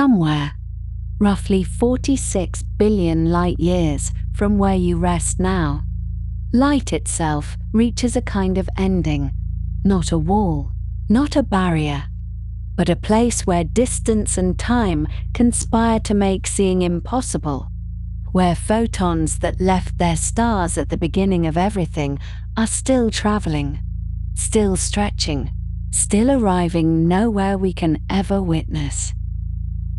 somewhere, roughly 46 billion light-years from where you rest now. Light itself reaches a kind of ending, not a wall, not a barrier, but a place where distance and time conspire to make seeing impossible, where photons that left their stars at the beginning of everything are still traveling, still stretching, still arriving nowhere we can ever witness.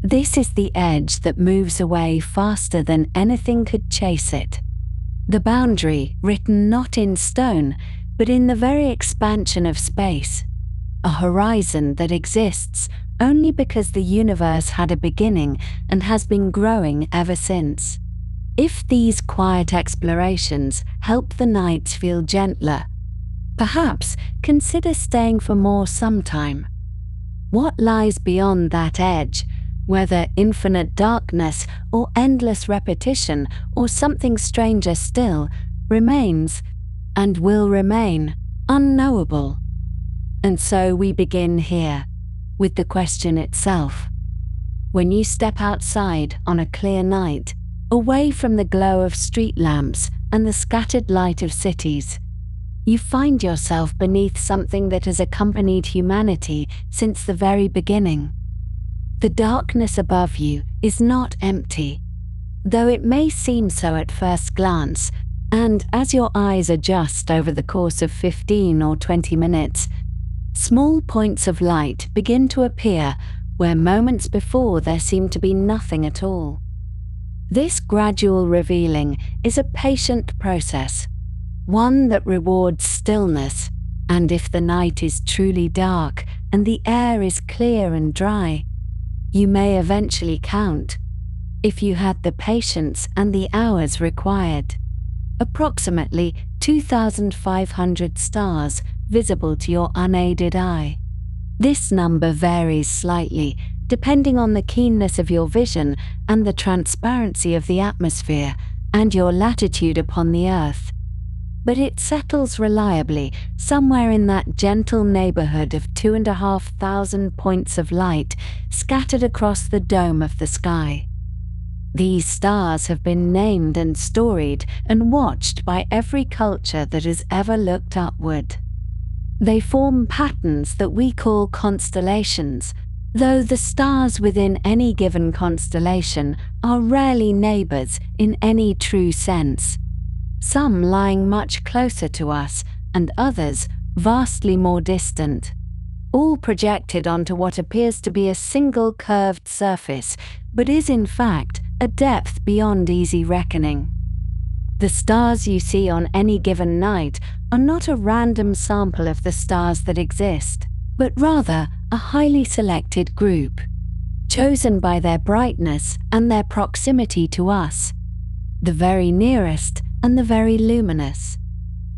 This is the edge that moves away faster than anything could chase it. The boundary written not in stone, but in the very expansion of space. A horizon that exists only because the universe had a beginning and has been growing ever since. If these quiet explorations help the nights feel gentler, perhaps consider staying for more sometime. What lies beyond that edge, whether infinite darkness or endless repetition or something stranger still, remains, and will remain, unknowable. And so we begin here, with the question itself. When you step outside on a clear night, away from the glow of street lamps and the scattered light of cities, you find yourself beneath something that has accompanied humanity since the very beginning. The darkness above you is not empty, though it may seem so at first glance, and as your eyes adjust over the course of 15 or 20 minutes, small points of light begin to appear where moments before there seemed to be nothing at all. This gradual revealing is a patient process, one that rewards stillness, and if the night is truly dark and the air is clear and dry, you may eventually count, if you had the patience and the hours required, approximately 2,500 stars visible to your unaided eye. This number varies slightly, depending on the keenness of your vision and the transparency of the atmosphere and your latitude upon the Earth. But it settles reliably somewhere in that gentle neighborhood of 2,500 points of light scattered across the dome of the sky. These stars have been named and storied and watched by every culture that has ever looked upward. They form patterns that we call constellations, though the stars within any given constellation are rarely neighbors in any true sense. Some lying much closer to us and others vastly more distant, all projected onto what appears to be a single curved surface, but is in fact a depth beyond easy reckoning. The stars you see on any given night are not a random sample of the stars that exist, but rather a highly selected group, chosen by their brightness and their proximity to us, the very nearest and the very luminous,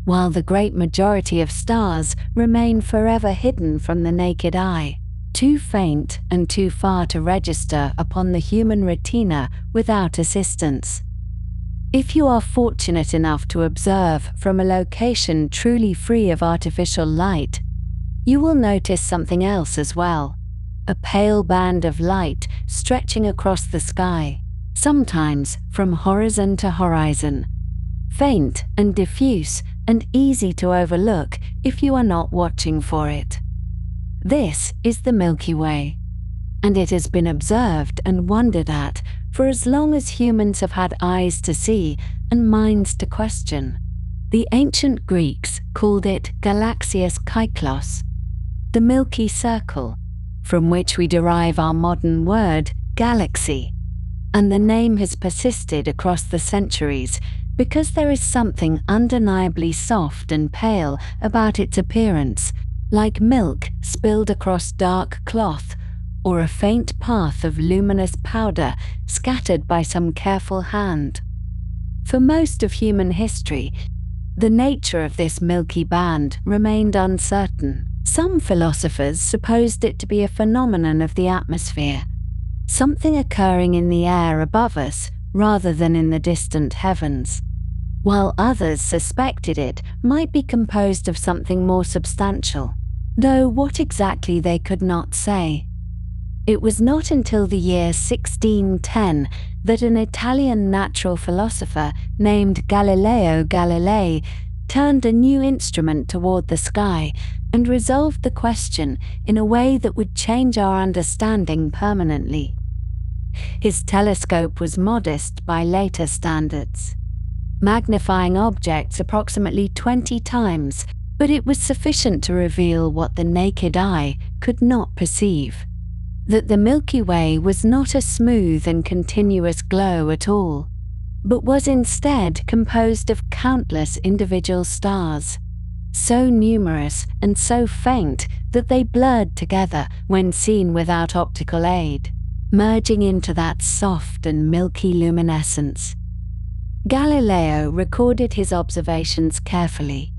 while the great majority of stars remain forever hidden from the naked eye, too faint and too far to register upon the human retina without assistance. If you are fortunate enough to observe from a location truly free of artificial light, you will notice something else as well, a pale band of light stretching across the sky, sometimes from horizon to horizon, faint and diffuse and easy to overlook if you are not watching for it. This is the Milky Way, and it has been observed and wondered at for as long as humans have had eyes to see and minds to question. The ancient Greeks called it Galaxias Kyklos, the Milky Circle, from which we derive our modern word galaxy, and the name has persisted across the centuries because there is something undeniably soft and pale about its appearance, like milk spilled across dark cloth, or a faint path of luminous powder scattered by some careful hand. For most of human history, the nature of this milky band remained uncertain. Some philosophers supposed it to be a phenomenon of the atmosphere, something occurring in the air above us rather than in the distant heavens, while others suspected it might be composed of something more substantial, though what exactly they could not say. It was not until the year 1610 that an Italian natural philosopher named Galileo Galilei turned a new instrument toward the sky and resolved the question in a way that would change our understanding permanently. His telescope was modest by later standards, magnifying objects approximately 20 times, but it was sufficient to reveal what the naked eye could not perceive: that the Milky Way was not a smooth and continuous glow at all, but was instead composed of countless individual stars, so numerous and so faint that they blurred together when seen without optical aid, merging into that soft and milky luminescence. Galileo recorded his observations carefully,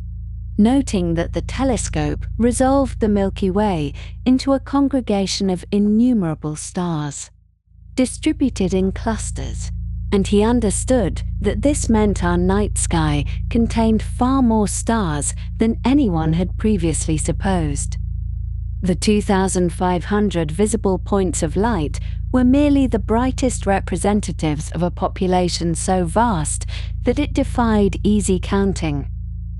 noting that the telescope resolved the Milky Way into a congregation of innumerable stars, distributed in clusters, and he understood that this meant our night sky contained far more stars than anyone had previously supposed. The 2,500 visible points of light were merely the brightest representatives of a population so vast that it defied easy counting,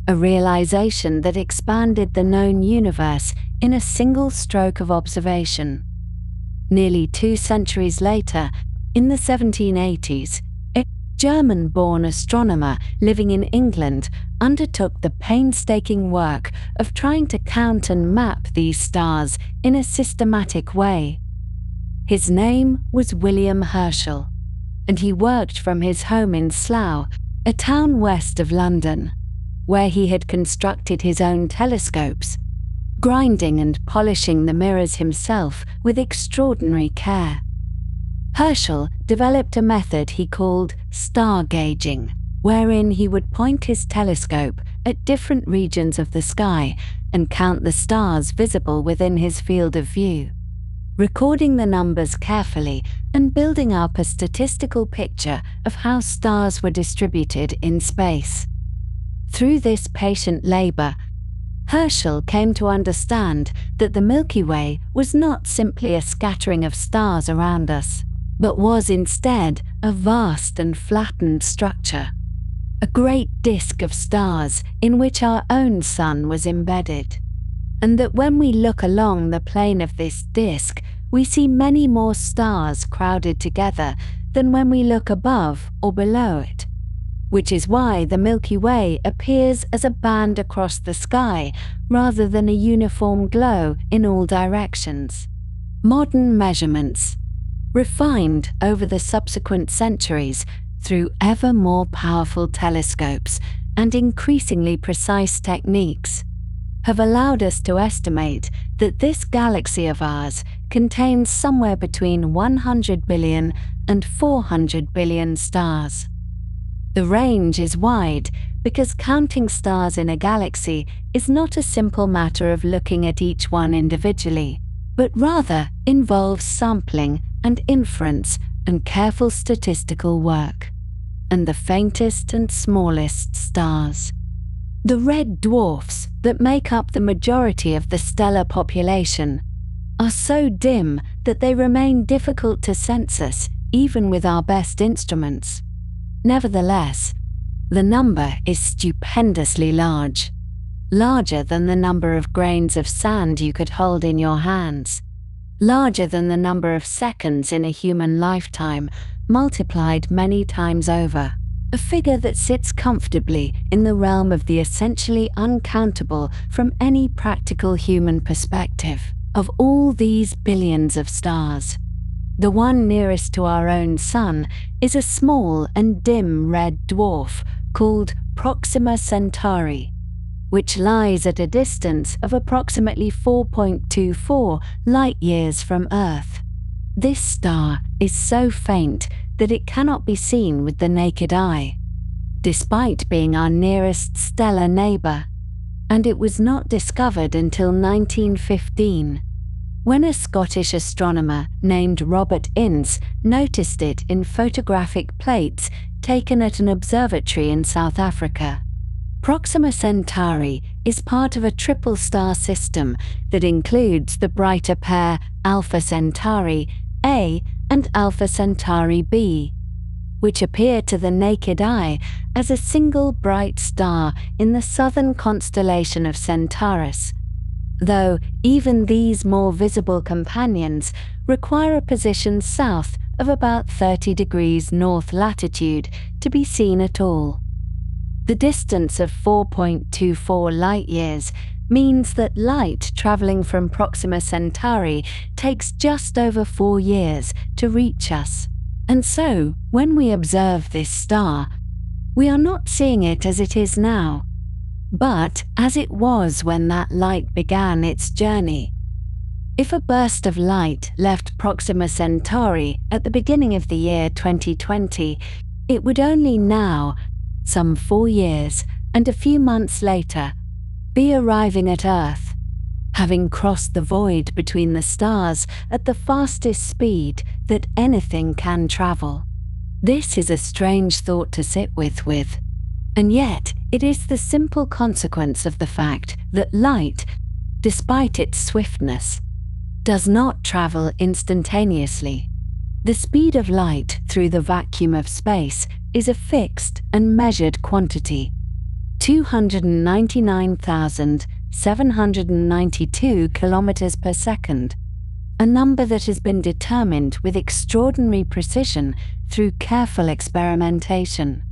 a realization that expanded the known universe in a single stroke of observation. Nearly 2 centuries later, in the 1780s, a German-born astronomer living in England undertook the painstaking work of trying to count and map these stars in a systematic way. His name was William Herschel, and he worked from his home in Slough, a town west of London, where he had constructed his own telescopes, grinding and polishing the mirrors himself with extraordinary care. Herschel developed a method he called star gauging, wherein he would point his telescope at different regions of the sky and count the stars visible within his field of view, recording the numbers carefully and building up a statistical picture of how stars were distributed in space. Through this patient labor, Herschel came to understand that the Milky Way was not simply a scattering of stars around us, but was instead a vast and flattened structure, a great disk of stars in which our own sun was embedded, and that when we look along the plane of this disk, we see many more stars crowded together than when we look above or below it, which is why the Milky Way appears as a band across the sky rather than a uniform glow in all directions. Modern measurements, refined over the subsequent centuries through ever more powerful telescopes and increasingly precise techniques, have allowed us to estimate that this galaxy of ours contains somewhere between 100 billion and 400 billion stars. The range is wide because counting stars in a galaxy is not a simple matter of looking at each one individually, but rather involves sampling and inference and careful statistical work. And the faintest and smallest stars, the red dwarfs that make up the majority of the stellar population, are so dim that they remain difficult to census even with our best instruments. Nevertheless, the number is stupendously large, larger than the number of grains of sand you could hold in your hands, larger than the number of seconds in a human lifetime, multiplied many times over, a figure that sits comfortably in the realm of the essentially uncountable from any practical human perspective. Of all these billions of stars, the one nearest to our own sun is a small and dim red dwarf called Proxima Centauri, which lies at a distance of approximately 4.24 light-years from Earth. This star is so faint that it cannot be seen with the naked eye, despite being our nearest stellar neighbor, and it was not discovered until 1915, when a Scottish astronomer named Robert Innes noticed it in photographic plates taken at an observatory in South Africa. Proxima Centauri is part of a triple star system that includes the brighter pair Alpha Centauri A and Alpha Centauri B, which appear to the naked eye as a single bright star in the southern constellation of Centaurus, though even these more visible companions require a position south of about 30 degrees north latitude to be seen at all. The distance of 4.24 light-years means that light traveling from Proxima Centauri takes just over 4 years to reach us. And so, when we observe this star, we are not seeing it as it is now, but as it was when that light began its journey. If a burst of light left Proxima Centauri at the beginning of the year 2020, it would only now, some 4 years and a few months later, be arriving at Earth, having crossed the void between the stars at the fastest speed that anything can travel. This is a strange thought to sit with, and yet it is the simple consequence of the fact that light, despite its swiftness, does not travel instantaneously. The speed of light through the vacuum of space is a fixed and measured quantity, 299,792 kilometers per second, a number that has been determined with extraordinary precision through careful experimentation.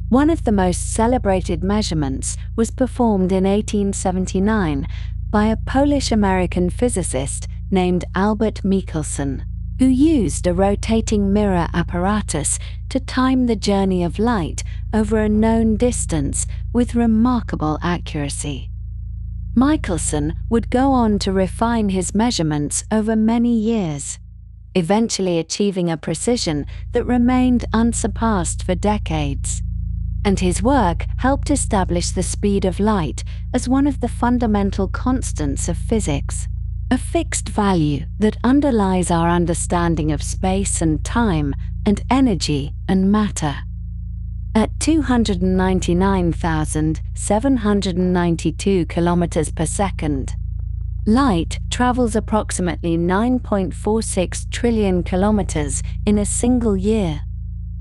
One of the most celebrated measurements was performed in 1879 by a Polish-American physicist named Albert Michelson, who used a rotating mirror apparatus to time the journey of light over a known distance with remarkable accuracy. Michelson would go on to refine his measurements over many years, eventually achieving a precision that remained unsurpassed for decades. And his work helped establish the speed of light as one of the fundamental constants of physics, a fixed value that underlies our understanding of space and time and energy and matter. At 299,792 kilometers per second, light travels approximately 9.46 trillion kilometers in a single year,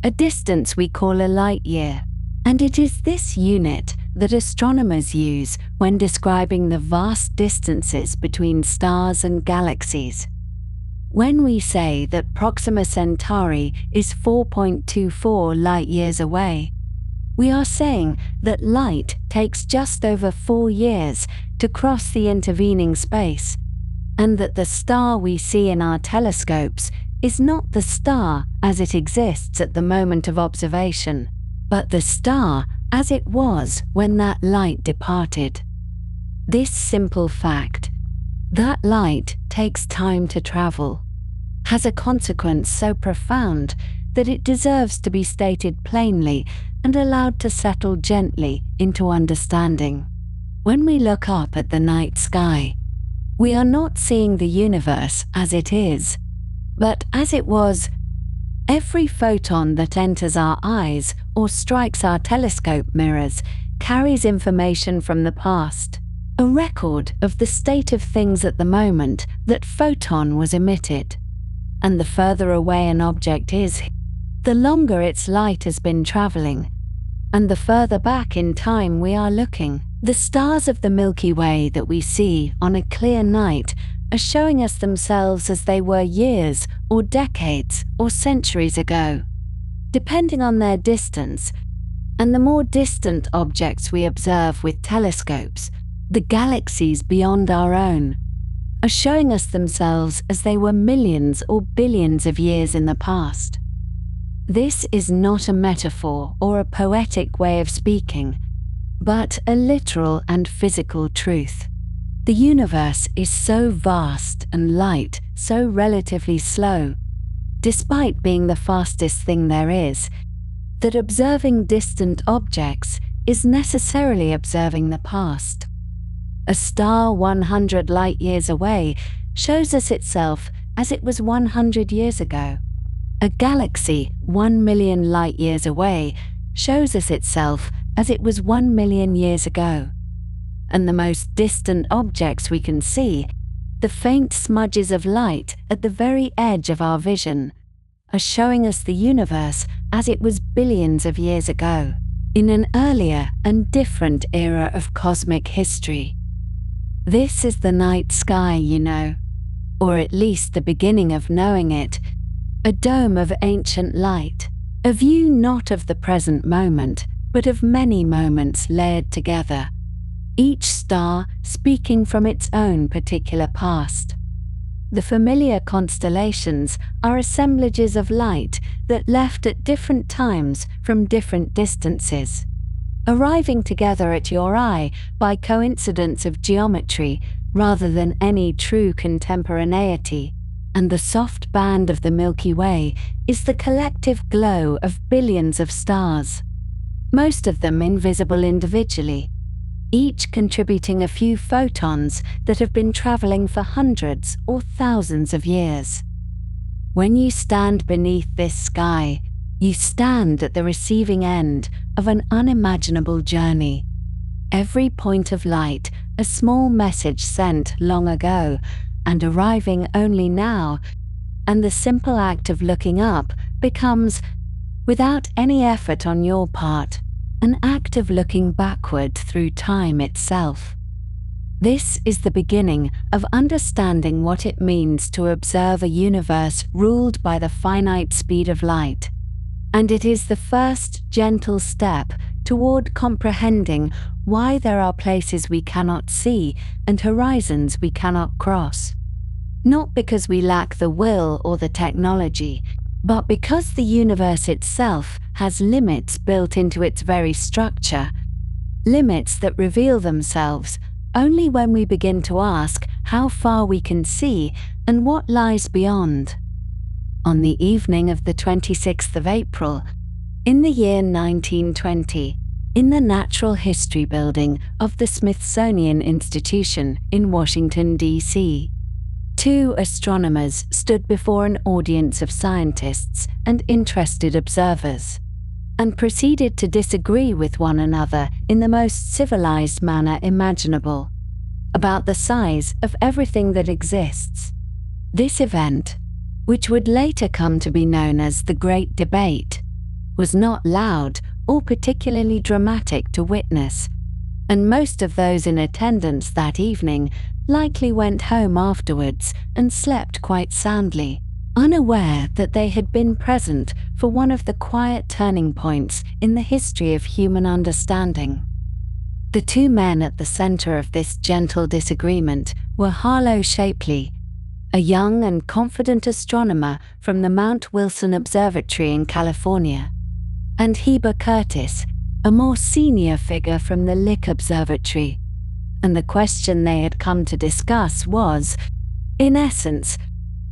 a distance we call a light year. And it is this unit that astronomers use when describing the vast distances between stars and galaxies. When we say that Proxima Centauri is 4.24 light-years away, we are saying that light takes just over 4 years to cross the intervening space, and that the star we see in our telescopes is not the star as it exists at the moment of observation, but the star as it was when that light departed. This simple fact, that light takes time to travel, has a consequence so profound that it deserves to be stated plainly and allowed to settle gently into understanding. When we look up at the night sky, we are not seeing the universe as it is, but as it was. Every photon that enters our eyes or strikes our telescope mirrors carries information from the past, a record of the state of things at the moment that photon was emitted. And the further away an object is, the longer its light has been traveling, and the further back in time we are looking. The stars of the Milky Way that we see on a clear night are showing us themselves as they were years or decades or centuries ago, depending on their distance, and the more distant objects we observe with telescopes, the galaxies beyond our own, are showing us themselves as they were millions or billions of years in the past. This is not a metaphor or a poetic way of speaking, but a literal and physical truth. The universe is so vast and light so relatively slow, despite being the fastest thing there is, that observing distant objects is necessarily observing the past. A star 100 light-years away shows us itself as it was 100 years ago. A galaxy 1 million light-years away shows us itself as it was 1 million years ago. and the most distant objects we can see, the faint smudges of light at the very edge of our vision, are showing us the universe as it was billions of years ago, in an earlier and different era of cosmic history. This is the night sky, you know, or at least the beginning of knowing it, a dome of ancient light, a view not of the present moment, but of many moments layered together, each star speaking from its own particular past. The familiar constellations are assemblages of light that left at different times from different distances, arriving together at your eye by coincidence of geometry rather than any true contemporaneity, and the soft band of the Milky Way is the collective glow of billions of stars, most of them invisible individually, each contributing a few photons that have been traveling for hundreds or thousands of years. When you stand beneath this sky, you stand at the receiving end of an unimaginable journey. Every point of light, a small message sent long ago and arriving only now, and the simple act of looking up becomes, without any effort on your part, an act of looking backward through time itself. This is the beginning of understanding what it means to observe a universe ruled by the finite speed of light, and it is the first gentle step toward comprehending why there are places we cannot see and horizons we cannot cross. Not because we lack the will or the technology, but because the universe itself has limits built into its very structure, limits that reveal themselves only when we begin to ask how far we can see and what lies beyond. On the evening of the 26th of April, in the year 1920, in the Natural History Building of the Smithsonian Institution in Washington, D.C., two astronomers stood before an audience of scientists and interested observers, and proceeded to disagree with one another in the most civilized manner imaginable, about the size of everything that exists. This event, which would later come to be known as the Great Debate, was not loud or particularly dramatic to witness, and most of those in attendance that evening likely went home afterwards and slept quite soundly, unaware that they had been present for one of the quiet turning points in the history of human understanding. The two men at the center of this gentle disagreement were Harlow Shapley, a young and confident astronomer from the Mount Wilson Observatory in California, and Heber Curtis, a more senior figure from the Lick Observatory. And the question they had come to discuss was, in essence,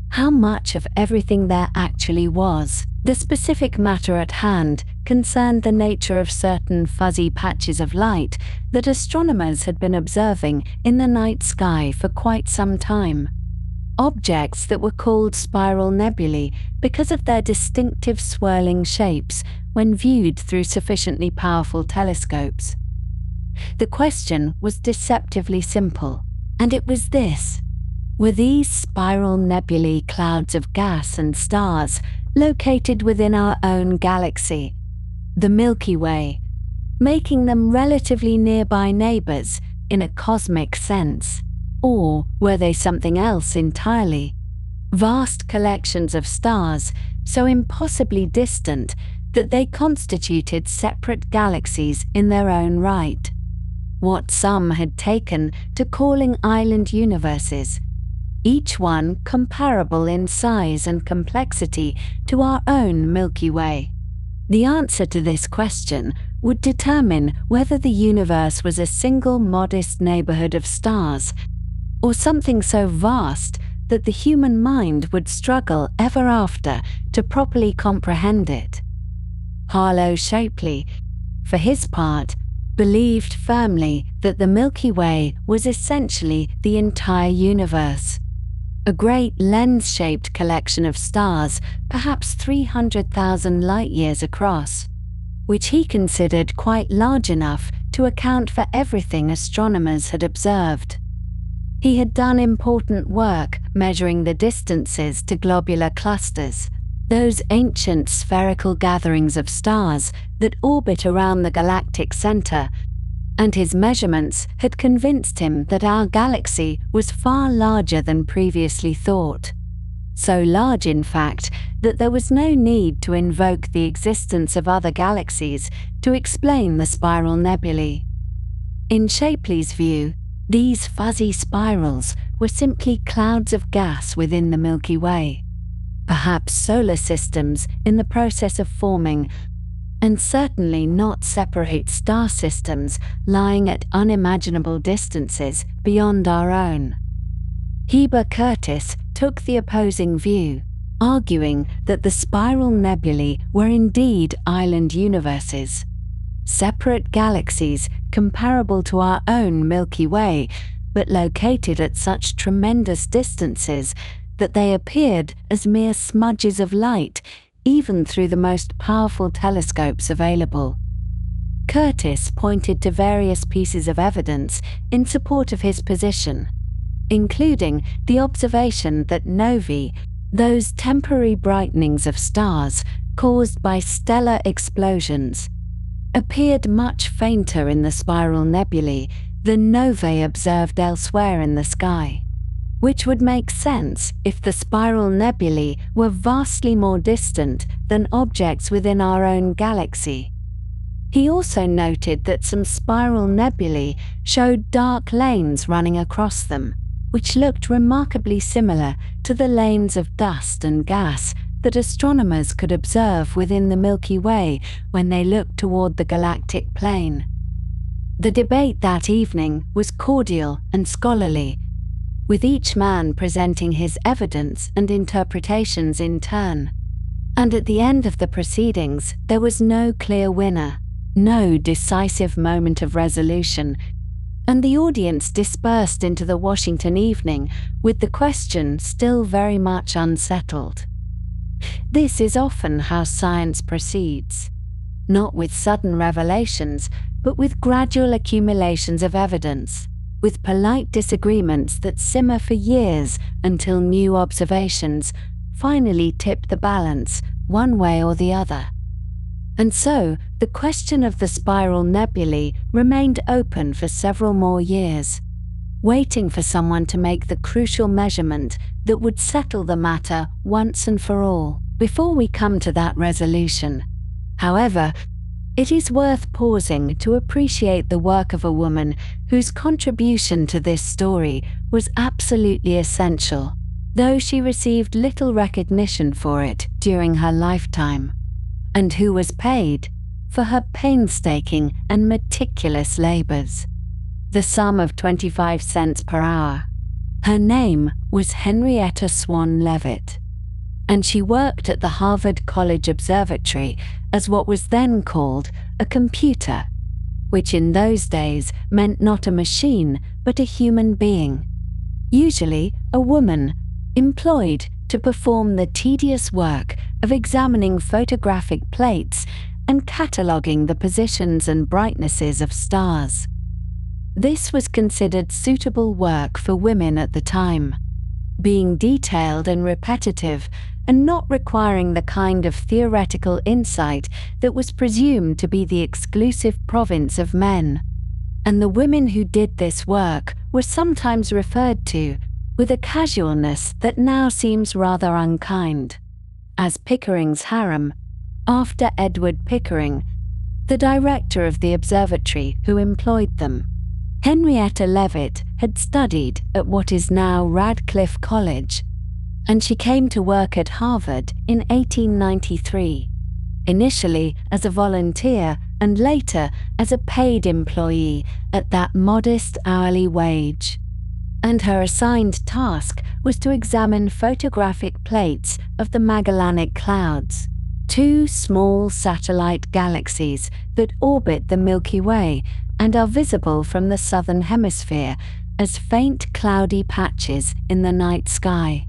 how much of everything there actually was. The specific matter at hand concerned the nature of certain fuzzy patches of light that astronomers had been observing in the night sky for quite some time. Objects that were called spiral nebulae because of their distinctive swirling shapes when viewed through sufficiently powerful telescopes. The question was deceptively simple, and it was this: were these spiral nebulae clouds of gas and stars located within our own galaxy, the Milky Way, making them relatively nearby neighbors in a cosmic sense? Or were they something else entirely? Vast collections of stars so impossibly distant that they constituted separate galaxies in their own right, what some had taken to calling island universes, each one comparable in size and complexity to our own Milky Way. The answer to this question would determine whether the universe was a single modest neighborhood of stars, or something so vast that the human mind would struggle ever after to properly comprehend it. Harlow Shapley, for his part, believed firmly that the Milky Way was essentially the entire universe, a great lens-shaped collection of stars, perhaps 300,000 light-years across, which he considered quite large enough to account for everything astronomers had observed. He had done important work measuring the distances to globular clusters, those ancient spherical gatherings of stars that orbit around the galactic center, and his measurements had convinced him that our galaxy was far larger than previously thought. So large, in fact, that there was no need to invoke the existence of other galaxies to explain the spiral nebulae. In Shapley's view, these fuzzy spirals were simply clouds of gas within the Milky Way, perhaps solar systems in the process of forming, and certainly not separate star systems lying at unimaginable distances beyond our own. Heber Curtis took the opposing view, arguing that the spiral nebulae were indeed island universes, separate galaxies comparable to our own Milky Way, but located at such tremendous distances that they appeared as mere smudges of light, even through the most powerful telescopes available. Curtis pointed to various pieces of evidence in support of his position, including the observation that novae, those temporary brightenings of stars caused by stellar explosions, appeared much fainter in the spiral nebulae than novae observed elsewhere in the sky, which would make sense if the spiral nebulae were vastly more distant than objects within our own galaxy. He also noted that some spiral nebulae showed dark lanes running across them, which looked remarkably similar to the lanes of dust and gas that astronomers could observe within the Milky Way when they looked toward the galactic plane. The debate that evening was cordial and scholarly, with each man presenting his evidence and interpretations in turn. And at the end of the proceedings, there was no clear winner, no decisive moment of resolution, and the audience dispersed into the Washington evening with the question still very much unsettled. This is often how science proceeds, not with sudden revelations, but with gradual accumulations of evidence, with polite disagreements that simmer for years until new observations finally tip the balance one way or the other. And so, the question of the spiral nebulae remained open for several more years, waiting for someone to make the crucial measurement that would settle the matter once and for all. Before we come to that resolution, however, it is worth pausing to appreciate the work of a woman whose contribution to this story was absolutely essential, though she received little recognition for it during her lifetime, and who was paid for her painstaking and meticulous labors the sum of 25 cents per hour. Her name was Henrietta Swan Leavitt, and she worked at the Harvard College Observatory as what was then called a computer, which in those days meant not a machine but a human being, usually a woman, employed to perform the tedious work of examining photographic plates and cataloguing the positions and brightnesses of stars. This was considered suitable work for women at the time, being detailed and repetitive and not requiring the kind of theoretical insight that was presumed to be the exclusive province of men. And the women who did this work were sometimes referred to, with a casualness that now seems rather unkind, as Pickering's harem, after Edward Pickering, the director of the observatory who employed them. Henrietta Leavitt had studied at what is now Radcliffe College, and she came to work at Harvard in 1893, initially as a volunteer and later as a paid employee at that modest hourly wage. And her assigned task was to examine photographic plates of the Magellanic Clouds, two small satellite galaxies that orbit the Milky Way and are visible from the southern hemisphere as faint cloudy patches in the night sky.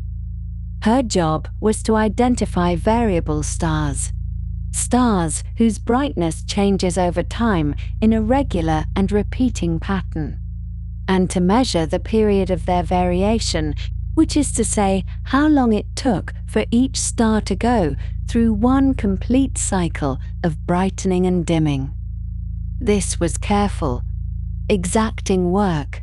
Her job was to identify variable stars, stars whose brightness changes over time in a regular and repeating pattern, and to measure the period of their variation, which is to say how long it took for each star to go through one complete cycle of brightening and dimming. This was careful, exacting work,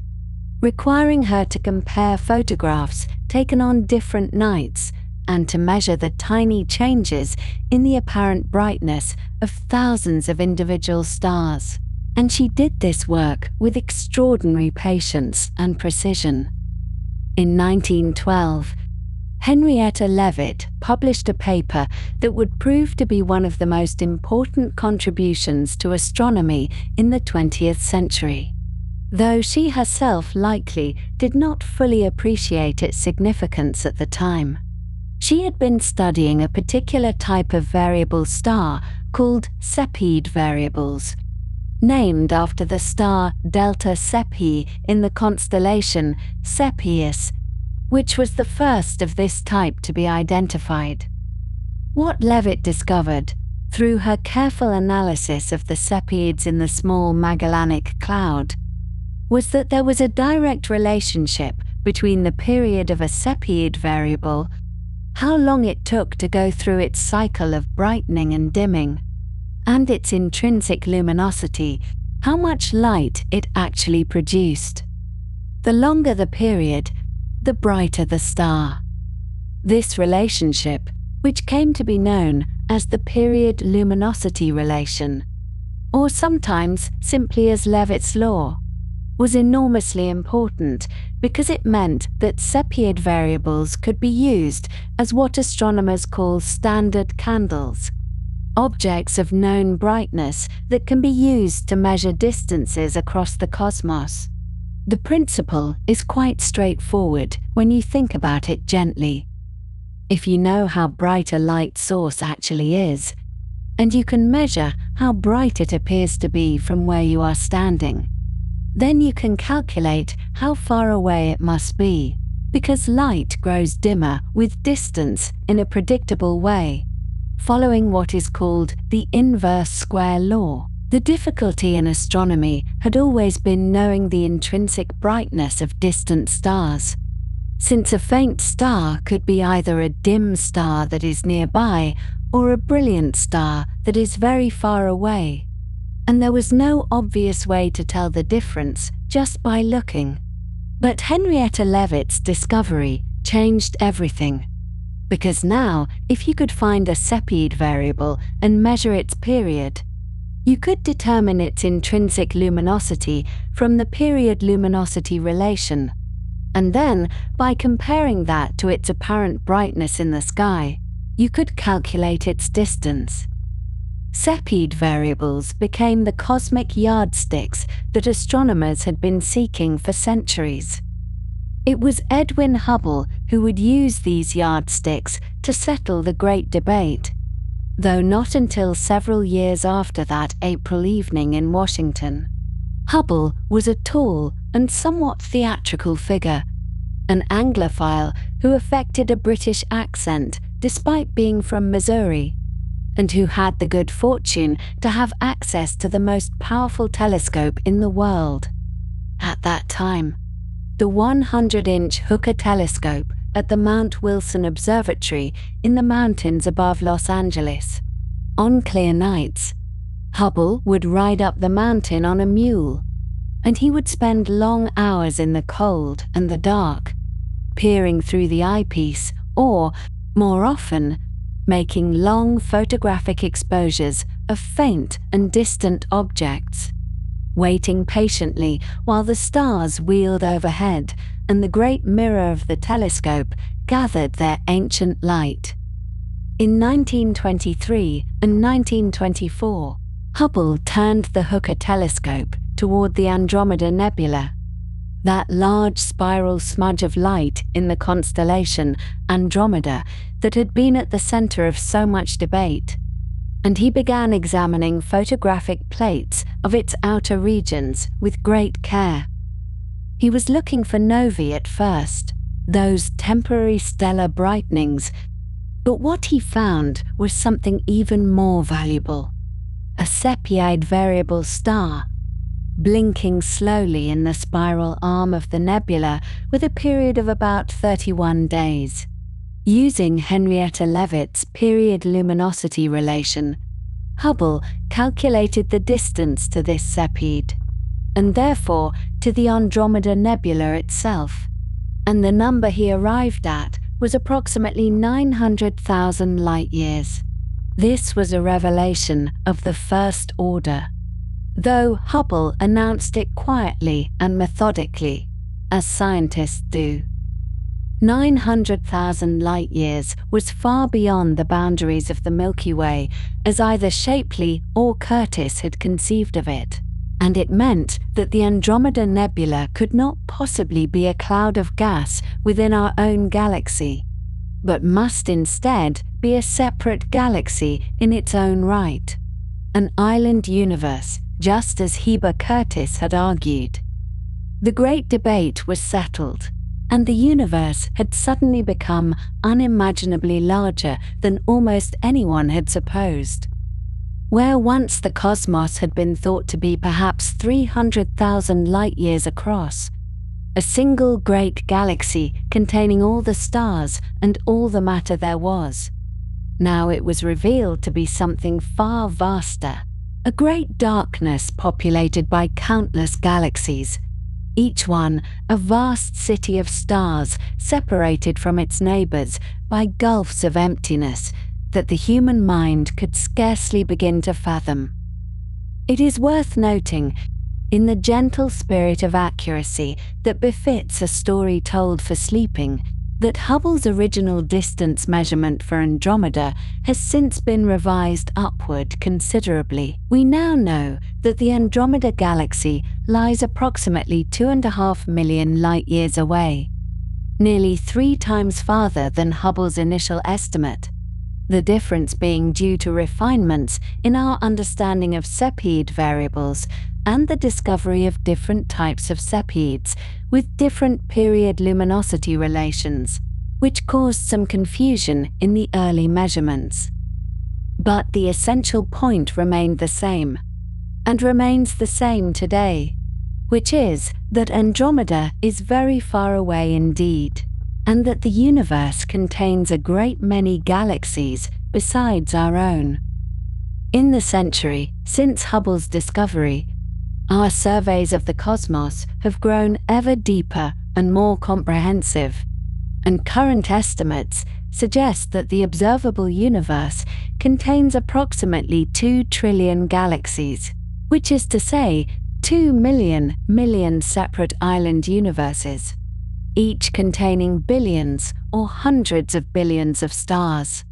requiring her to compare photographs taken on different nights and to measure the tiny changes in the apparent brightness of thousands of individual stars. And she did this work with extraordinary patience and precision. In 1912, Henrietta Leavitt published a paper that would prove to be one of the most important contributions to astronomy in the 20th century, though she herself likely did not fully appreciate its significance at the time. She had been studying a particular type of variable star called Cepheid variables, named after the star Delta Cephei in the constellation Cepheus, which was the first of this type to be identified. What Leavitt discovered, through her careful analysis of the Cepheids in the small Magellanic Cloud, was that there was a direct relationship between the period of a Cepheid variable, how long it took to go through its cycle of brightening and dimming, and its intrinsic luminosity, how much light it actually produced. The longer the period, the brighter the star. This relationship, which came to be known as the period luminosity relation, or sometimes simply as Leavitt's law, was enormously important because it meant that Cepheid variables could be used as what astronomers call standard candles, objects of known brightness that can be used to measure distances across the cosmos. The principle is quite straightforward when you think about it gently. If you know how bright a light source actually is, and you can measure how bright it appears to be from where you are standing, then you can calculate how far away it must be, because light grows dimmer with distance in a predictable way, following what is called the inverse square law. The difficulty in astronomy had always been knowing the intrinsic brightness of distant stars, since a faint star could be either a dim star that is nearby or a brilliant star that is very far away, and there was no obvious way to tell the difference just by looking. But Henrietta Leavitt's discovery changed everything, because now, if you could find a Cepheid variable and measure its period, you could determine its intrinsic luminosity from the period luminosity relation, and then, by comparing that to its apparent brightness in the sky, you could calculate its distance. Cepheid variables became the cosmic yardsticks that astronomers had been seeking for centuries. It was Edwin Hubble who would use these yardsticks to settle the great debate, though not until several years after that April evening in Washington. Hubble was a tall and somewhat theatrical figure, an Anglophile who affected a British accent despite being from Missouri, and who had the good fortune to have access to the most powerful telescope in the world at that time, the 100-inch Hooker telescope at the Mount Wilson Observatory in the mountains above Los Angeles. On clear nights, Hubble would ride up the mountain on a mule, and he would spend long hours in the cold and the dark, peering through the eyepiece or, more often, making long photographic exposures of faint and distant objects, waiting patiently while the stars wheeled overhead and the great mirror of the telescope gathered their ancient light. In 1923 and 1924, Hubble turned the Hooker telescope toward the Andromeda Nebula, that large spiral smudge of light in the constellation Andromeda that had been at the center of so much debate, and he began examining photographic plates of its outer regions with great care. He was looking for novae at first, those temporary stellar brightenings But what he found was something even more valuable: a Cepheid variable star, blinking slowly in the spiral arm of the nebula with a period of about 31 days. Using Henrietta Leavitt's period luminosity relation, Hubble calculated the distance to this Cepheid, and therefore to the Andromeda Nebula itself, and the number he arrived at was approximately 900,000 light-years. This was a revelation of the first order, though Hubble announced it quietly and methodically, as scientists do. 900,000 light-years was far beyond the boundaries of the Milky Way, as either Shapley or Curtis had conceived of it, and it meant that the Andromeda Nebula could not possibly be a cloud of gas within our own galaxy, but must instead be a separate galaxy in its own right, an island universe, just as Heber Curtis had argued. The great debate was settled, and the universe had suddenly become unimaginably larger than almost anyone had supposed. Where once the cosmos had been thought to be perhaps 300,000 light-years across, a single great galaxy containing all the stars and all the matter there was, now it was revealed to be something far vaster, a great darkness populated by countless galaxies, each one a vast city of stars separated from its neighbors by gulfs of emptiness that the human mind could scarcely begin to fathom. It is worth noting, in the gentle spirit of accuracy that befits a story told for sleeping, that Hubble's original distance measurement for Andromeda has since been revised upward considerably. We now know that the Andromeda galaxy lies approximately 2.5 million light-years away, nearly 3 times farther than Hubble's initial estimate, the difference being due to refinements in our understanding of Cepheid variables and the discovery of different types of Cepheids with different period luminosity relations, which caused some confusion in the early measurements. But the essential point remained the same, and remains the same today, which is that Andromeda is very far away indeed, and that the universe contains a great many galaxies besides our own. In the century since Hubble's discovery, our surveys of the cosmos have grown ever deeper and more comprehensive, and current estimates suggest that the observable universe contains approximately 2 trillion galaxies, which is to say 2 million separate island universes, each containing billions or hundreds of billions of stars.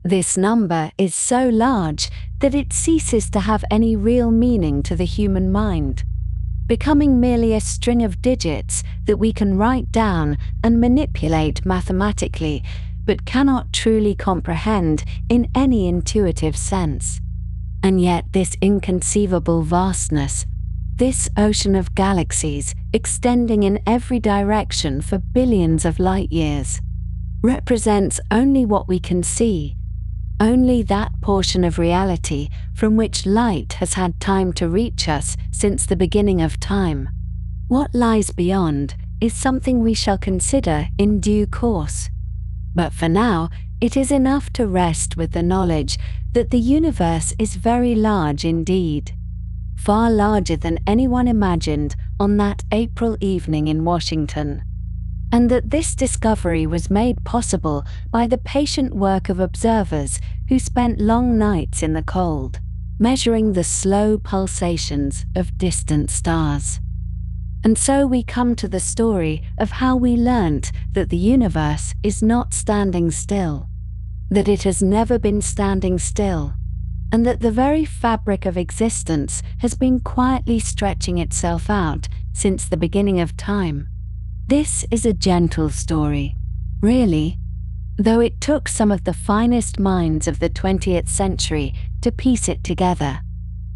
This number is so large that it ceases to have any real meaning to the human mind, becoming merely a string of digits that we can write down and manipulate mathematically, but cannot truly comprehend in any intuitive sense. And yet this inconceivable vastness, this ocean of galaxies extending in every direction for billions of light-years, represents only what we can see, only that portion of reality from which light has had time to reach us since the beginning of time. What lies beyond is something we shall consider in due course. But for now, it is enough to rest with the knowledge that the universe is very large indeed, far larger than anyone imagined on that April evening in Washington, and that this discovery was made possible by the patient work of observers who spent long nights in the cold, measuring the slow pulsations of distant stars. And so we come to the story of how we learnt that the universe is not standing still, that it has never been standing still, and that the very fabric of existence has been quietly stretching itself out since the beginning of time. This is a gentle story, really, though it took some of the finest minds of the 20th century to piece it together.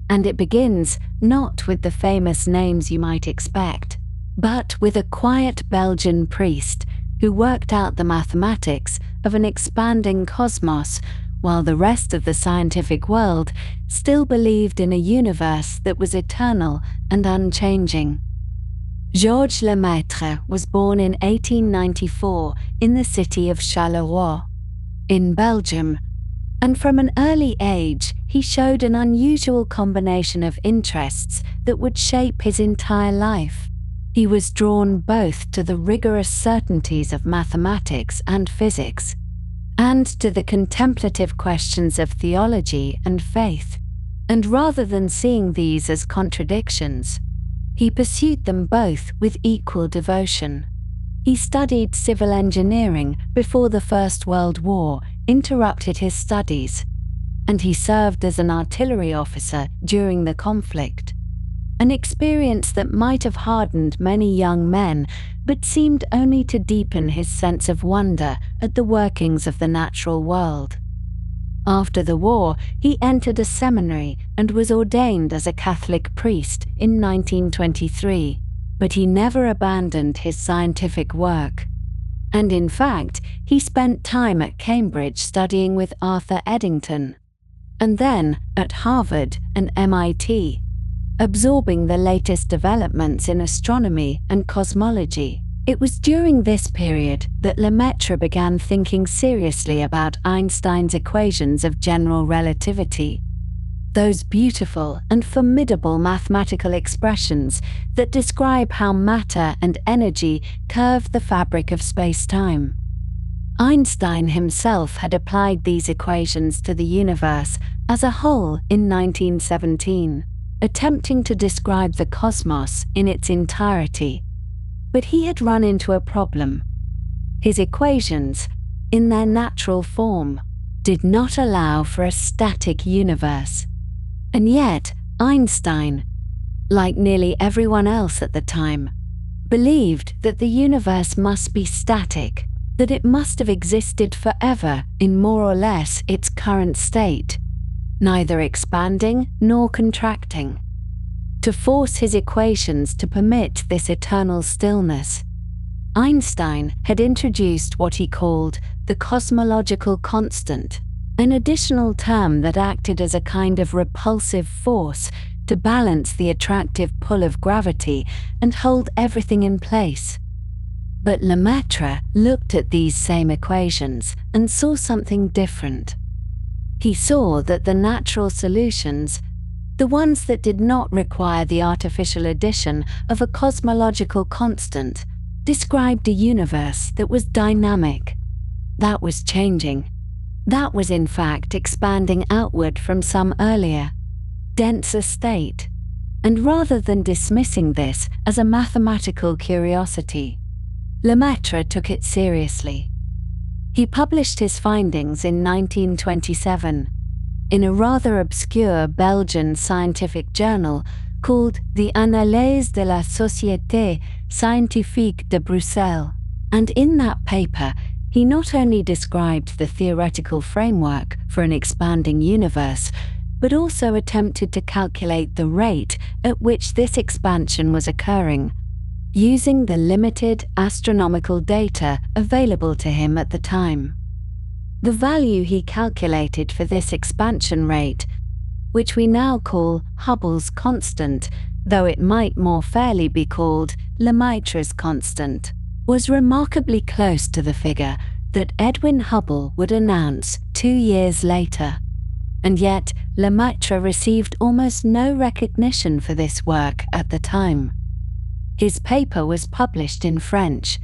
And it begins not with the famous names you might expect, but with a quiet Belgian priest who worked out the mathematics of an expanding cosmos, while the rest of the scientific world still believed in a universe that was eternal and unchanging. Georges Lemaitre was born in 1894 in the city of Charleroi, in Belgium, and from an early age he showed an unusual combination of interests that would shape his entire life. He was drawn both to the rigorous certainties of mathematics and physics, and to the contemplative questions of theology and faith. And rather than seeing these as contradictions, he pursued them both with equal devotion. He studied civil engineering before the First World War interrupted his studies, and he served as an artillery officer during the conflict, an experience that might have hardened many young men but seemed only to deepen his sense of wonder at the workings of the natural world. After the war, he entered a seminary and was ordained as a Catholic priest in 1923, but he never abandoned his scientific work. And in fact, he spent time at Cambridge studying with Arthur Eddington, and then at Harvard and MIT, absorbing the latest developments in astronomy and cosmology. It was during this period that Lemaitre began thinking seriously about Einstein's equations of general relativity, those beautiful and formidable mathematical expressions that describe how matter and energy curve the fabric of space-time. Einstein himself had applied these equations to the universe as a whole in 1917, attempting to describe the cosmos in its entirety. But he had run into a problem. His equations, in their natural form, did not allow for a static universe. And yet, Einstein, like nearly everyone else at the time, believed that the universe must be static, that it must have existed forever in more or less its current state, neither expanding nor contracting. To force his equations to permit this eternal stillness, Einstein had introduced what he called the cosmological constant, an additional term that acted as a kind of repulsive force to balance the attractive pull of gravity and hold everything in place. But Lemaitre looked at these same equations and saw something different. He saw that the natural solutions, the ones that did not require the artificial addition of a cosmological constant, described a universe that was dynamic, that was changing, that was in fact expanding outward from some earlier, denser state. And rather than dismissing this as a mathematical curiosity, Lemaitre took it seriously. He published his findings in 1927 in a rather obscure Belgian scientific journal called the Analyse de la Société Scientifique de Bruxelles, and in that paper he not only described the theoretical framework for an expanding universe, but also attempted to calculate the rate at which this expansion was occurring, using the limited astronomical data available to him at the time. The value he calculated for this expansion rate, which we now call Hubble's constant, though it might more fairly be called Lemaitre's constant, was remarkably close to the figure that Edwin Hubble would announce 2 years later. And yet, Lemaitre received almost no recognition for this work at the time. His paper was published in French,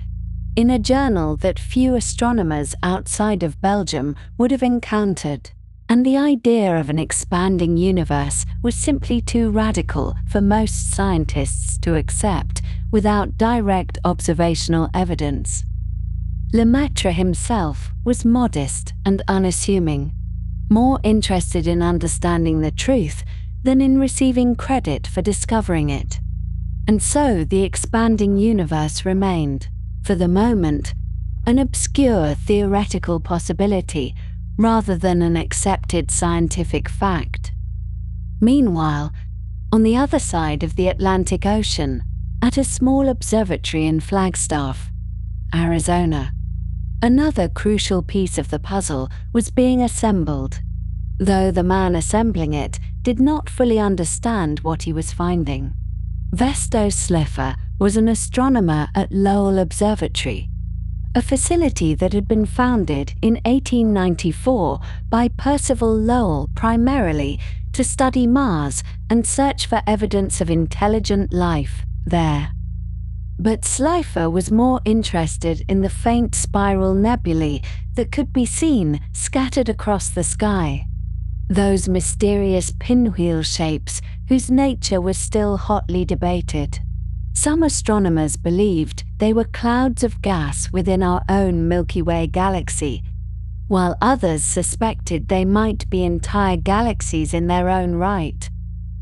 in a journal that few astronomers outside of Belgium would have encountered, and the idea of an expanding universe was simply too radical for most scientists to accept without direct observational evidence. Lemaitre himself was modest and unassuming, more interested in understanding the truth than in receiving credit for discovering it. And so the expanding universe remained, for the moment, an obscure theoretical possibility rather than an accepted scientific fact. Meanwhile, on the other side of the Atlantic Ocean, at a small observatory in Flagstaff, Arizona, Another crucial piece of the puzzle was being assembled, though the man assembling it did not fully understand what he was finding. Vesto Slipher was an astronomer at Lowell Observatory, a facility that had been founded in 1894 by Percival Lowell primarily to study Mars and search for evidence of intelligent life there. But Slipher was more interested in the faint spiral nebulae that could be seen scattered across the sky. Those mysterious pinwheel shapes whose nature was still hotly debated. Some astronomers believed they were clouds of gas within our own Milky Way galaxy, while others suspected they might be entire galaxies in their own right.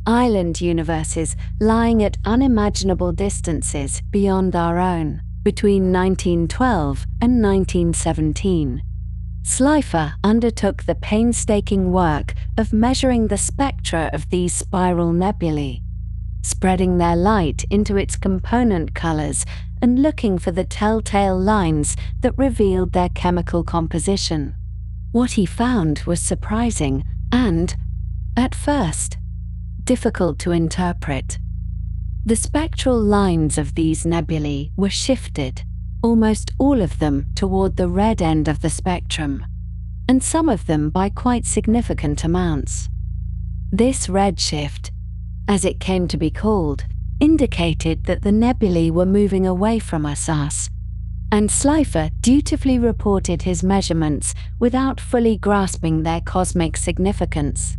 Island universes lying at unimaginable distances beyond our own, between 1912 and 1917. Slipher undertook the painstaking work of measuring the spectra of these spiral nebulae, spreading their light into its component colors and looking for the telltale lines that revealed their chemical composition. What he found was surprising and, at first, difficult to interpret. The spectral lines of these nebulae were shifted, almost all of them toward the red end of the spectrum, and some of them by quite significant amounts. This redshift, as it came to be called, indicated that the nebulae were moving away from us, and Slipher dutifully reported his measurements without fully grasping their cosmic significance.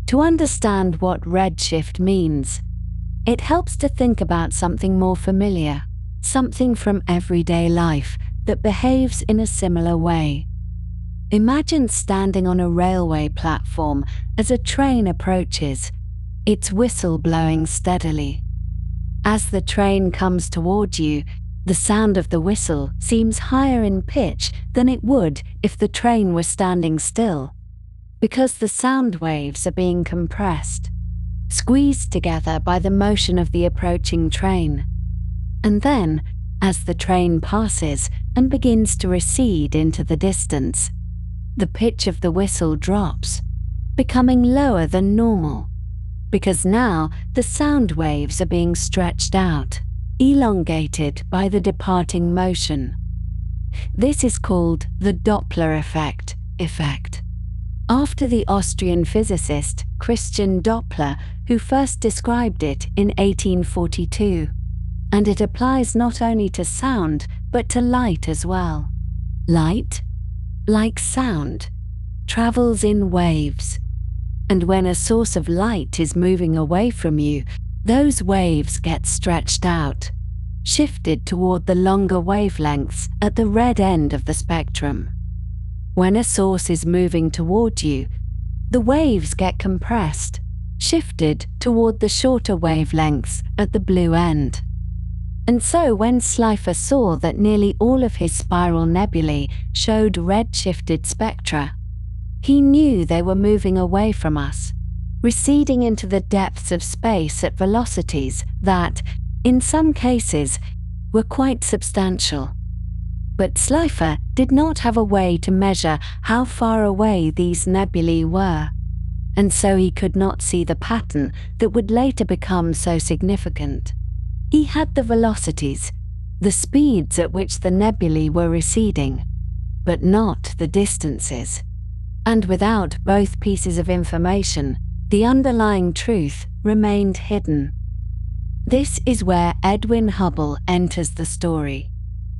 To understand what redshift means, it helps to think about something more familiar, something from everyday life that behaves in a similar way. Imagine standing on a railway platform as a train approaches, its whistle blowing steadily. As the train comes toward you, the sound of the whistle seems higher in pitch than it would if the train were standing still, because the sound waves are being compressed, squeezed together by the motion of the approaching train. And then, as the train passes and begins to recede into the distance, the pitch of the whistle drops, becoming lower than normal, because now the sound waves are being stretched out, elongated by the departing motion. This is called the Doppler effect. After the Austrian physicist Christian Doppler, who first described it in 1842, and it applies not only to sound but to light as well. Light, like sound, travels in waves, and when a source of light is moving away from you, those waves get stretched out, shifted toward the longer wavelengths at the red end of the spectrum. When a source is moving toward you, the waves get compressed, shifted toward the shorter wavelengths at the blue end. And so when Slipher saw that nearly all of his spiral nebulae showed red-shifted spectra, he knew they were moving away from us, receding into the depths of space at velocities that, in some cases, were quite substantial. But Slipher did not have a way to measure how far away these nebulae were, and so he could not see the pattern that would later become so significant. He had the velocities, the speeds at which the nebulae were receding, but not the distances. And without both pieces of information, the underlying truth remained hidden. This is where Edwin Hubble enters the story.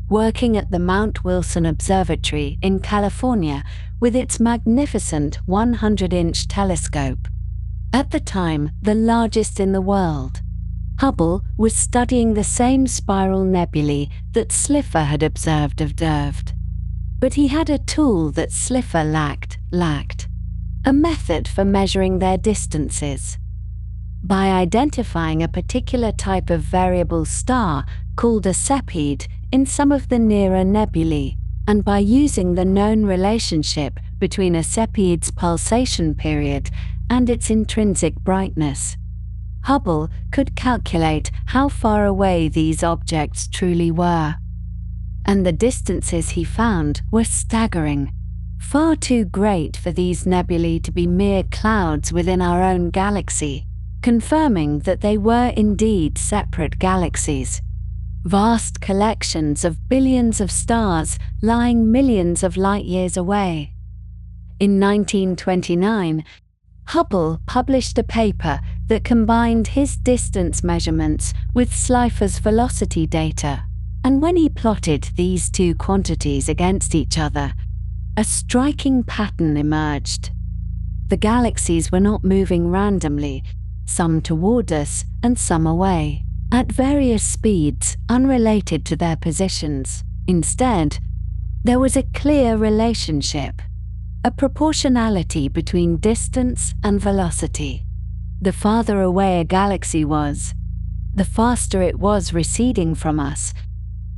Working at the Mount Wilson Observatory in California with its magnificent 100-inch telescope, at the time the largest in the world, Hubble was studying the same spiral nebulae that Slipher had observed. But he had a tool that Slipher lacked, a method for measuring their distances. By identifying a particular type of variable star called a Cepheid in some of the nearer nebulae, and by using the known relationship between a Cepheid's pulsation period and its intrinsic brightness, Hubble could calculate how far away these objects truly were. and the distances he found were staggering, far too great for these nebulae to be mere clouds within our own galaxy, confirming that they were indeed separate galaxies, vast collections of billions of stars lying millions of light-years away. In 1929, Hubble published a paper that combined his distance measurements with Slipher's velocity data, and when he plotted these two quantities against each other, a striking pattern emerged. The galaxies were not moving randomly, some toward us and some away, at various speeds unrelated to their positions. Instead, there was a clear relationship, a proportionality between distance and velocity. The farther away a galaxy was, the faster it was receding from us,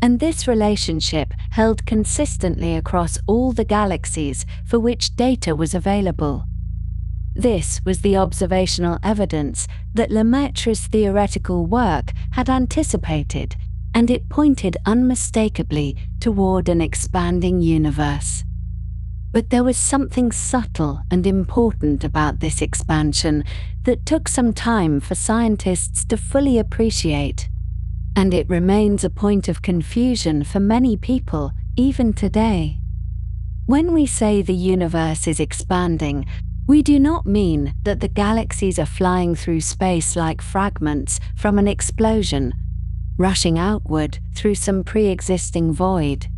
and this relationship held consistently across all the galaxies for which data was available. This was the observational evidence that Lemaitre's theoretical work had anticipated, and it pointed unmistakably toward an expanding universe. But there was something subtle and important about this expansion that took some time for scientists to fully appreciate, and it remains a point of confusion for many people even today. When we say the universe is expanding, we do not mean that the galaxies are flying through space like fragments from an explosion, rushing outward through some pre-existing void.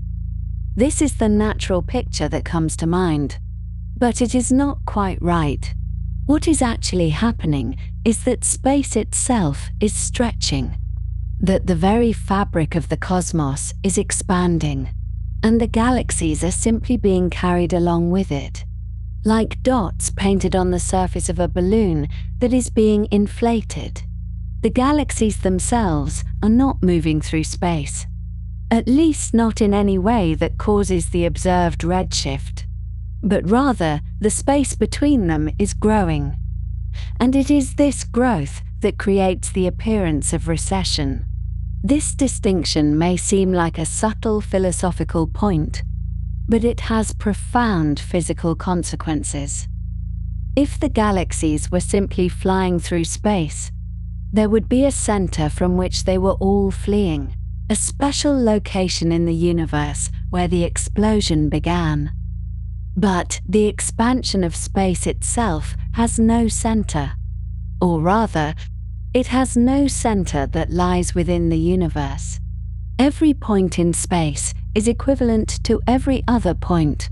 This is the natural picture that comes to mind, but it is not quite right. What is actually happening is that space itself is stretching, that the very fabric of the cosmos is expanding, and the galaxies are simply being carried along with it, like dots painted on the surface of a balloon that is being inflated. The galaxies themselves are not moving through space, at least not in any way that causes the observed redshift, but rather the space between them is growing. And it is this growth that creates the appearance of recession. This distinction may seem like a subtle philosophical point, but it has profound physical consequences. If the galaxies were simply flying through space, there would be a center from which they were all fleeing, a special location in the universe where the explosion began. But the expansion of space itself has no center, or rather, it has no center that lies within the universe. Every point in space is equivalent to every other point,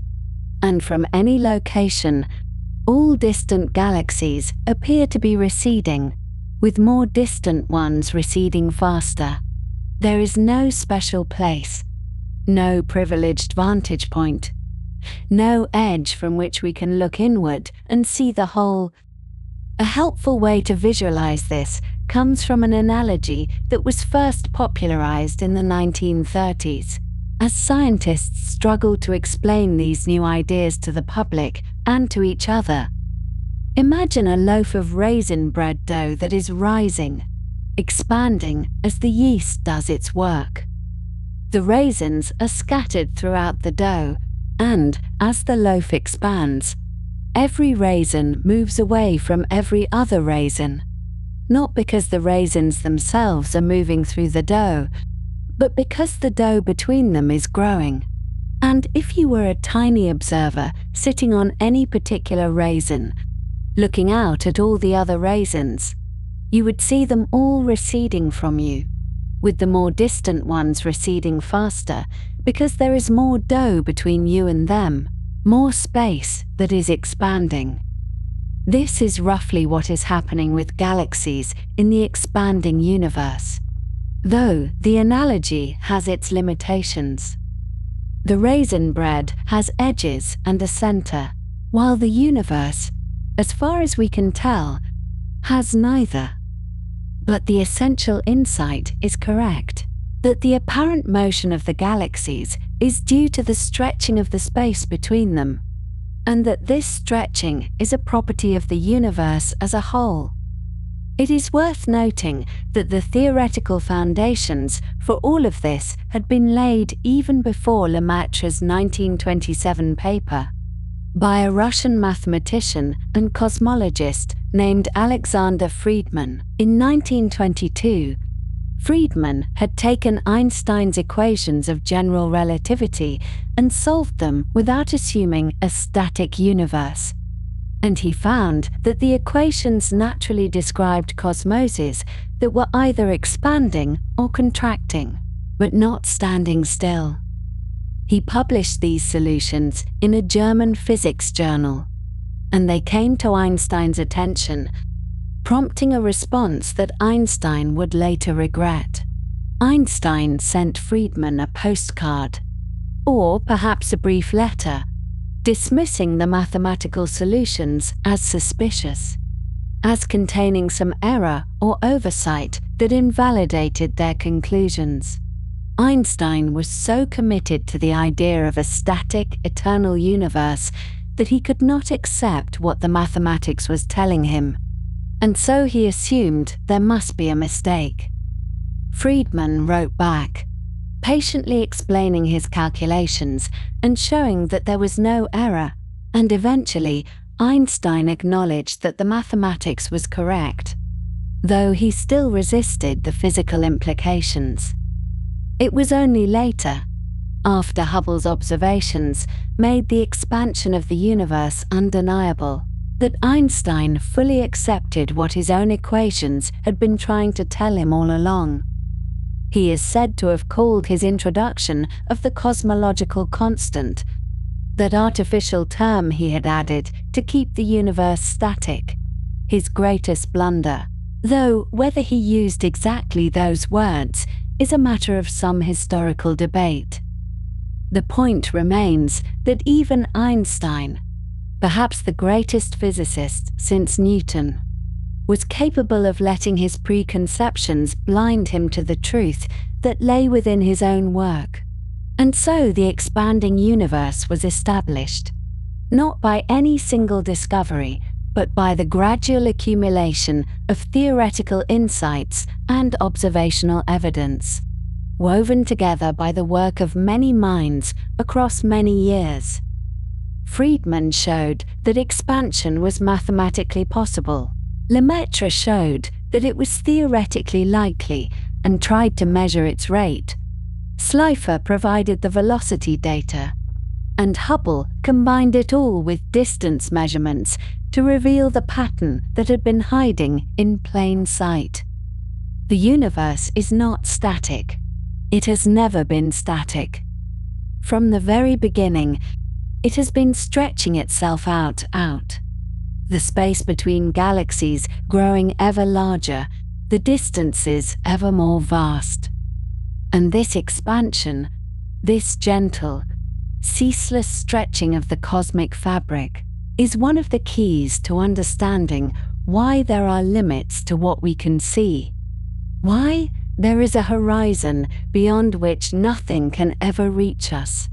and from any location, all distant galaxies appear to be receding, with more distant ones receding faster. There is no special place, no privileged vantage point, no edge from which we can look inward and see the whole. A helpful way to visualize this comes from an analogy that was first popularized in the 1930s, as scientists struggled to explain these new ideas to the public and to each other. Imagine a loaf of raisin bread dough that is rising, expanding as the yeast does its work. The raisins are scattered throughout the dough, and as the loaf expands, every raisin moves away from every other raisin, not because the raisins themselves are moving through the dough, but because the dough between them is growing. And if you were a tiny observer sitting on any particular raisin, looking out at all the other raisins, you would see them all receding from you, with the more distant ones receding faster because there is more dough between you and them, more space that is expanding. This is roughly what is happening with galaxies in the expanding universe, though the analogy has its limitations. The raisin bread has edges and a center, while the universe, as far as we can tell, has neither. But the essential insight is correct, that the apparent motion of the galaxies is due to the stretching of the space between them, and that this stretching is a property of the universe as a whole. It is worth noting that the theoretical foundations for all of this had been laid even before Lemaitre's 1927 paper by a Russian mathematician and cosmologist named Alexander Friedmann. In 1922, Friedmann had taken Einstein's equations of general relativity and solved them without assuming a static universe. And he found that the equations naturally described cosmoses that were either expanding or contracting, but not standing still. He published these solutions in a German physics journal, and they came to Einstein's attention, prompting a response that Einstein would later regret. Einstein sent Friedmann a postcard, or perhaps a brief letter, dismissing the mathematical solutions as suspicious, as containing some error or oversight that invalidated their conclusions. Einstein was so committed to the idea of a static, eternal universe that he could not accept what the mathematics was telling him, and so he assumed there must be a mistake. Friedmann wrote back, patiently explaining his calculations and showing that there was no error, and eventually Einstein acknowledged that the mathematics was correct, though he still resisted the physical implications. It was only later, after Hubble's observations made the expansion of the universe undeniable, that Einstein fully accepted what his own equations had been trying to tell him all along. He is said to have called his introduction of the cosmological constant, that artificial term he had added to keep the universe static, his greatest blunder, though whether he used exactly those words is a matter of some historical debate. The point remains that even Einstein, perhaps the greatest physicist since Newton, was capable of letting his preconceptions blind him to the truth that lay within his own work. And so the expanding universe was established, not by any single discovery, but by the gradual accumulation of theoretical insights and observational evidence, woven together by the work of many minds across many years. Friedmann showed that expansion was mathematically possible. Lemaitre showed that it was theoretically likely and tried to measure its rate. Slipher provided the velocity data, and Hubble combined it all with distance measurements to reveal the pattern that had been hiding in plain sight. The universe is not static. It has never been static. From the very beginning, it has been stretching itself out. The space between galaxies growing ever larger, the distances ever more vast. And this expansion, this gentle, ceaseless stretching of the cosmic fabric, is one of the keys to understanding why there are limits to what we can see, why there is a horizon beyond which nothing can ever reach us,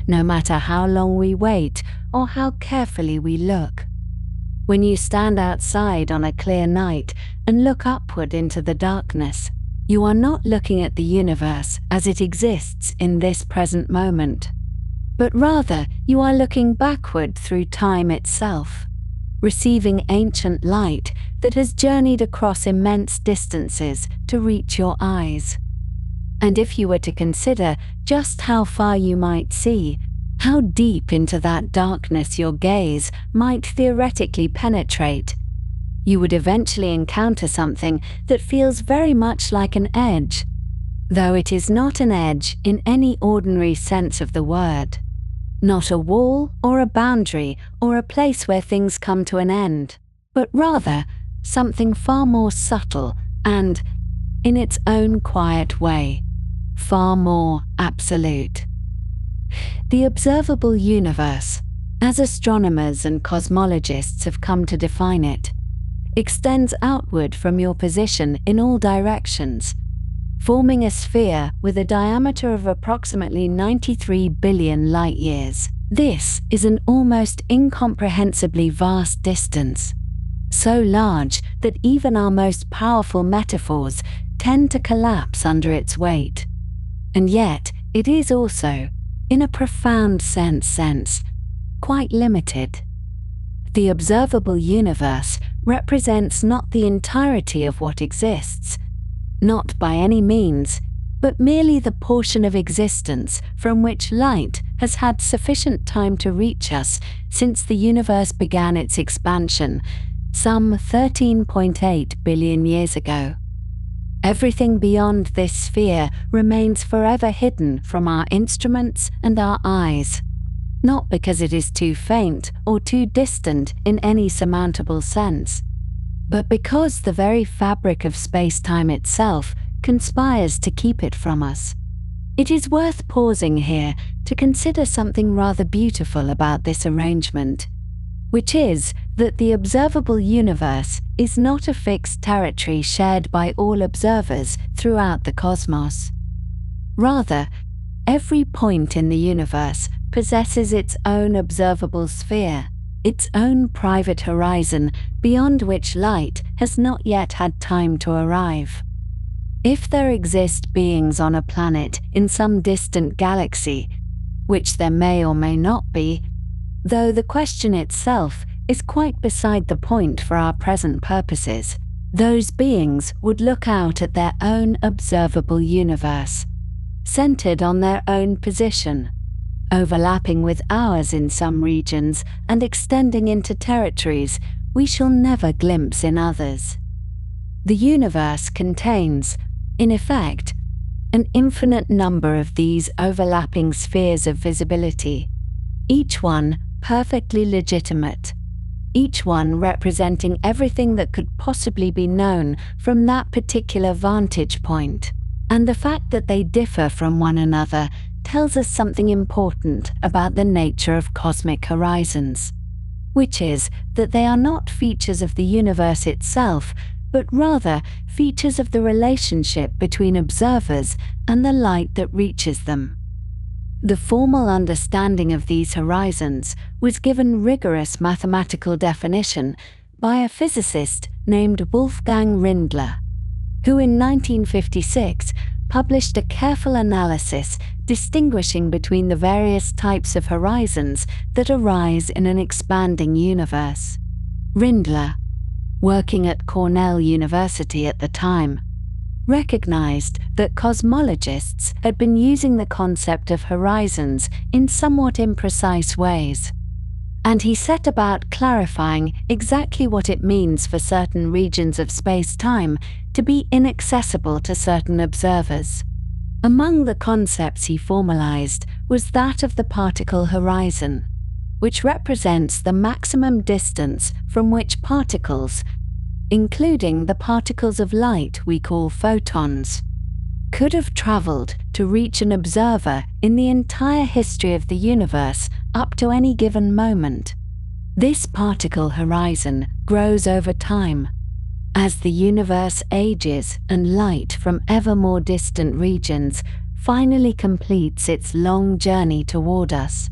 no matter how long we wait or how carefully we look. When you stand outside on a clear night and look upward into the darkness, you are not looking at the universe as it exists in this present moment, but rather you are looking backward through time itself, receiving ancient light that has journeyed across immense distances to reach your eyes. And if you were to consider just how far you might see, how deep into that darkness your gaze might theoretically penetrate, you would eventually encounter something that feels very much like an edge, though it is not an edge in any ordinary sense of the word. Not a wall or a boundary or a place where things come to an end, but rather something far more subtle and, in its own quiet way, far more absolute. The observable universe, as astronomers and cosmologists have come to define it, extends outward from your position in all directions, forming a sphere with a diameter of approximately 93 billion light-years. This is an almost incomprehensibly vast distance, so large that even our most powerful metaphors tend to collapse under its weight. And yet, it is also, in a profound sense, quite limited. The observable universe represents not the entirety of what exists, not by any means, but merely the portion of existence from which light has had sufficient time to reach us since the universe began its expansion, some 13.8 billion years ago. Everything beyond this sphere remains forever hidden from our instruments and our eyes, not because it is too faint or too distant in any surmountable sense, but because the very fabric of space-time itself conspires to keep it from us. It is worth pausing here to consider something rather beautiful about this arrangement, which is that the observable universe is not a fixed territory shared by all observers throughout the cosmos. Rather, every point in the universe possesses its own observable sphere, its own private horizon beyond which light has not yet had time to arrive. If there exist beings on a planet in some distant galaxy, which there may or may not be, though the question itself is quite beside the point for our present purposes, those beings would look out at their own observable universe, centered on their own position, overlapping with ours in some regions and extending into territories we shall never glimpse in others. The universe contains, in effect, an infinite number of these overlapping spheres of visibility, each one perfectly legitimate, each one representing everything that could possibly be known from that particular vantage point. And the fact that they differ from one another tells us something important about the nature of cosmic horizons, which is that they are not features of the universe itself, but rather features of the relationship between observers and the light that reaches them. The formal understanding of these horizons was given rigorous mathematical definition by a physicist named Wolfgang Rindler, who in 1956 published a careful analysis distinguishing between the various types of horizons that arise in an expanding universe. Rindler, working at Cornell University at the time, recognized that cosmologists had been using the concept of horizons in somewhat imprecise ways, and he set about clarifying exactly what it means for certain regions of space-time to be inaccessible to certain observers. Among the concepts he formalized was that of the particle horizon, which represents the maximum distance from which particles, including the particles of light we call photons, could have traveled to reach an observer in the entire history of the universe up to any given moment. This particle horizon grows over time, as the universe ages and light from ever more distant regions finally completes its long journey toward us.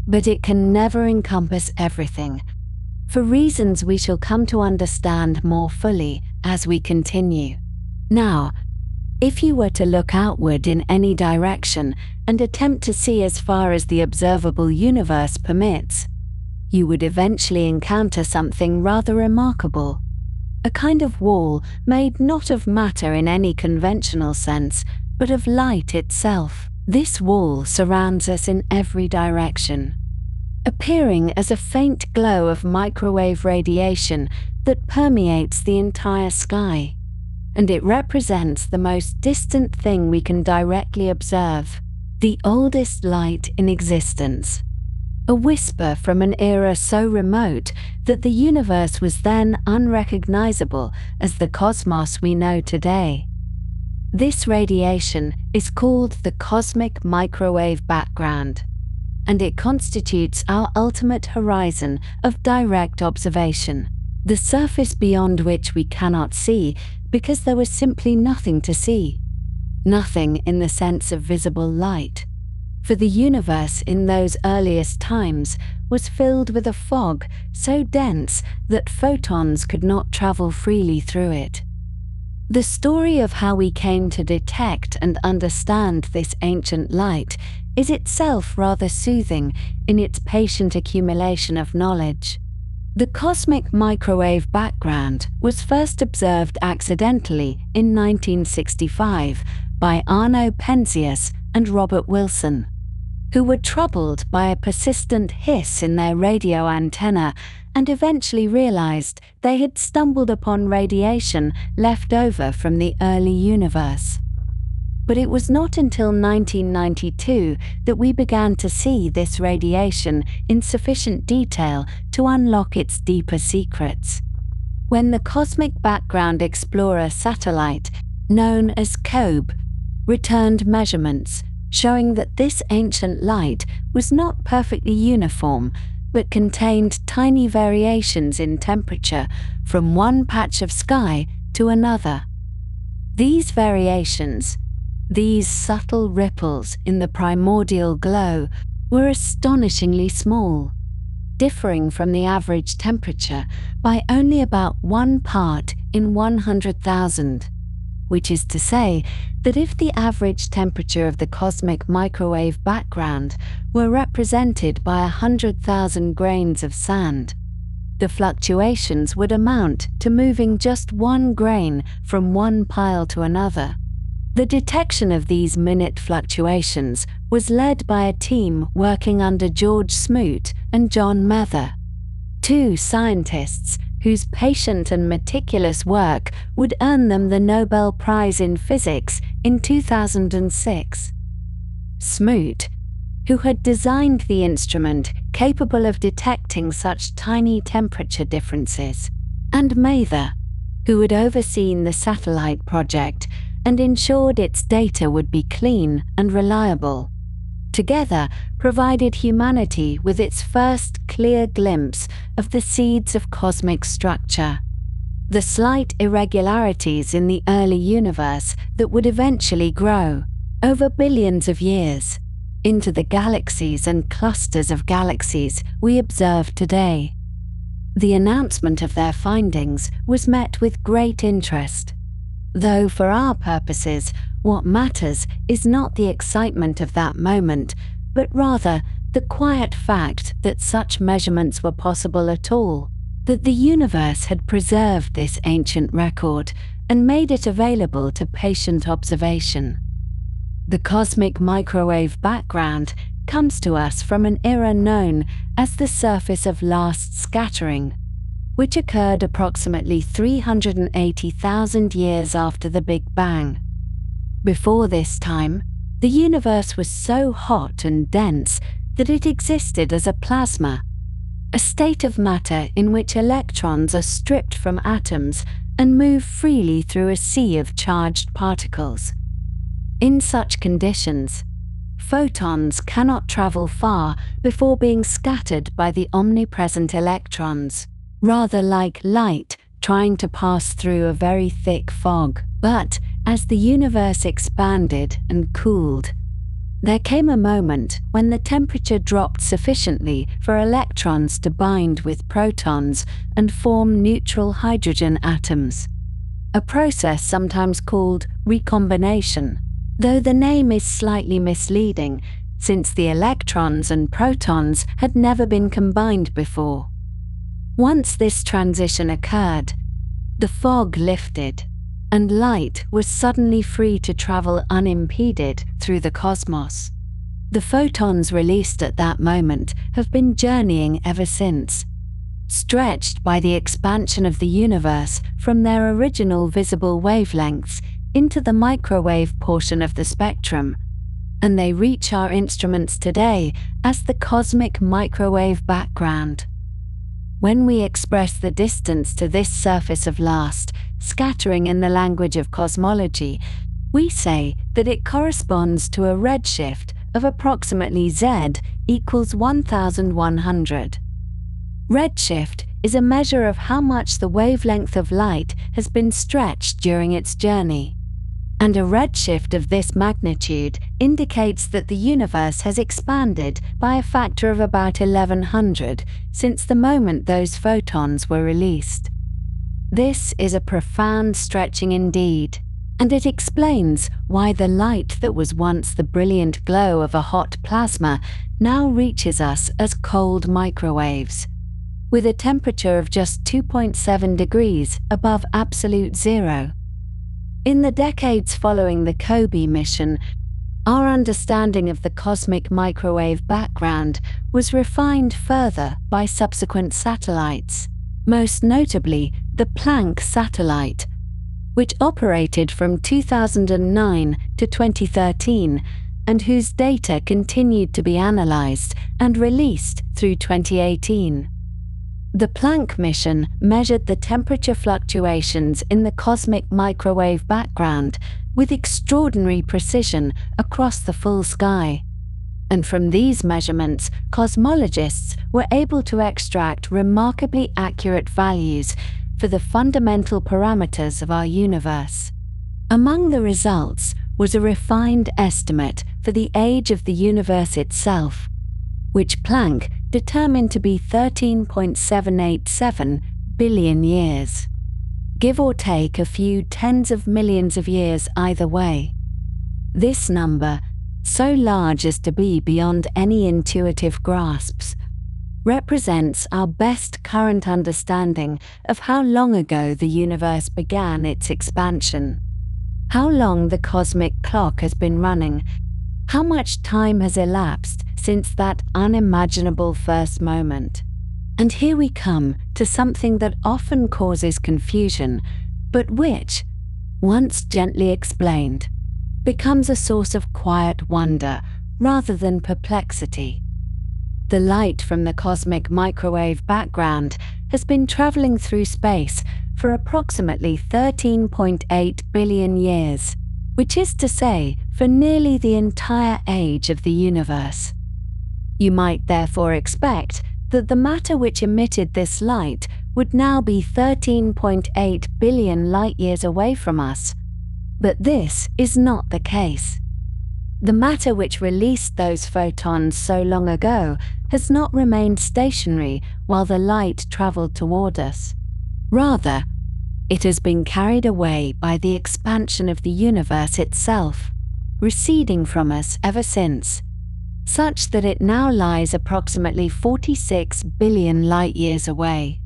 But it can never encompass everything, for reasons we shall come to understand more fully as we continue. Now, if you were to look outward in any direction and attempt to see as far as the observable universe permits, you would eventually encounter something rather remarkable. A kind of wall made not of matter in any conventional sense, but of light itself. This wall surrounds us in every direction, appearing as a faint glow of microwave radiation that permeates the entire sky, and it represents the most distant thing we can directly observe, the oldest light in existence. A whisper from an era so remote that the universe was then unrecognizable as the cosmos we know today. This radiation is called the cosmic microwave background, and it constitutes our ultimate horizon of direct observation, the surface beyond which we cannot see because there was simply nothing to see. Nothing in the sense of visible light. For the universe in those earliest times was filled with a fog so dense that photons could not travel freely through it. The story of how we came to detect and understand this ancient light is itself rather soothing in its patient accumulation of knowledge. The cosmic microwave background was first observed accidentally in 1965 by Arno Penzias and Robert Wilson, who were troubled by a persistent hiss in their radio antenna and eventually realized they had stumbled upon radiation left over from the early universe. But it was not until 1992 that we began to see this radiation in sufficient detail to unlock its deeper secrets. When the Cosmic Background Explorer satellite, known as COBE, returned measurements showing that this ancient light was not perfectly uniform, but contained tiny variations in temperature from one patch of sky to another. These variations, these subtle ripples in the primordial glow, were astonishingly small, differing from the average temperature by only about 1 part in 100,000. Which is to say that if the average temperature of the cosmic microwave background were represented by 100,000 grains of sand, the fluctuations would amount to moving just 1 grain from one pile to another. The detection of these minute fluctuations was led by a team working under George Smoot and John Mather, two scientists whose patient and meticulous work would earn them the Nobel Prize in Physics in 2006. Smoot, who had designed the instrument capable of detecting such tiny temperature differences, and Mather, who had overseen the satellite project and ensured its data would be clean and reliable, together provided humanity with its first clear glimpse of the seeds of cosmic structure, the slight irregularities in the early universe that would eventually grow, over billions of years, into the galaxies and clusters of galaxies we observe today. The announcement of their findings was met with great interest, though for our purposes, what matters is not the excitement of that moment, but rather the quiet fact that such measurements were possible at all, that the universe had preserved this ancient record and made it available to patient observation. The cosmic microwave background comes to us from an era known as the surface of last scattering, which occurred approximately 380,000 years after the Big Bang. Before this time, the universe was so hot and dense that it existed as a plasma, a state of matter in which electrons are stripped from atoms and move freely through a sea of charged particles. In such conditions, photons cannot travel far before being scattered by the omnipresent electrons, rather like light trying to pass through a very thick fog. But as the universe expanded and cooled, there came a moment when the temperature dropped sufficiently for electrons to bind with protons and form neutral hydrogen atoms, a process sometimes called recombination, though the name is slightly misleading since the electrons and protons had never been combined before. Once this transition occurred, the fog lifted, and light was suddenly free to travel unimpeded through the cosmos. The photons released at that moment have been journeying ever since, stretched by the expansion of the universe from their original visible wavelengths into the microwave portion of the spectrum, and they reach our instruments today as the cosmic microwave background. When we express the distance to this surface of last scattering in the language of cosmology, we say that it corresponds to a redshift of approximately Z equals 1100. Redshift is a measure of how much the wavelength of light has been stretched during its journey, and a redshift of this magnitude indicates that the universe has expanded by a factor of about 1100 since the moment those photons were released. This is a profound stretching indeed, and it explains why the light that was once the brilliant glow of a hot plasma now reaches us as cold microwaves, with a temperature of just 2.7 degrees above absolute zero. In the decades following the COBE mission, our understanding of the cosmic microwave background was refined further by subsequent satellites, most notably the Planck satellite, which operated from 2009 to 2013 and whose data continued to be analyzed and released through 2018. The Planck mission measured the temperature fluctuations in the cosmic microwave background with extraordinary precision across the full sky. And from these measurements, cosmologists were able to extract remarkably accurate values for the fundamental parameters of our universe. Among the results was a refined estimate for the age of the universe itself, which Planck determined to be 13.787 billion years, give or take a few tens of millions of years either way. This number, so large as to be beyond any intuitive grasps, represents our best current understanding of how long ago the universe began its expansion, how long the cosmic clock has been running, how much time has elapsed since that unimaginable first moment. And here we come to something that often causes confusion, but which, once gently explained, becomes a source of quiet wonder rather than perplexity. The light from the cosmic microwave background has been traveling through space for approximately 13.8 billion years, which is to say, for nearly the entire age of the universe. You might therefore expect that the matter which emitted this light would now be 13.8 billion light-years away from us. But this is not the case. The matter which released those photons so long ago has not remained stationary while the light traveled toward us. Rather, it has been carried away by the expansion of the universe itself, receding from us ever since, such that it now lies approximately 46 billion light-years away.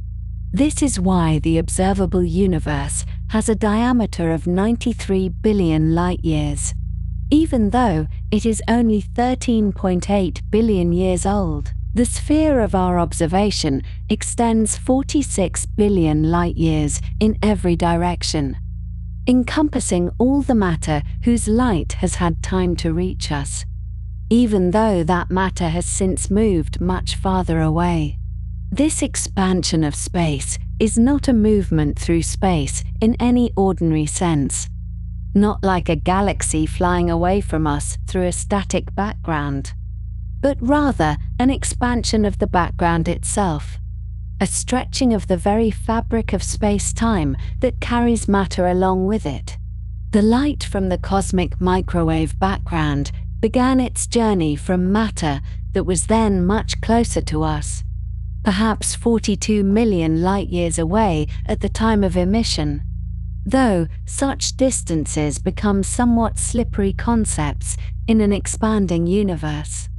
This is why the observable universe has a diameter of 93 billion light-years, even though it is only 13.8 billion years old. The sphere of our observation extends 46 billion light-years in every direction, encompassing all the matter whose light has had time to reach us, even though that matter has since moved much farther away. This expansion of space is not a movement through space in any ordinary sense, not like a galaxy flying away from us through a static background, but rather an expansion of the background itself, a stretching of the very fabric of space-time that carries matter along with it. The light from the cosmic microwave background began its journey from matter that was then much closer to us, perhaps 42 million light-years away at the time of emission, though such distances become somewhat slippery concepts in an expanding universe.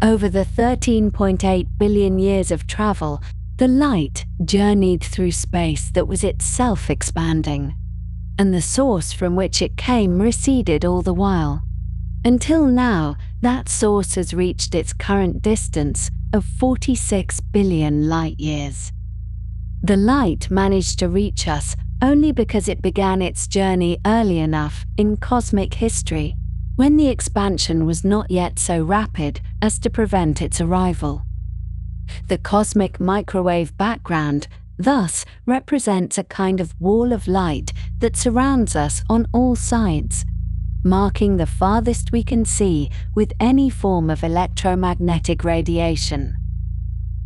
Over the 13.8 billion years of travel, the light journeyed through space that was itself expanding, and the source from which it came receded all the while. Until now, that source has reached its current distance of 46 billion light-years. The light managed to reach us only because it began its journey early enough in cosmic history, when the expansion was not yet so rapid as to prevent its arrival. The cosmic microwave background thus represents a kind of wall of light that surrounds us on all sides, marking the farthest we can see with any form of electromagnetic radiation.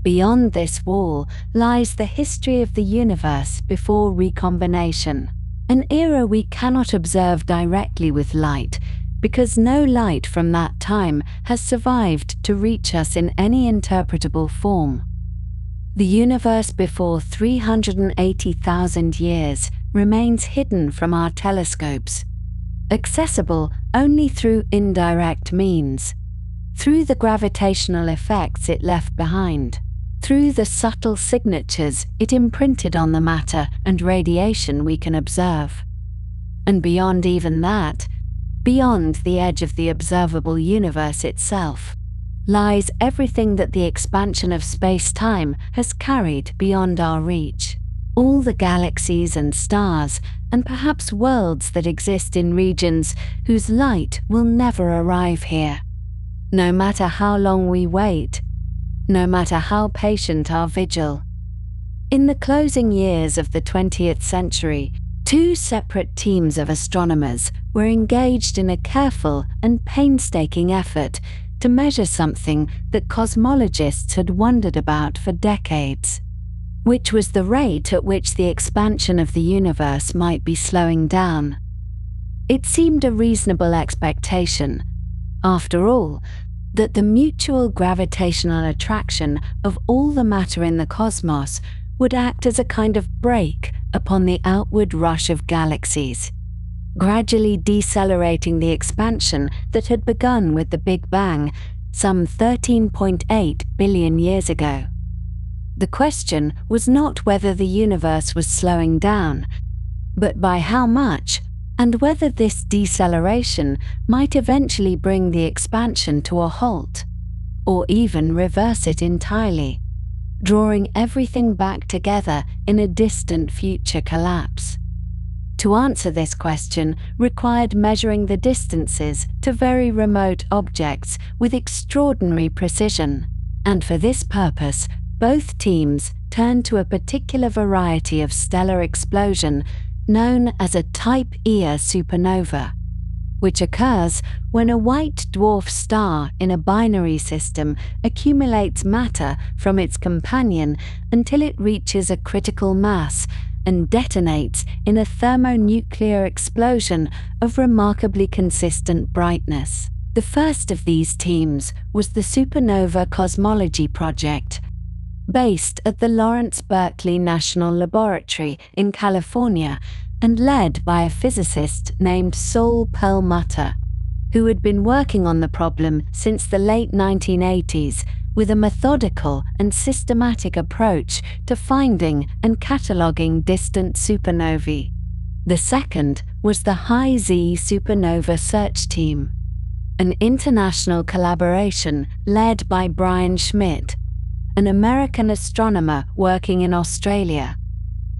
Beyond this wall lies the history of the universe before recombination, an era we cannot observe directly with light because no light from that time has survived to reach us in any interpretable form. The universe before 380,000 years remains hidden from our telescopes, accessible only through indirect means, through the gravitational effects it left behind, through the subtle signatures it imprinted on the matter and radiation we can observe. And beyond even that, beyond the edge of the observable universe itself, lies everything that the expansion of space-time has carried beyond our reach. All the galaxies and stars, and perhaps worlds that exist in regions whose light will never arrive here. No matter how long we wait, no matter how patient our vigil. In the closing years of the 20th century, two separate teams of astronomers were engaged in a careful and painstaking effort to measure something that cosmologists had wondered about for decades, which was the rate at which the expansion of the universe might be slowing down. It seemed a reasonable expectation, after all, that the mutual gravitational attraction of all the matter in the cosmos would act as a kind of brake upon the outward rush of galaxies, gradually decelerating the expansion that had begun with the Big Bang some 13.8 billion years ago. The question was not whether the universe was slowing down, but by how much, and whether this deceleration might eventually bring the expansion to a halt, or even reverse it entirely, drawing everything back together in a distant future collapse. To answer this question required measuring the distances to very remote objects with extraordinary precision, and for this purpose, both teams turned to a particular variety of stellar explosion known as a Type Ia supernova, which occurs when a white dwarf star in a binary system accumulates matter from its companion until it reaches a critical mass and detonates in a thermonuclear explosion of remarkably consistent brightness. The first of these teams was the Supernova Cosmology Project, based at the Lawrence Berkeley National Laboratory in California and led by a physicist named Saul Perlmutter, who had been working on the problem since the late 1980s with a methodical and systematic approach to finding and cataloguing distant supernovae. The second was the High Z Supernova Search Team, an international collaboration led by Brian Schmidt, an American astronomer working in Australia,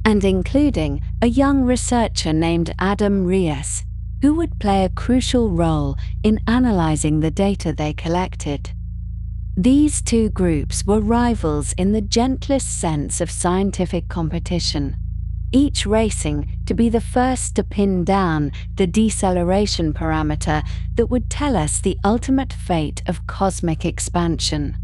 and including a young researcher named Adam Riess, who would play a crucial role in analyzing the data they collected. These two groups were rivals in the gentlest sense of scientific competition, each racing to be the first to pin down the deceleration parameter that would tell us the ultimate fate of cosmic expansion,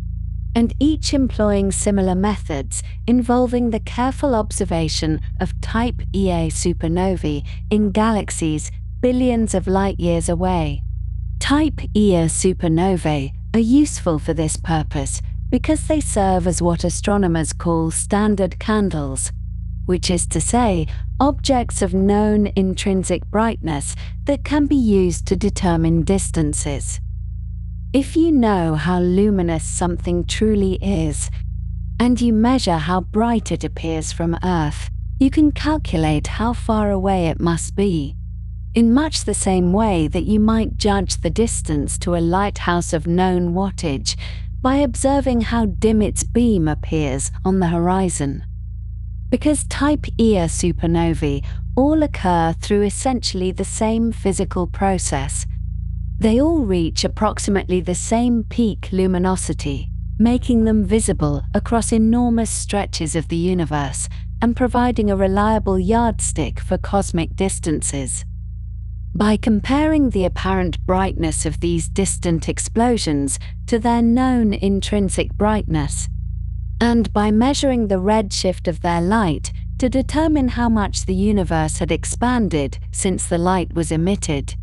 and each employing similar methods involving the careful observation of Type Ia supernovae in galaxies billions of light-years away. Type Ia supernovae are useful for this purpose because they serve as what astronomers call standard candles, which is to say, objects of known intrinsic brightness that can be used to determine distances. If you know how luminous something truly is, and you measure how bright it appears from Earth, you can calculate how far away it must be, in much the same way that you might judge the distance to a lighthouse of known wattage by observing how dim its beam appears on the horizon. Because Type Ia supernovae all occur through essentially the same physical process, they all reach approximately the same peak luminosity, making them visible across enormous stretches of the universe and providing a reliable yardstick for cosmic distances. By comparing the apparent brightness of these distant explosions to their known intrinsic brightness, and by measuring the redshift of their light to determine how much the universe had expanded since the light was emitted,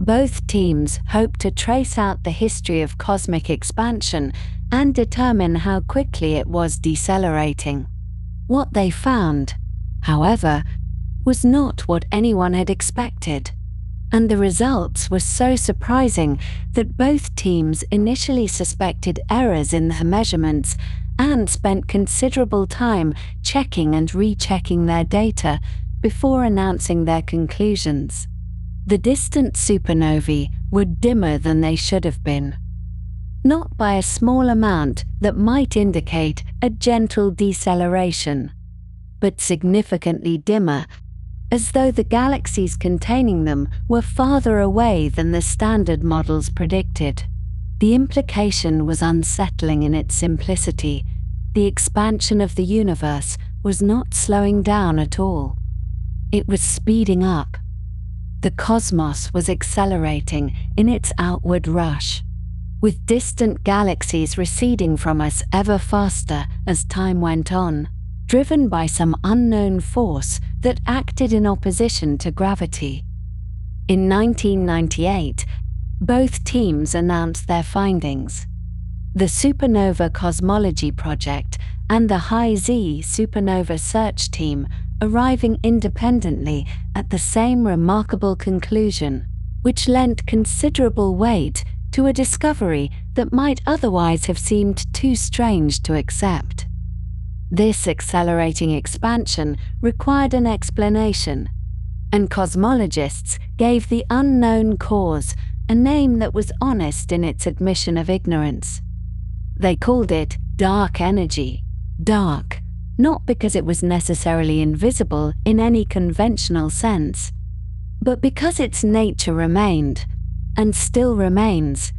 Both teams hoped to trace out the history of cosmic expansion and determine how quickly it was decelerating. What they found, however, was not what anyone had expected, and the results were so surprising that both teams initially suspected errors in their measurements and spent considerable time checking and rechecking their data before announcing their conclusions. The distant supernovae were dimmer than they should have been. Not by a small amount that might indicate a gentle deceleration, but significantly dimmer, as though the galaxies containing them were farther away than the standard models predicted. The implication was unsettling in its simplicity. The expansion of the universe was not slowing down at all. It was speeding up. The cosmos was accelerating in its outward rush, with distant galaxies receding from us ever faster as time went on, driven by some unknown force that acted in opposition to gravity. In 1998, both teams announced their findings. The Supernova Cosmology Project and the High-Z Supernova Search Team arriving independently at the same remarkable conclusion, which lent considerable weight to a discovery that might otherwise have seemed too strange to accept. This accelerating expansion required an explanation, and cosmologists gave the unknown cause a name that was honest in its admission of ignorance. They called it dark energy. Dark, not because it was necessarily invisible in any conventional sense, but because its nature remained, and still remains,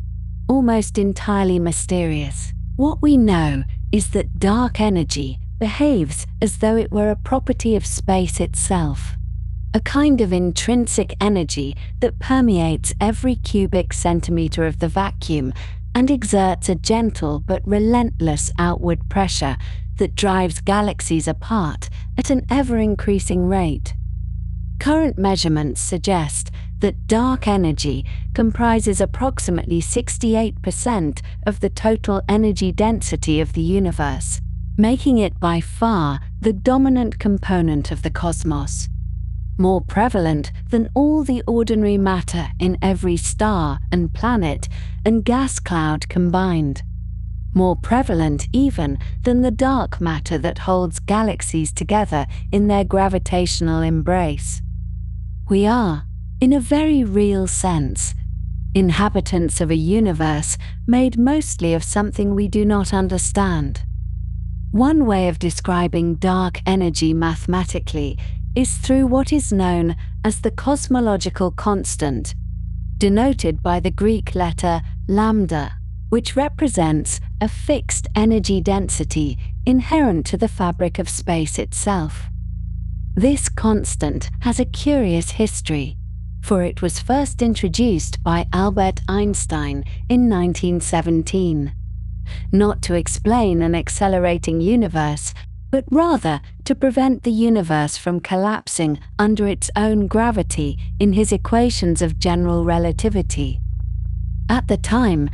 almost entirely mysterious. What we know is that dark energy behaves as though it were a property of space itself, a kind of intrinsic energy that permeates every cubic centimeter of the vacuum and exerts a gentle but relentless outward pressure that drives galaxies apart at an ever-increasing rate. Current measurements suggest that dark energy comprises approximately 68% of the total energy density of the universe, making it by far the dominant component of the cosmos, more prevalent than all the ordinary matter in every star and planet and gas cloud combined, more prevalent even than the dark matter that holds galaxies together in their gravitational embrace. We are, in a very real sense, inhabitants of a universe made mostly of something we do not understand. One way of describing dark energy mathematically is through what is known as the cosmological constant, denoted by the Greek letter lambda, which represents a fixed energy density inherent to the fabric of space itself. This constant has a curious history, for it was first introduced by Albert Einstein in 1917, not to explain an accelerating universe, but rather to prevent the universe from collapsing under its own gravity in his equations of general relativity. At the time,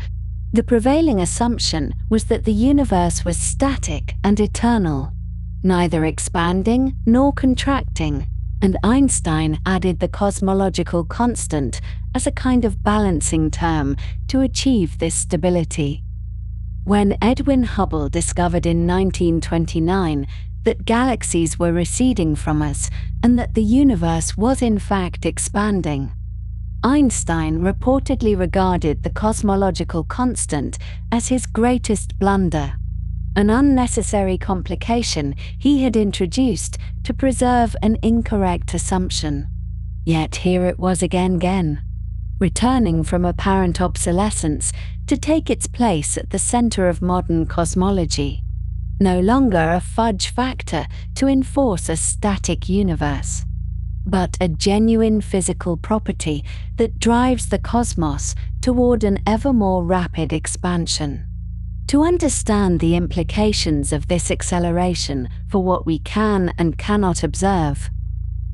the prevailing assumption was that the universe was static and eternal, neither expanding nor contracting, and Einstein added the cosmological constant as a kind of balancing term to achieve this stability. When Edwin Hubble discovered in 1929 that galaxies were receding from us and that the universe was in fact expanding, Einstein reportedly regarded the cosmological constant as his greatest blunder, an unnecessary complication he had introduced to preserve an incorrect assumption. Yet here it was again, returning from apparent obsolescence to take its place at the center of modern cosmology, no longer a fudge factor to enforce a static universe, but a genuine physical property that drives the cosmos toward an ever more rapid expansion. To understand the implications of this acceleration for what we can and cannot observe,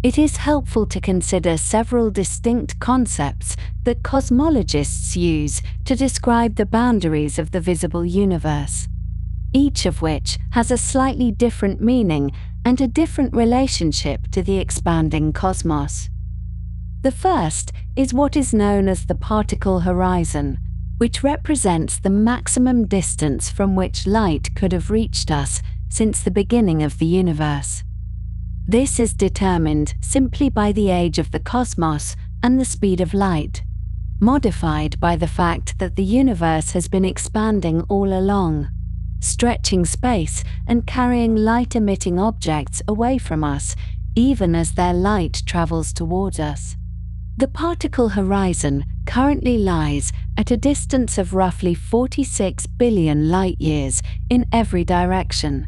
It is helpful to consider several distinct concepts that cosmologists use to describe the boundaries of the visible universe, each of which has a slightly different meaning and a different relationship to the expanding cosmos. The first is what is known as the particle horizon, which represents the maximum distance from which light could have reached us since the beginning of the universe. This is determined simply by the age of the cosmos and the speed of light, modified by the fact that the universe has been expanding all along, stretching space and carrying light-emitting objects away from us, even as their light travels towards us. The particle horizon currently lies at a distance of roughly 46 billion light-years in every direction.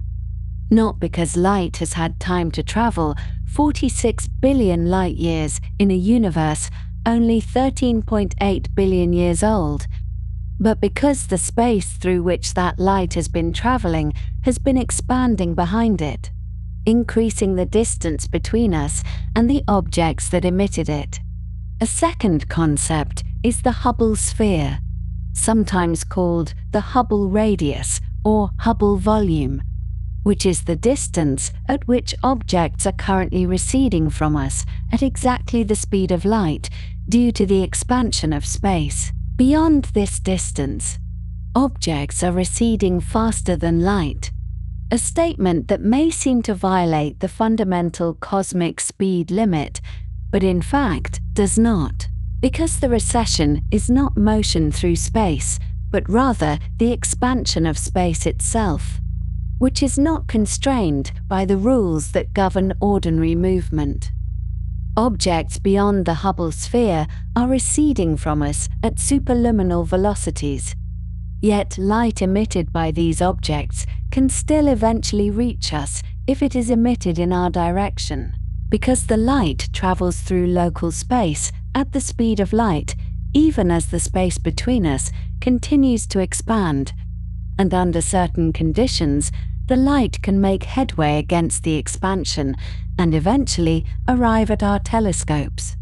Not because light has had time to travel 46 billion light-years in a universe only 13.8 billion years old, but because the space through which that light has been traveling has been expanding behind it, increasing the distance between us and the objects that emitted it. A second concept is the Hubble sphere, sometimes called the Hubble radius or Hubble volume, which is the distance at which objects are currently receding from us at exactly the speed of light due to the expansion of space. Beyond this distance, objects are receding faster than light, a statement that may seem to violate the fundamental cosmic speed limit, but in fact does not, because the recession is not motion through space, but rather the expansion of space itself, which is not constrained by the rules that govern ordinary movement. Objects beyond the Hubble sphere are receding from us at superluminal velocities, yet light emitted by these objects can still eventually reach us if it is emitted in our direction, because the light travels through local space at the speed of light, even as the space between us continues to expand, and under certain conditions, the light can make headway against the expansion and eventually arrive at our telescopes.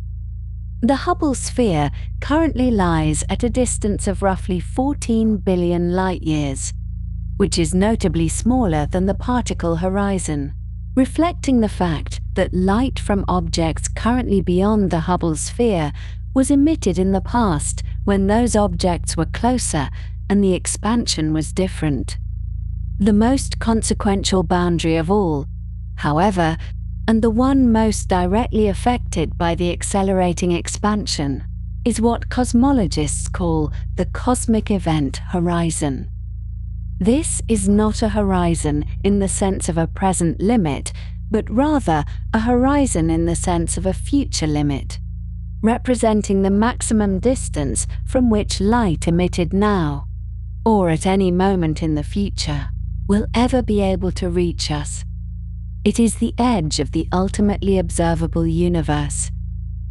The Hubble sphere currently lies at a distance of roughly 14 billion light-years, which is notably smaller than the particle horizon, reflecting the fact that light from objects currently beyond the Hubble sphere was emitted in the past when those objects were closer and the expansion was different. The most consequential boundary of all, however, and the one most directly affected by the accelerating expansion, is what cosmologists call the cosmic event horizon. This is not a horizon in the sense of a present limit, but rather a horizon in the sense of a future limit, representing the maximum distance from which light emitted now, or at any moment in the future, will ever be able to reach us. It is the edge of the ultimately observable universe,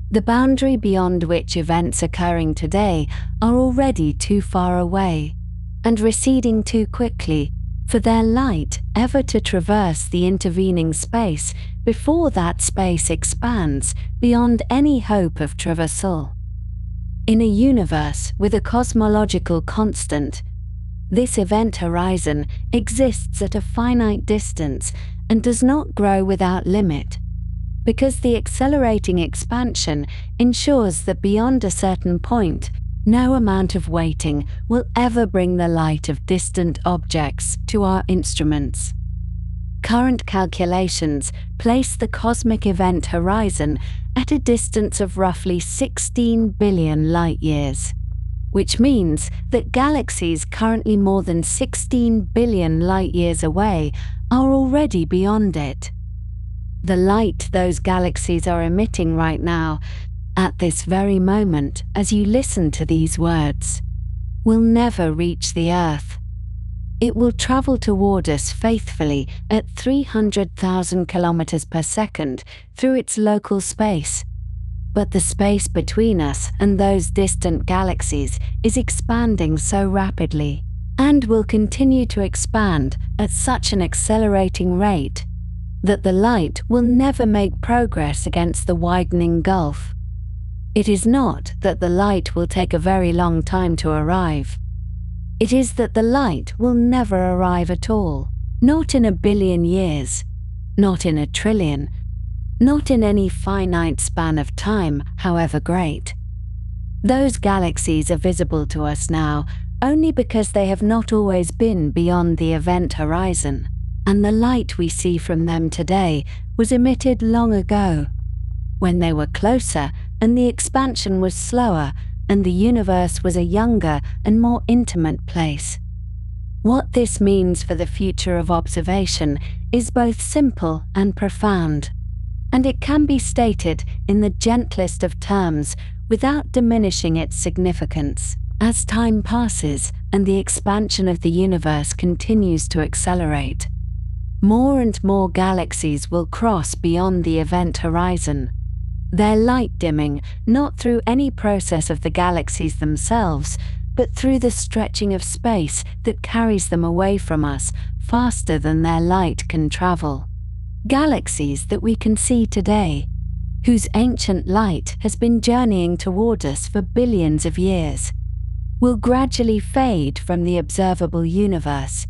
the boundary beyond which events occurring today are already too far away and receding too quickly for their light ever to traverse the intervening space before that space expands beyond any hope of traversal. In a universe with a cosmological constant, this event horizon exists at a finite distance and does not grow without limit, because the accelerating expansion ensures that beyond a certain point, no amount of waiting will ever bring the light of distant objects to our instruments. Current calculations place the cosmic event horizon at a distance of roughly 16 billion light-years, which means that galaxies currently more than 16 billion light-years away are already beyond it. The light those galaxies are emitting right now, at this very moment as you listen to these words, will never reach the Earth. It will travel toward us faithfully at 300,000 kilometers per second through its local space. But the space between us and those distant galaxies is expanding so rapidly, and will continue to expand at such an accelerating rate, that the light will never make progress against the widening gulf. It is not that the light will take a very long time to arrive. It is that the light will never arrive at all, not in 1 billion years, not in 1 trillion, not in any finite span of time, however great. Those galaxies are visible to us now only because they have not always been beyond the event horizon, and the light we see from them today was emitted long ago, when they were closer and the expansion was slower and the universe was a younger and more intimate place. What this means for the future of observation is both simple and profound, and it can be stated in the gentlest of terms without diminishing its significance. As time passes and the expansion of the universe continues to accelerate, more and more galaxies will cross beyond the event horizon, their light dimming not through any process of the galaxies themselves, but through the stretching of space that carries them away from us faster than their light can travel. Galaxies that we can see today, whose ancient light has been journeying toward us for billions of years, will gradually fade from the observable universe,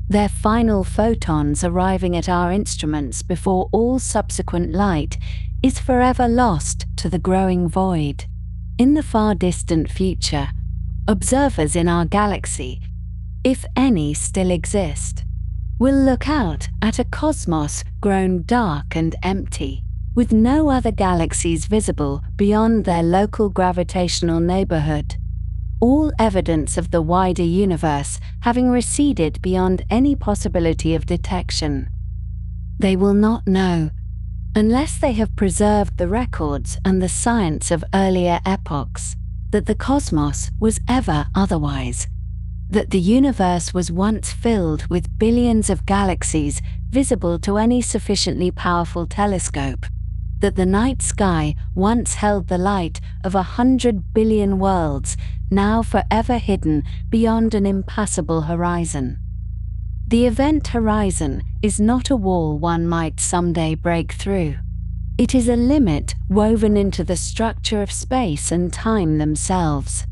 their final photons arriving at our instruments before all subsequent light is forever lost to the growing void. In the far distant future, observers in our galaxy, if any still exist, will look out at a cosmos grown dark and empty, with no other galaxies visible beyond their local gravitational neighborhood, all evidence of the wider universe having receded beyond any possibility of detection. They will not know, unless they have preserved the records and the science of earlier epochs, that the cosmos was ever otherwise, that the universe was once filled with billions of galaxies visible to any sufficiently powerful telescope, that the night sky once held the light of 100 billion worlds, now forever hidden beyond an impassable horizon. The event horizon is not a wall one might someday break through. It is a limit woven into the structure of space and time themselves,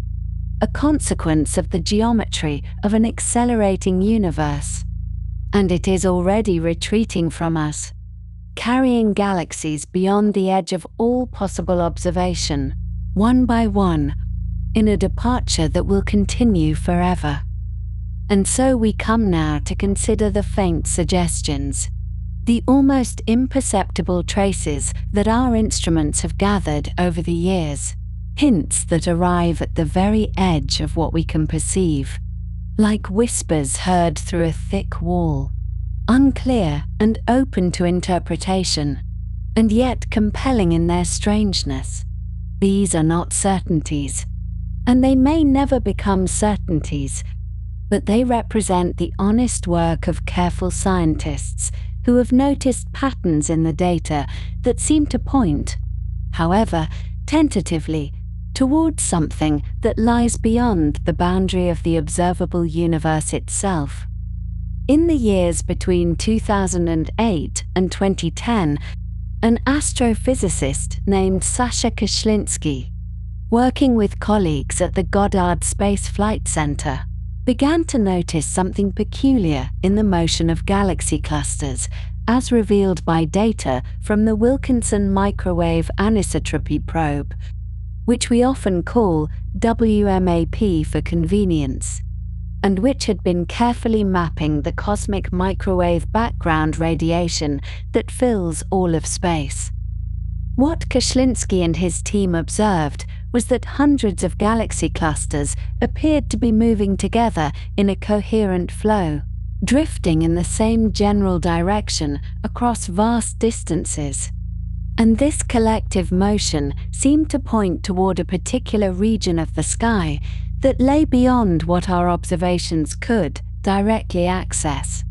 a consequence of the geometry of an accelerating universe. And it is already retreating from us, carrying galaxies beyond the edge of all possible observation, one by one, in a departure that will continue forever. And so we come now to consider the faint suggestions, the almost imperceptible traces that our instruments have gathered over the years, hints that arrive at the very edge of what we can perceive, like whispers heard through a thick wall, unclear and open to interpretation, and yet compelling in their strangeness. These are not certainties, and they may never become certainties, but they represent the honest work of careful scientists who have noticed patterns in the data that seem to point, however tentatively, towards something that lies beyond the boundary of the observable universe itself. In the years between 2008 and 2010, an astrophysicist named Sasha Kashlinsky, working with colleagues at the Goddard Space Flight Center, began to notice something peculiar in the motion of galaxy clusters, as revealed by data from the Wilkinson Microwave Anisotropy Probe, which we often call WMAP for convenience, and which had been carefully mapping the cosmic microwave background radiation that fills all of space. What Kashlinsky and his team observed was that hundreds of galaxy clusters appeared to be moving together in a coherent flow, drifting in the same general direction across vast distances. And this collective motion seemed to point toward a particular region of the sky that lay beyond what our observations could directly access.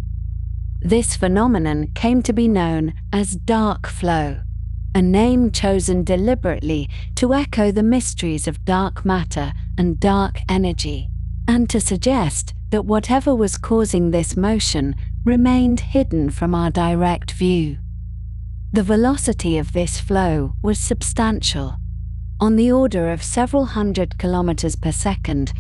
This phenomenon came to be known as dark flow, a name chosen deliberately to echo the mysteries of dark matter and dark energy, and to suggest that whatever was causing this motion remained hidden from our direct view. The velocity of this flow was substantial, on the order of several hundred kilometers per second,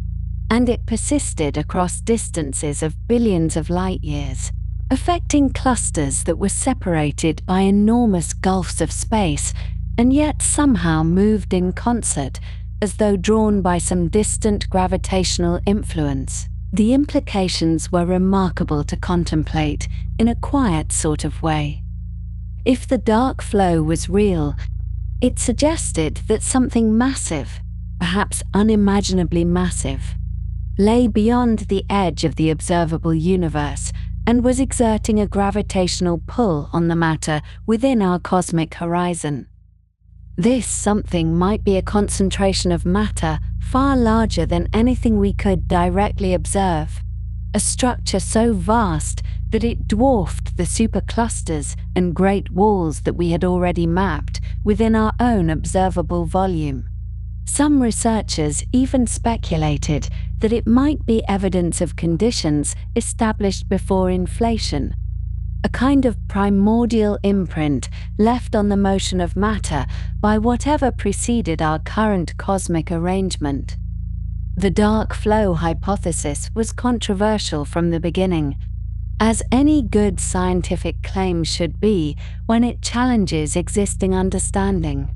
and it persisted across distances of billions of light years, affecting clusters that were separated by enormous gulfs of space and yet somehow moved in concert, as though drawn by some distant gravitational influence. The implications were remarkable to contemplate in a quiet sort of way. If the dark flow was real, it suggested that something massive, perhaps unimaginably massive, lay beyond the edge of the observable universe and was exerting a gravitational pull on the matter within our cosmic horizon. This something might be a concentration of matter far larger than anything we could directly observe, a structure so vast that it dwarfed the superclusters and great walls that we had already mapped within our own observable volume. Some researchers even speculated that it might be evidence of conditions established before inflation, a kind of primordial imprint left on the motion of matter by whatever preceded our current cosmic arrangement. The dark flow hypothesis was controversial from the beginning, as any good scientific claim should be when it challenges existing understanding.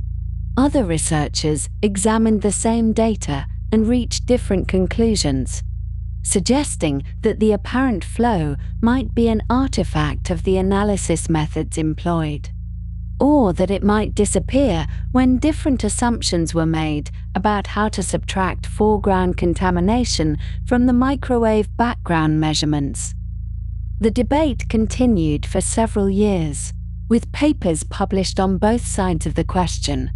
Other researchers examined the same data and reached different conclusions, suggesting that the apparent flow might be an artifact of the analysis methods employed, or that it might disappear when different assumptions were made about how to subtract foreground contamination from the microwave background measurements. The debate continued for several years, with papers published on both sides of the question,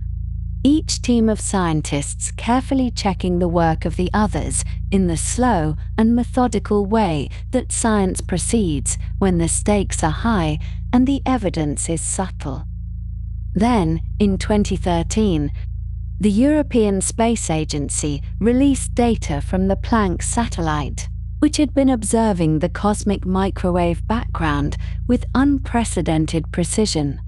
each team of scientists carefully checking the work of the others in the slow and methodical way that science proceeds when the stakes are high and the evidence is subtle. Then, in 2013, the European Space Agency released data from the Planck satellite, which had been observing the cosmic microwave background with unprecedented precision,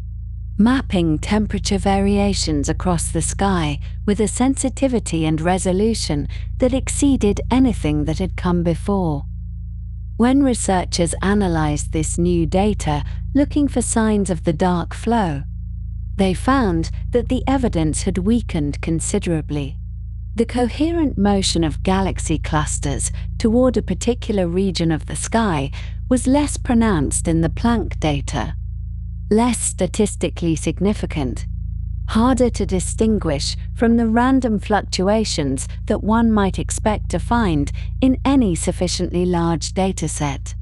mapping temperature variations across the sky with a sensitivity and resolution that exceeded anything that had come before. When researchers analyzed this new data, looking for signs of the dark flow, they found that the evidence had weakened considerably. The coherent motion of galaxy clusters toward a particular region of the sky was less pronounced in the Planck data, less statistically significant, harder to distinguish from the random fluctuations that one might expect to find in any sufficiently large dataset.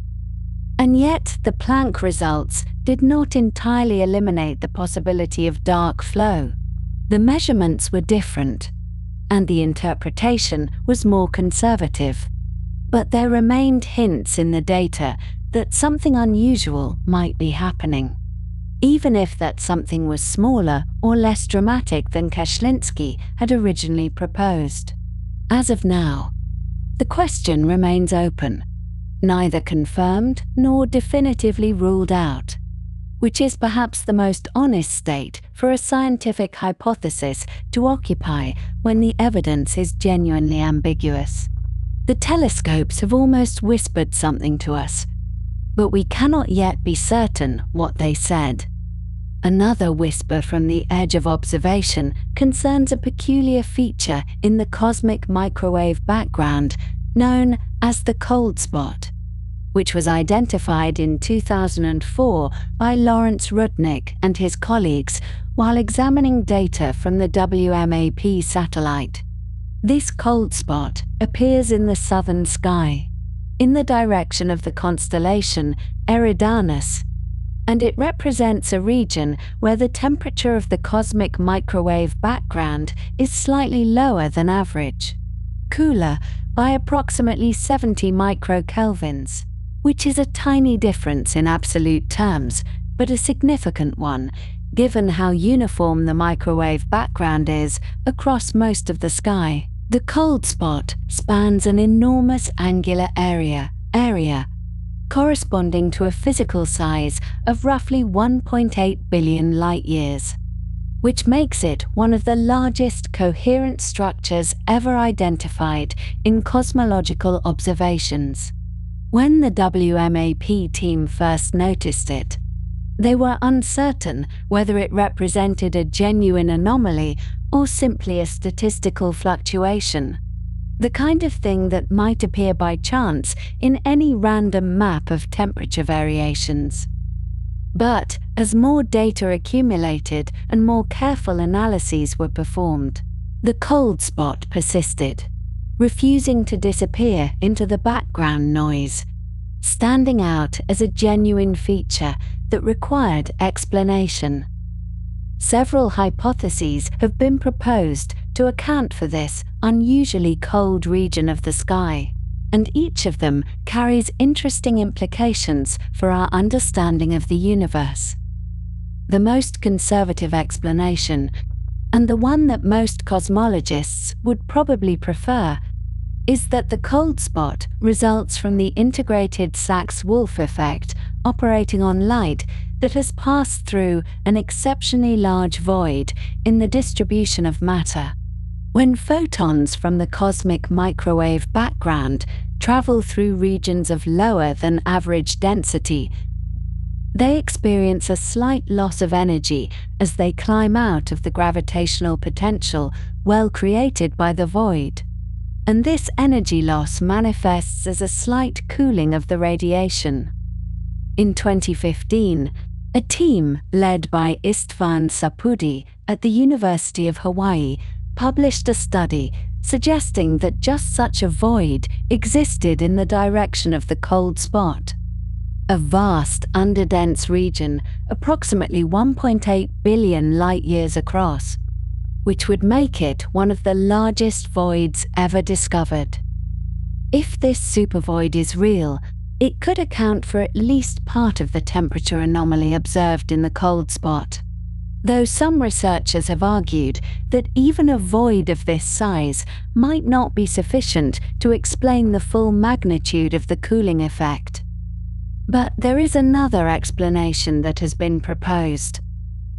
And yet the Planck results did not entirely eliminate the possibility of dark flow. The measurements were different, and the interpretation was more conservative, but there remained hints in the data that something unusual might be happening, even if that something was smaller or less dramatic than Kashlinsky had originally proposed. As of now, the question remains open, neither confirmed nor definitively ruled out, which is perhaps the most honest state for a scientific hypothesis to occupy when the evidence is genuinely ambiguous. The telescopes have almost whispered something to us, but we cannot yet be certain what they said. Another whisper from the edge of observation concerns a peculiar feature in the cosmic microwave background known as the cold spot, which was identified in 2004 by Lawrence Rudnick and his colleagues while examining data from the WMAP satellite. This cold spot appears in the southern sky, in the direction of the constellation Eridanus, and it represents a region where the temperature of the cosmic microwave background is slightly lower than average, cooler by approximately 70 microkelvins, which is a tiny difference in absolute terms, but a significant one, given how uniform the microwave background is across most of the sky. The cold spot spans an enormous angular area, corresponding to a physical size of roughly 1.8 billion light-years, which makes it one of the largest coherent structures ever identified in cosmological observations. When the WMAP team first noticed it, they were uncertain whether it represented a genuine anomaly or simply a statistical fluctuation, the kind of thing that might appear by chance in any random map of temperature variations. But as more data accumulated and more careful analyses were performed, the cold spot persisted, refusing to disappear into the background noise, standing out as a genuine feature that required explanation. Several hypotheses have been proposed to account for this unusually cold region of the sky, and each of them carries interesting implications for our understanding of the universe. The most conservative explanation, and the one that most cosmologists would probably prefer, is that the cold spot results from the integrated Sachs-Wolf effect operating on light that has passed through an exceptionally large void in the distribution of matter. When photons from the cosmic microwave background travel through regions of lower than average density, they experience a slight loss of energy as they climb out of the gravitational potential well created by the void. And this energy loss manifests as a slight cooling of the radiation. In 2015, a team led by Istvan Sapudi at the University of Hawaii published a study suggesting that just such a void existed in the direction of the cold spot. A vast, underdense region, approximately 1.8 billion light-years across, which would make it one of the largest voids ever discovered. If this supervoid is real, it could account for at least part of the temperature anomaly observed in the cold spot, though some researchers have argued that even a void of this size might not be sufficient to explain the full magnitude of the cooling effect. But there is another explanation that has been proposed,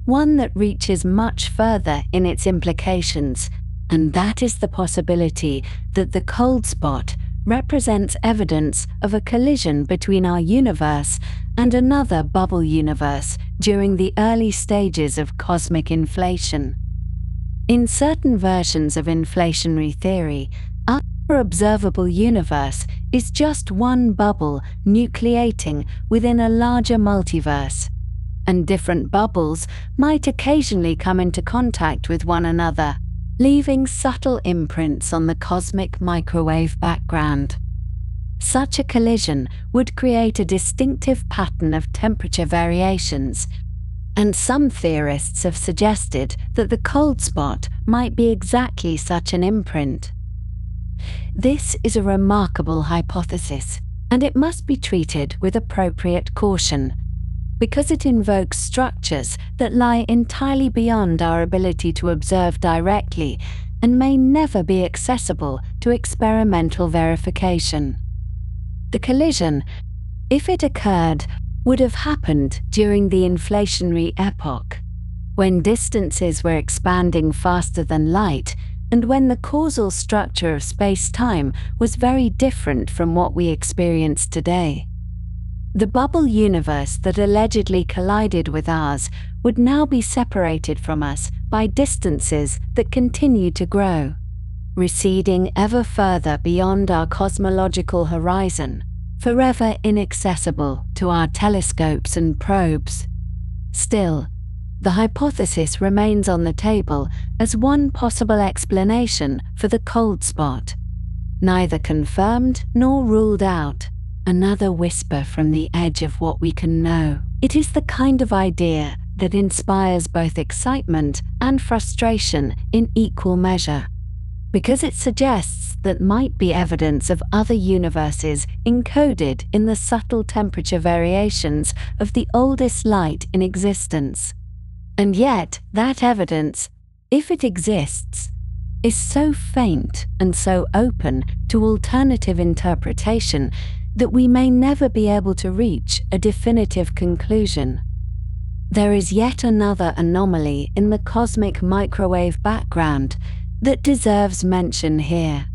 one that reaches much further in its implications, and that is the possibility that the cold spot represents evidence of a collision between our universe and another bubble universe during the early stages of cosmic inflation. In certain versions of inflationary theory, our observable universe is just one bubble nucleating within a larger multiverse, and different bubbles might occasionally come into contact with one another, leaving subtle imprints on the cosmic microwave background. Such a collision would create a distinctive pattern of temperature variations, and some theorists have suggested that the cold spot might be exactly such an imprint. This is a remarkable hypothesis, and it must be treated with appropriate caution, because it invokes structures that lie entirely beyond our ability to observe directly and may never be accessible to experimental verification. The collision, if it occurred, would have happened during the inflationary epoch, when distances were expanding faster than light and when the causal structure of space-time was very different from what we experience today. The bubble universe that allegedly collided with ours would now be separated from us by distances that continue to grow, receding ever further beyond our cosmological horizon, forever inaccessible to our telescopes and probes. Still, the hypothesis remains on the table as one possible explanation for the cold spot, neither confirmed nor ruled out. Another whisper from the edge of what we can know. It is the kind of idea that inspires both excitement and frustration in equal measure, because it suggests that might be evidence of other universes encoded in the subtle temperature variations of the oldest light in existence. And yet, that evidence, if it exists, is so faint and so open to alternative interpretation that we may never be able to reach a definitive conclusion. There is yet another anomaly in the cosmic microwave background that deserves mention here.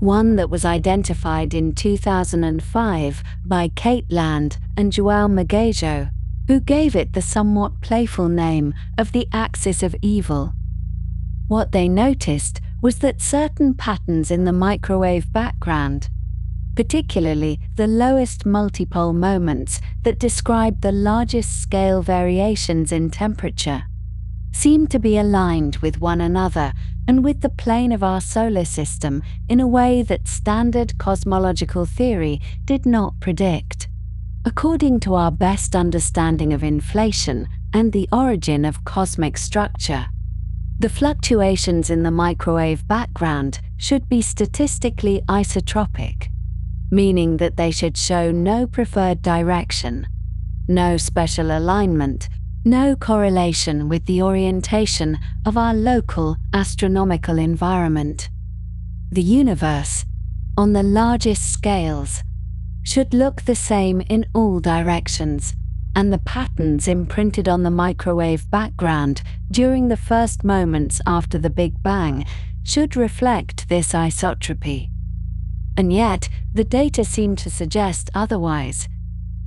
One that was identified in 2005 by Kate Land and João Magajo, who gave it the somewhat playful name of the axis of evil. What they noticed was that certain patterns in the microwave background, particularly the lowest multipole moments that describe the largest scale variations in temperature, seem to be aligned with one another and with the plane of our solar system in a way that standard cosmological theory did not predict. According to our best understanding of inflation and the origin of cosmic structure, the fluctuations in the microwave background should be statistically isotropic, meaning that they should show no preferred direction, no special alignment, no correlation with the orientation of our local astronomical environment. The universe, on the largest scales, should look the same in all directions, and the patterns imprinted on the microwave background during the first moments after the Big Bang should reflect this isotropy. And yet, the data seem to suggest otherwise,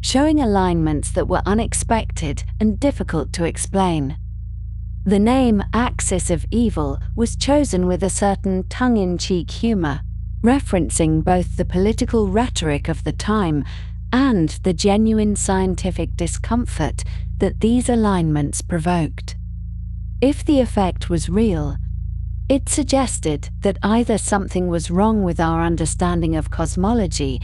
showing alignments that were unexpected and difficult to explain. The name Axis of Evil was chosen with a certain tongue-in-cheek humor, referencing both the political rhetoric of the time and the genuine scientific discomfort that these alignments provoked. If the effect was real, it suggested that either something was wrong with our understanding of cosmology,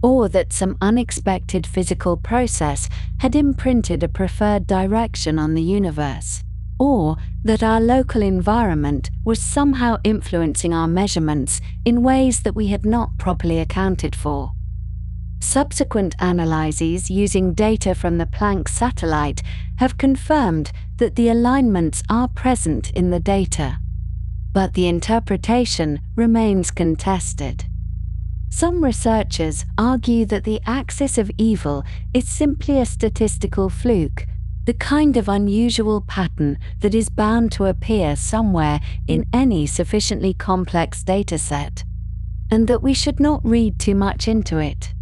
or that some unexpected physical process had imprinted a preferred direction on the universe, or that our local environment was somehow influencing our measurements in ways that we had not properly accounted for. Subsequent analyses using data from the Planck satellite have confirmed that the alignments are present in the data, but the interpretation remains contested. Some researchers argue that the axis of evil is simply a statistical fluke, the kind of unusual pattern that is bound to appear somewhere in any sufficiently complex dataset, and that we should not read too much into it.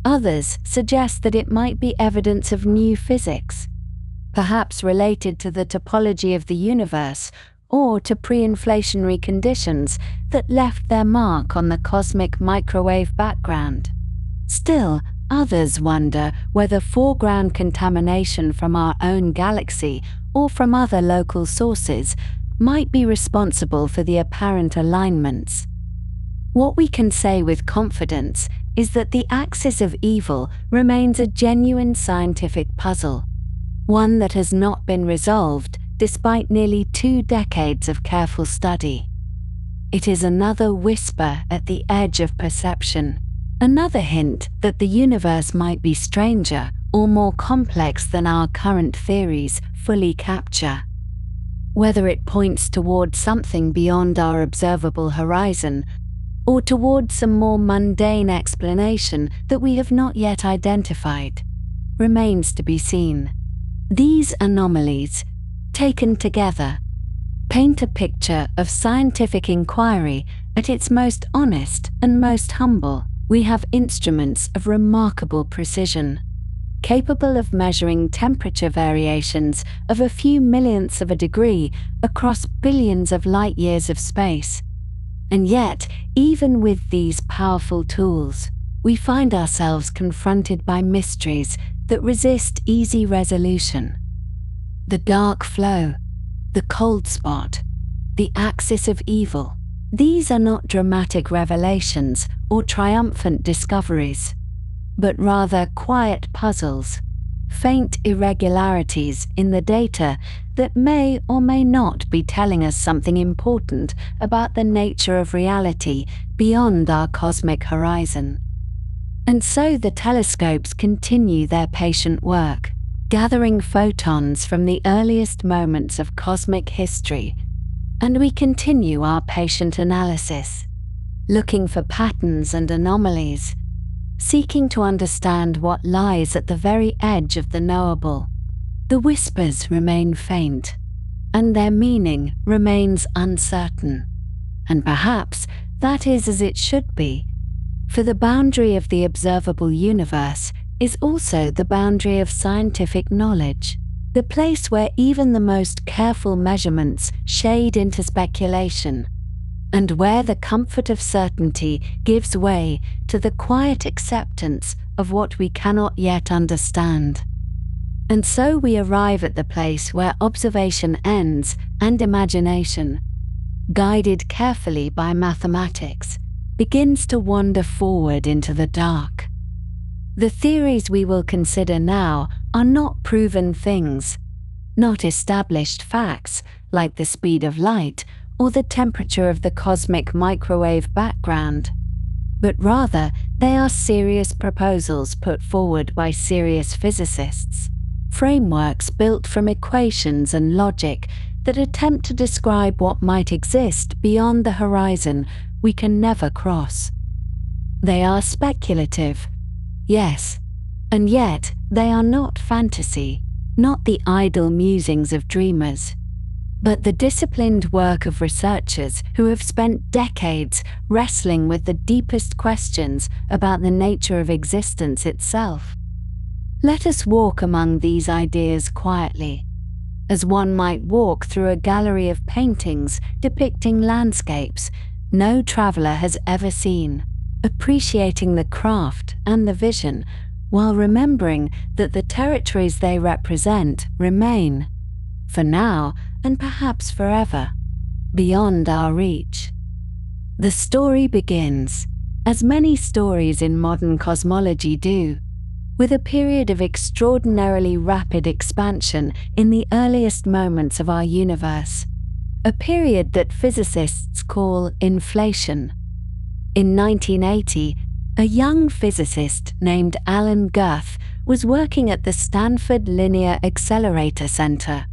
Others suggest that it might be evidence of new physics, perhaps related to the topology of the universe or to pre-inflationary conditions that left their mark on the cosmic microwave background. Still, others wonder whether foreground contamination from our own galaxy or from other local sources might be responsible for the apparent alignments. What we can say with confidence is that the axis of evil remains a genuine scientific puzzle, one that has not been resolved despite nearly 2 decades of careful study. It is another whisper at the edge of perception, another hint that the universe might be stranger or more complex than our current theories fully capture. Whether it points toward something beyond our observable horizon, or toward some more mundane explanation that we have not yet identified, remains to be seen. These anomalies, taken together, paint a picture of scientific inquiry at its most honest and most humble. We have instruments of remarkable precision, capable of measuring temperature variations of a few millionths of a degree across billions of light-years of space. And yet, even with these powerful tools, we find ourselves confronted by mysteries that resist easy resolution. The dark flow, the cold spot, the axis of evil. These are not dramatic revelations or triumphant discoveries, but rather quiet puzzles, faint irregularities in the data that may or may not be telling us something important about the nature of reality beyond our cosmic horizon. And so the telescopes continue their patient work, gathering photons from the earliest moments of cosmic history, and we continue our patient analysis, looking for patterns and anomalies, seeking to understand what lies at the very edge of the knowable. The whispers remain faint, and their meaning remains uncertain. And perhaps that is as it should be, for the boundary of the observable universe is also the boundary of scientific knowledge, the place where even the most careful measurements shade into speculation, and where the comfort of certainty gives way to the quiet acceptance of what we cannot yet understand. And so we arrive at the place where observation ends and imagination, guided carefully by mathematics, begins to wander forward into the dark. The theories we will consider now are not proven things, not established facts like the speed of light or the temperature of the cosmic microwave background, but rather they are serious proposals put forward by serious physicists, frameworks built from equations and logic that attempt to describe what might exist beyond the horizon we can never cross. They are speculative, yes, and yet they are not fantasy, not the idle musings of dreamers, but the disciplined work of researchers who have spent decades wrestling with the deepest questions about the nature of existence itself. Let us walk among these ideas quietly, as one might walk through a gallery of paintings depicting landscapes no traveler has ever seen, appreciating the craft and the vision, while remembering that the territories they represent remain, for now and perhaps forever, beyond our reach. The story begins, as many stories in modern cosmology do, with a period of extraordinarily rapid expansion in the earliest moments of our universe, a period that physicists call inflation. In 1980, a young physicist named Alan Guth was working at the Stanford Linear Accelerator Center,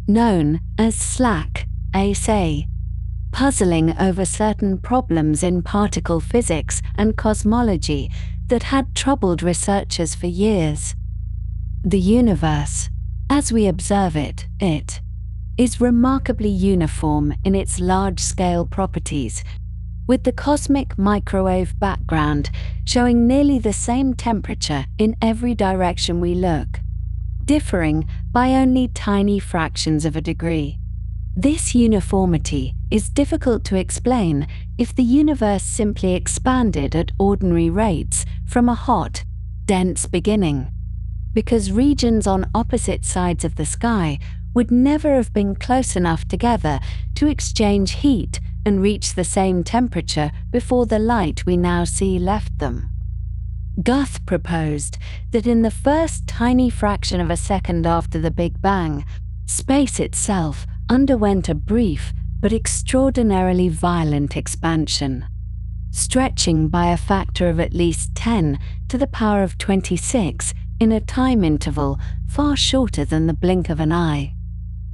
known as SLAC, ASA, puzzling over certain problems in particle physics and cosmology that had troubled researchers for years. The universe, as we observe it, is remarkably uniform in its large-scale properties, with the cosmic microwave background showing nearly the same temperature in every direction we look, differing by only tiny fractions of a degree. This uniformity is difficult to explain if the universe simply expanded at ordinary rates from a hot, dense beginning, because regions on opposite sides of the sky would never have been close enough together to exchange heat and reach the same temperature before the light we now see left them. Guth proposed that in the first tiny fraction of a second after the Big Bang, space itself underwent a brief but extraordinarily violent expansion, stretching by a factor of at least 10 to the power of 26 in a time interval far shorter than the blink of an eye,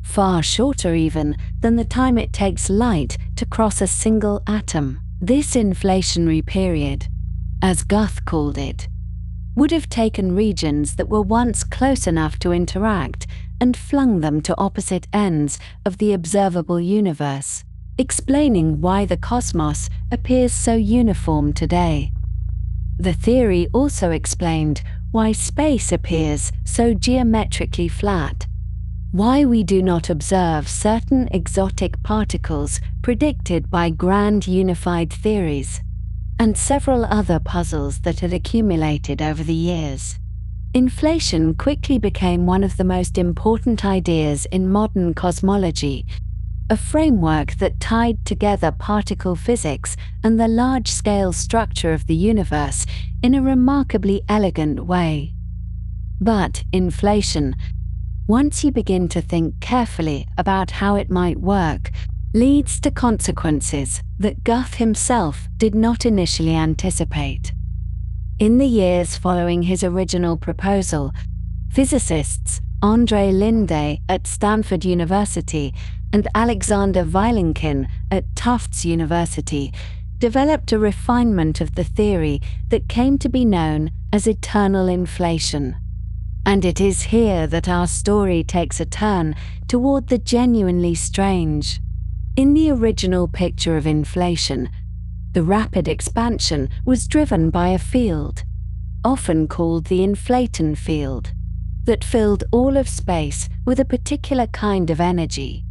far shorter even than the time it takes light to cross a single atom. This inflationary period, as Guth called it, would have taken regions that were once close enough to interact and flung them to opposite ends of the observable universe, explaining why the cosmos appears so uniform today. The theory also explained why space appears so geometrically flat, why we do not observe certain exotic particles predicted by grand unified theories, and several other puzzles that had accumulated over the years. Inflation quickly became one of the most important ideas in modern cosmology, a framework that tied together particle physics and the large-scale structure of the universe in a remarkably elegant way. But inflation, once you begin to think carefully about how it might work, leads to consequences that Guth himself did not initially anticipate. In the years following his original proposal, physicists Andrei Linde at Stanford University and Alexander Vilenkin at Tufts University developed a refinement of the theory that came to be known as eternal inflation. And it is here that our story takes a turn toward the genuinely strange. In the original picture of inflation, the rapid expansion was driven by a field, often called the inflaton field, that filled all of space with a particular kind of energy.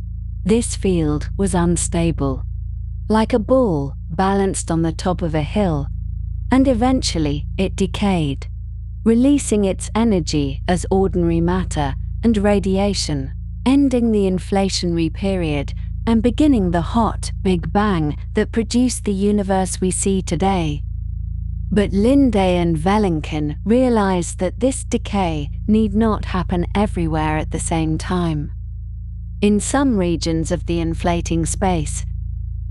This field was unstable, like a ball balanced on the top of a hill, and eventually it decayed, releasing its energy as ordinary matter and radiation, ending the inflationary period and beginning the hot Big Bang that produced the universe we see today. But Linde and Vellinkin realized that this decay need not happen everywhere at the same time. In some regions of the inflating space,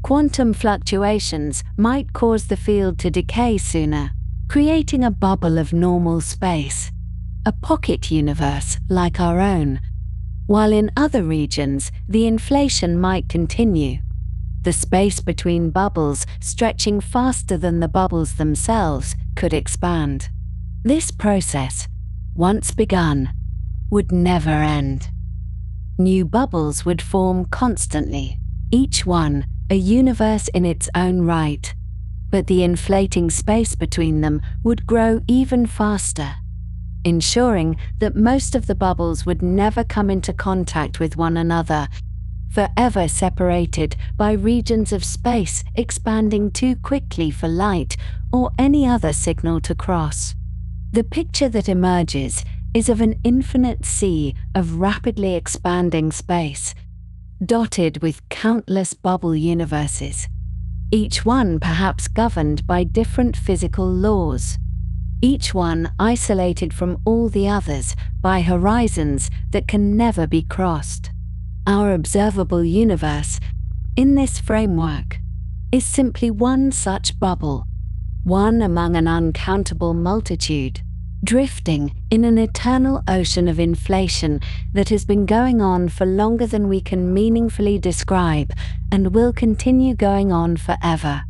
quantum fluctuations might cause the field to decay sooner, creating a bubble of normal space, a pocket universe like our own, while in other regions the inflation might continue, the space between bubbles stretching faster than the bubbles themselves could expand. This process, once begun, would never end. New bubbles would form constantly, each one a universe in its own right, but the inflating space between them would grow even faster, ensuring that most of the bubbles would never come into contact with one another, forever separated by regions of space expanding too quickly for light or any other signal to cross. The picture that emerges is of an infinite sea of rapidly expanding space, dotted with countless bubble universes, each one perhaps governed by different physical laws, each one isolated from all the others by horizons that can never be crossed. Our observable universe, in this framework, is simply one such bubble, one among an uncountable multitude, drifting in an eternal ocean of inflation that has been going on for longer than we can meaningfully describe and will continue going on forever.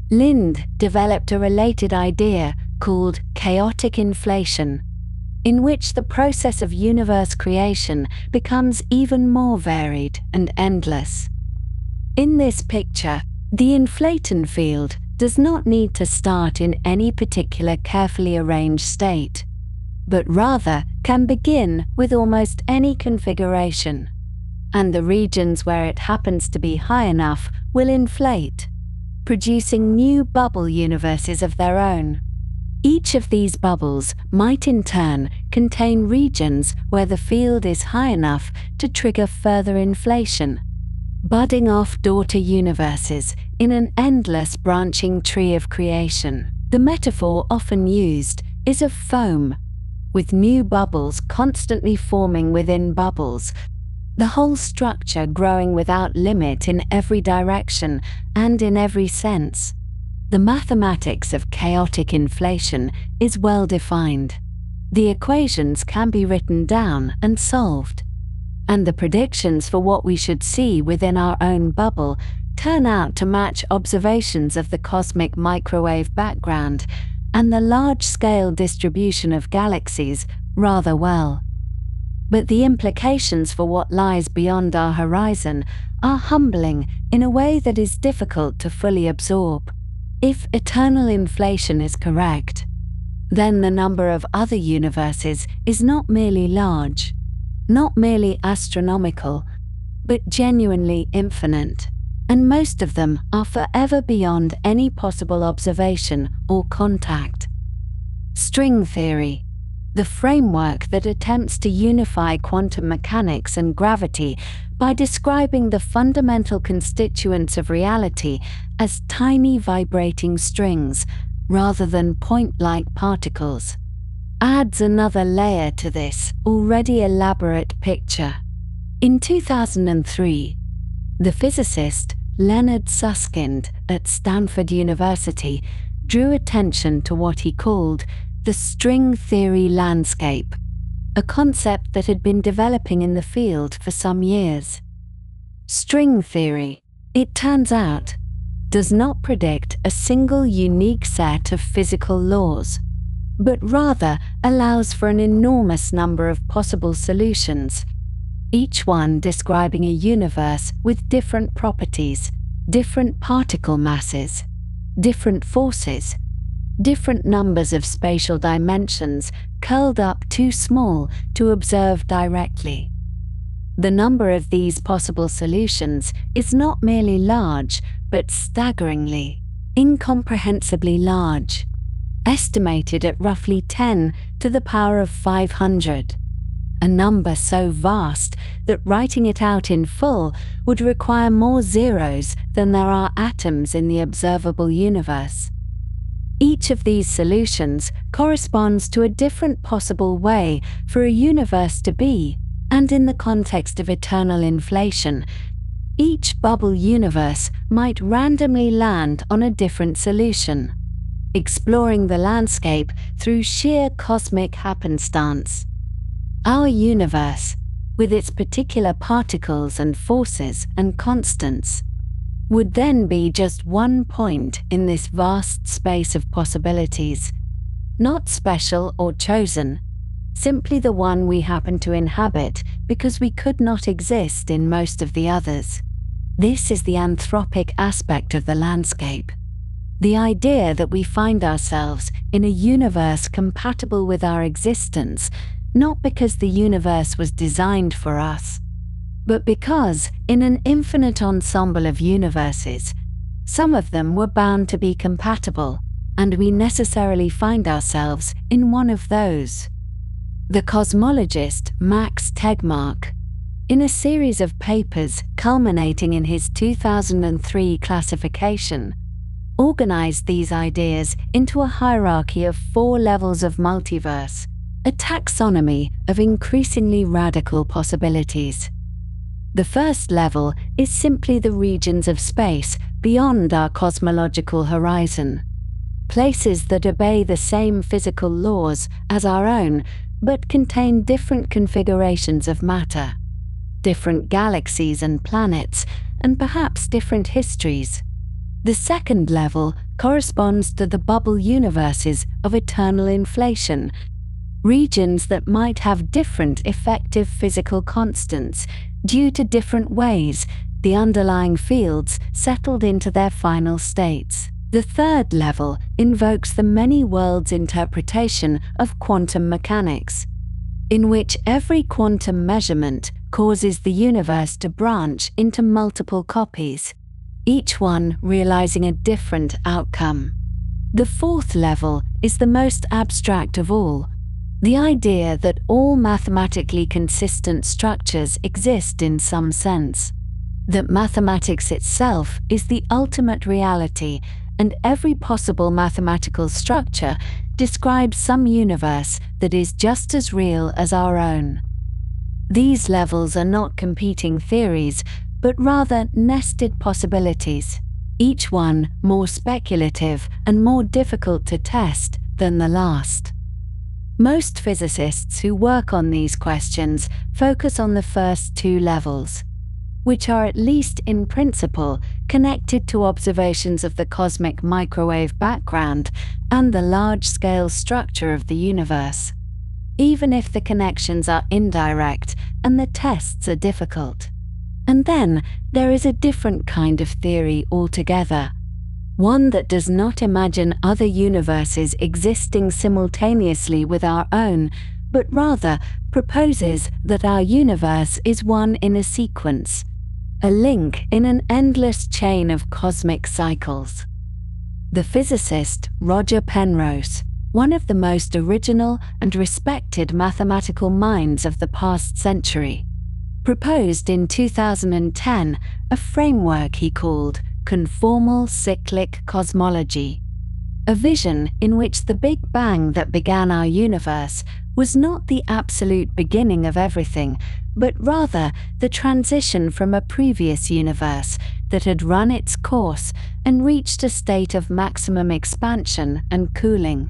Linde developed a related idea called chaotic inflation, in which the process of universe creation becomes even more varied and endless. In this picture, the inflaton field does not need to start in any particular carefully arranged state, but rather can begin with almost any configuration, and the regions where it happens to be high enough will inflate, producing new bubble universes of their own. Each of these bubbles might in turn contain regions where the field is high enough to trigger further inflation, budding off daughter universes in an endless branching tree of creation. The metaphor often used is of foam, with new bubbles constantly forming within bubbles, the whole structure growing without limit in every direction and in every sense. The mathematics of chaotic inflation is well defined. The equations can be written down and solved, and the predictions for what we should see within our own bubble turn out to match observations of the cosmic microwave background and the large-scale distribution of galaxies rather well. But the implications for what lies beyond our horizon are humbling in a way that is difficult to fully absorb. If eternal inflation is correct, then the number of other universes is not merely large, not merely astronomical, but genuinely infinite, and most of them are forever beyond any possible observation or contact. String theory, the framework that attempts to unify quantum mechanics and gravity by describing the fundamental constituents of reality as tiny vibrating strings rather than point-like particles, adds another layer to this already elaborate picture. In 2003, the physicist Leonard Susskind at Stanford University drew attention to what he called the string theory landscape, a concept that had been developing in the field for some years. String theory, it turns out, does not predict a single unique set of physical laws, but rather allows for an enormous number of possible solutions, each one describing a universe with different properties, different particle masses, different forces, different numbers of spatial dimensions curled up too small to observe directly. The number of these possible solutions is not merely large, but staggeringly, incomprehensibly large, estimated at roughly 10 to the power of 500, a number so vast that writing it out in full would require more zeros than there are atoms in the observable universe. Each of these solutions corresponds to a different possible way for a universe to be, and in the context of eternal inflation, each bubble universe might randomly land on a different solution, exploring the landscape through sheer cosmic happenstance. Our universe, with its particular particles and forces and constants, would then be just one point in this vast space of possibilities, not special or chosen, simply the one we happen to inhabit because we could not exist in most of the others. This is the anthropic aspect of the landscape. The idea that we find ourselves in a universe compatible with our existence, not because the universe was designed for us, but because, in an infinite ensemble of universes, some of them were bound to be compatible, and we necessarily find ourselves in one of those. The cosmologist Max Tegmark, in a series of papers culminating in his 2003 classification, organized these ideas into a hierarchy of 4 levels of multiverse, a taxonomy of increasingly radical possibilities. The first level is simply the regions of space beyond our cosmological horizon, places that obey the same physical laws as our own, but contain different configurations of matter, different galaxies and planets, and perhaps different histories. The second level corresponds to the bubble universes of eternal inflation, regions that might have different effective physical constants due to different ways the underlying fields settled into their final states. The third level invokes the many worlds interpretation of quantum mechanics, in which every quantum measurement causes the universe to branch into multiple copies, each one realizing a different outcome. The fourth level is the most abstract of all, the idea that all mathematically consistent structures exist in some sense, that mathematics itself is the ultimate reality, and every possible mathematical structure describes some universe that is just as real as our own. These levels are not competing theories, but rather nested possibilities, each one more speculative and more difficult to test than the last. Most physicists who work on these questions focus on the first 2 levels, which are at least in principle connected to observations of the cosmic microwave background and the large-scale structure of the universe, even if the connections are indirect and the tests are difficult. And then there is a different kind of theory altogether, one that does not imagine other universes existing simultaneously with our own, but rather proposes that our universe is one in a sequence, a link in an endless chain of cosmic cycles. The physicist Roger Penrose, one of the most original and respected mathematical minds of the past century, proposed in 2010 a framework he called conformal cyclic cosmology, a vision in which the Big Bang that began our universe was not the absolute beginning of everything, but rather the transition from a previous universe that had run its course and reached a state of maximum expansion and cooling.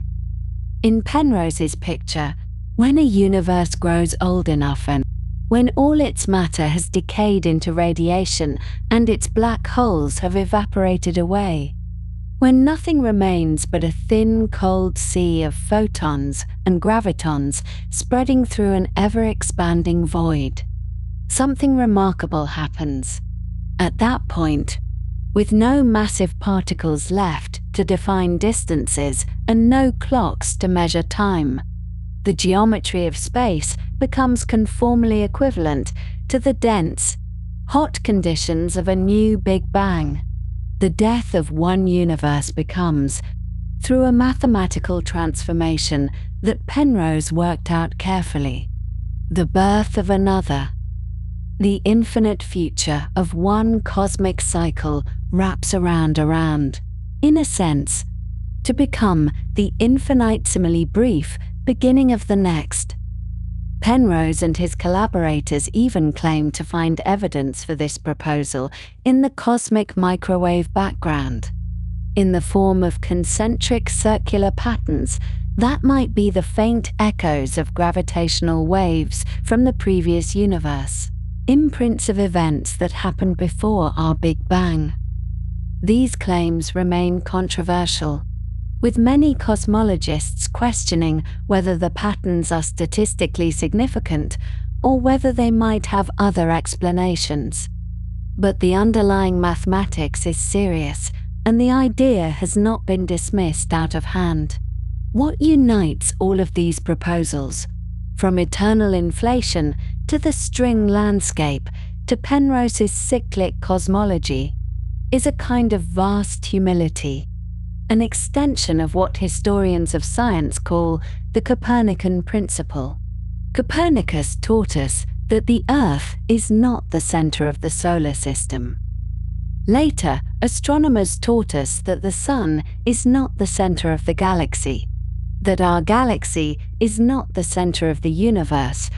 In Penrose's picture, when a universe grows old enough and when all its matter has decayed into radiation and its black holes have evaporated away, when nothing remains but a thin, cold sea of photons and gravitons spreading through an ever-expanding void. Something remarkable happens. At that point, with no massive particles left to define distances and no clocks to measure time, the geometry of space becomes conformally equivalent to the dense, hot conditions of a new Big Bang. The death of one universe becomes, through a mathematical transformation that Penrose worked out carefully, the birth of another. The infinite future of one cosmic cycle wraps around, in a sense, to become the infinitesimally brief beginning of the next. Penrose and his collaborators even claim to find evidence for this proposal in the cosmic microwave background, in the form of concentric circular patterns that might be the faint echoes of gravitational waves from the previous universe, imprints of events that happened before our Big Bang. These claims remain controversial, with many cosmologists questioning whether the patterns are statistically significant or whether they might have other explanations. But the underlying mathematics is serious, and the idea has not been dismissed out of hand. What unites all of these proposals, from eternal inflation to the string landscape to Penrose's cyclic cosmology, is a kind of vast humility, an extension of what historians of science call the Copernican principle. Copernicus taught us that the Earth is not the center of the solar system. Later, astronomers taught us that the Sun is not the center of the galaxy, that our galaxy is not the center of the universe,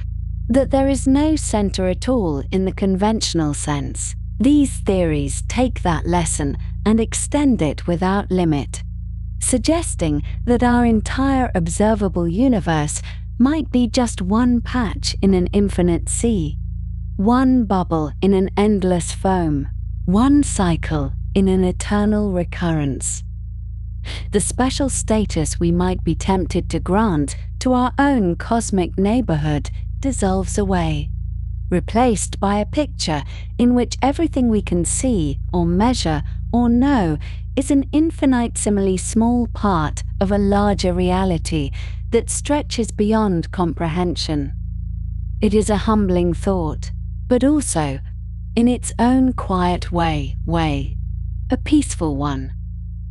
that there is no center at all in the conventional sense. These theories take that lesson and extend it without limit, suggesting that our entire observable universe might be just one patch in an infinite sea, one bubble in an endless foam, one cycle in an eternal recurrence. The special status we might be tempted to grant to our own cosmic neighborhood dissolves away, replaced by a picture in which everything we can see or measure or know is an infinitesimally small part of a larger reality that stretches beyond comprehension. It is a humbling thought, but also, in its own quiet way, a peaceful one.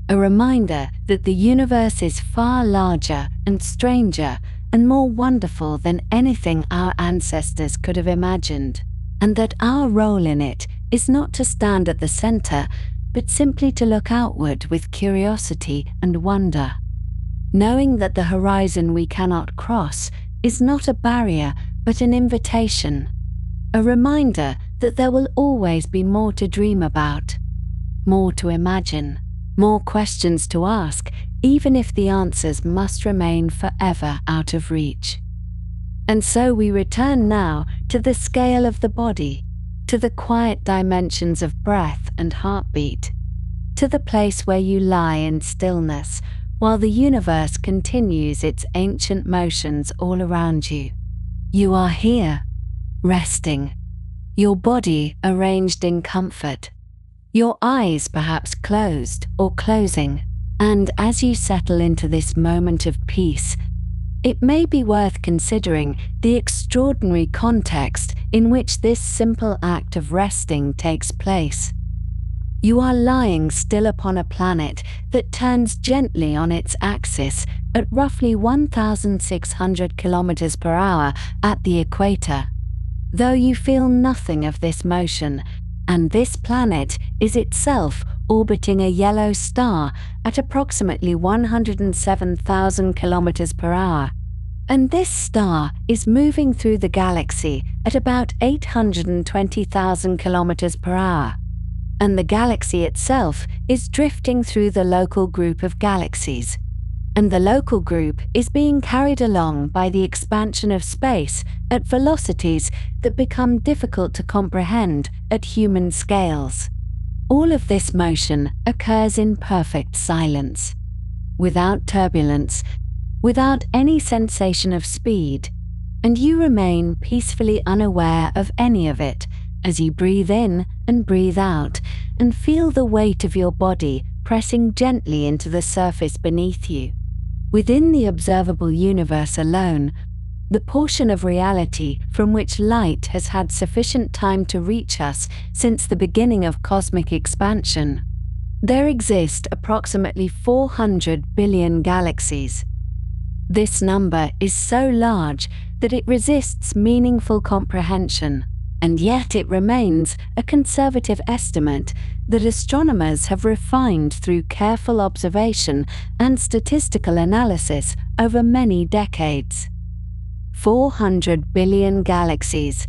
A reminder that the universe is far larger and stranger and more wonderful than anything our ancestors could have imagined, and that our role in it is not to stand at the center, but simply to look outward with curiosity and wonder, knowing that the horizon we cannot cross is not a barrier but an invitation, a reminder that there will always be more to dream about, more to imagine, more questions to ask, even if the answers must remain forever out of reach. And so we return now to the scale of the body, to the quiet dimensions of breath and heartbeat, to the place where you lie in stillness while the universe continues its ancient motions all around you. You are here, resting, your body arranged in comfort, your eyes perhaps closed or closing, and as you settle into this moment of peace, it may be worth considering the extraordinary context in which this simple act of resting takes place. You are lying still upon a planet that turns gently on its axis at roughly 1,600 kilometers per hour at the equator, though you feel nothing of this motion, and this planet is itself orbiting a yellow star at approximately 107,000 kilometers per hour. And this star is moving through the galaxy at about 820,000 kilometers per hour. And the galaxy itself is drifting through the local group of galaxies, and the local group is being carried along by the expansion of space at velocities that become difficult to comprehend at human scales. All of this motion occurs in perfect silence, without turbulence, without any sensation of speed, and you remain peacefully unaware of any of it as you breathe in and breathe out and feel the weight of your body pressing gently into the surface beneath you. Within the observable universe alone, the portion of reality from which light has had sufficient time to reach us since the beginning of cosmic expansion, there exist approximately 400 billion galaxies. This number is so large that it resists meaningful comprehension, and yet it remains a conservative estimate that astronomers have refined through careful observation and statistical analysis over many decades. 400 billion galaxies,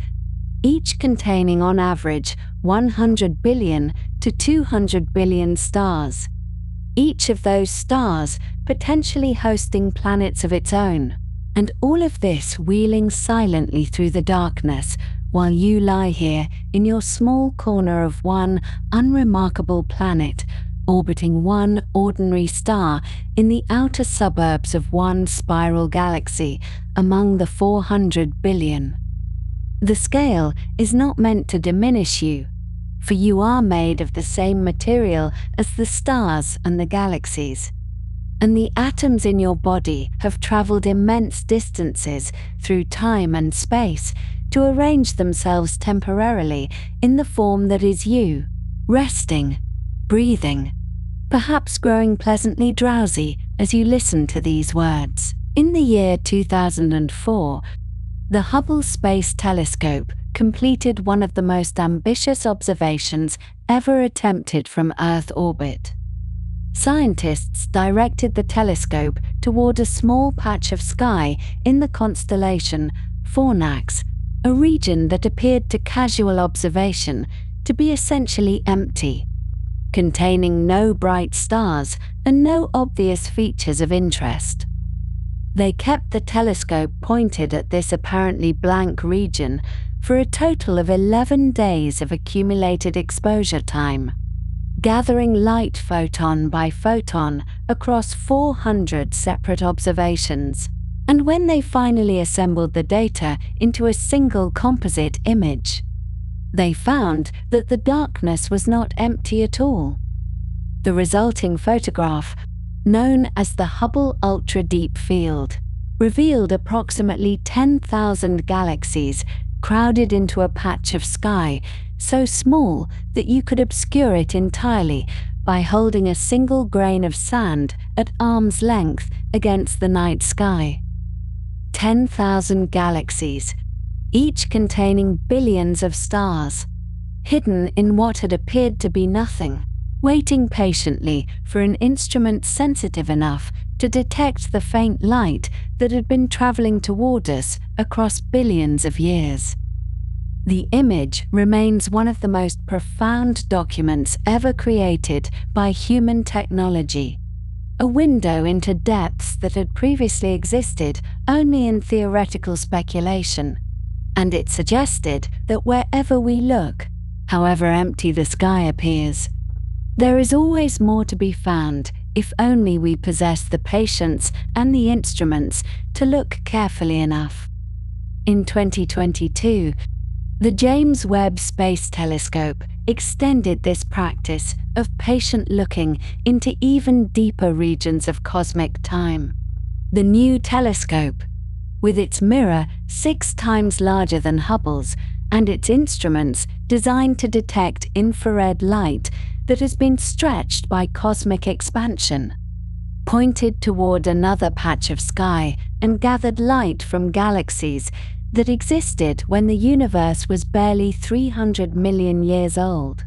each containing on average 100 billion to 200 billion stars. Each of those stars potentially hosting planets of its own, and all of this wheeling silently through the darkness while you lie here in your small corner of one unremarkable planet, orbiting one ordinary star in the outer suburbs of one spiral galaxy among the 400 billion. The scale is not meant to diminish you, for you are made of the same material as the stars and the galaxies, and the atoms in your body have traveled immense distances through time and space to arrange themselves temporarily in the form that is you, resting, breathing, perhaps growing pleasantly drowsy as you listen to these words. In the year 2004, the Hubble Space Telescope completed one of the most ambitious observations ever attempted from Earth orbit. Scientists directed the telescope toward a small patch of sky in the constellation Fornax, a region that appeared to casual observation to be essentially empty, containing no bright stars and no obvious features of interest. They kept the telescope pointed at this apparently blank region for a total of 11 days of accumulated exposure time, gathering light photon by photon across 400 separate observations. And when they finally assembled the data into a single composite image, they found that the darkness was not empty at all. The resulting photograph, known as the Hubble Ultra Deep Field, revealed approximately 10,000 galaxies crowded into a patch of sky so small that you could obscure it entirely by holding a single grain of sand at arm's length against the night sky. 10,000 galaxies, each containing billions of stars, hidden in what had appeared to be nothing, waiting patiently for an instrument sensitive enough to detect the faint light that had been traveling toward us across billions of years. The image remains one of the most profound documents ever created by human technology, a window into depths that had previously existed only in theoretical speculation, and it suggested that wherever we look, however empty the sky appears, there is always more to be found if only we possess the patience and the instruments to look carefully enough. In 2022, the James Webb Space Telescope extended this practice of patient looking into even deeper regions of cosmic time. The new telescope, with its mirror 6 times larger than Hubble's and its instruments designed to detect infrared light that has been stretched by cosmic expansion, pointed toward another patch of sky and gathered light from galaxies that existed when the universe was barely 300 million years old.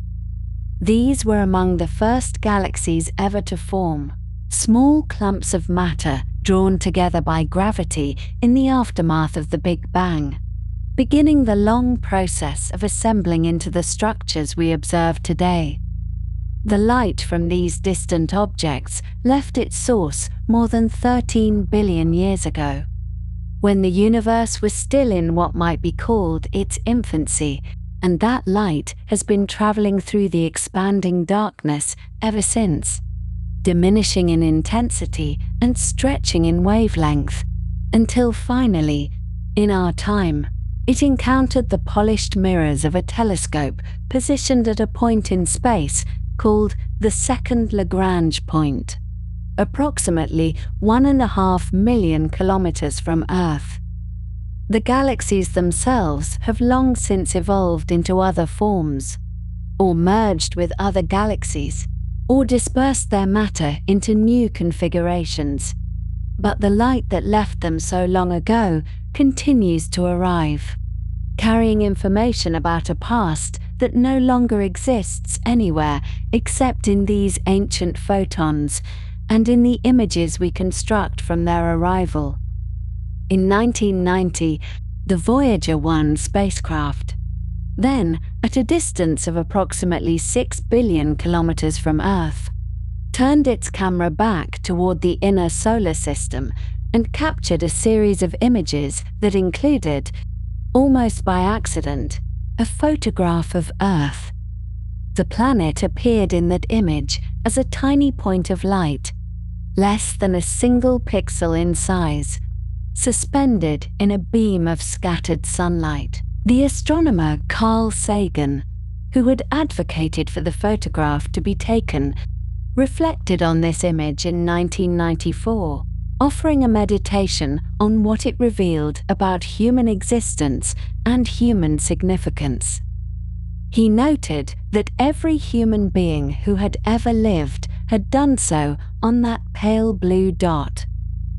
These were among the first galaxies ever to form, small clumps of matter drawn together by gravity in the aftermath of the Big Bang, beginning the long process of assembling into the structures we observe today. The light from these distant objects left its source more than 13 billion years ago, when the universe was still in what might be called its infancy, and that light has been traveling through the expanding darkness ever since, diminishing in intensity and stretching in wavelength, until finally, in our time, it encountered the polished mirrors of a telescope positioned at a point in space called the second Lagrange point, approximately 1.5 million kilometers from Earth. The galaxies themselves have long since evolved into other forms, or merged with other galaxies, or dispersed their matter into new configurations. But the light that left them so long ago continues to arrive, carrying information about a past that no longer exists anywhere except in these ancient photons and in the images we construct from their arrival. In 1990, the Voyager 1 spacecraft, then at a distance of approximately 6 billion kilometers from Earth, turned its camera back toward the inner solar system and captured a series of images that included, almost by accident, a photograph of Earth. The planet appeared in that image as a tiny point of light, less than a single pixel in size, suspended in a beam of scattered sunlight. The astronomer Carl Sagan, who had advocated for the photograph to be taken, reflected on this image in 1994, offering a meditation on what it revealed about human existence and human significance. He noted that every human being who had ever lived had done so on that pale blue dot,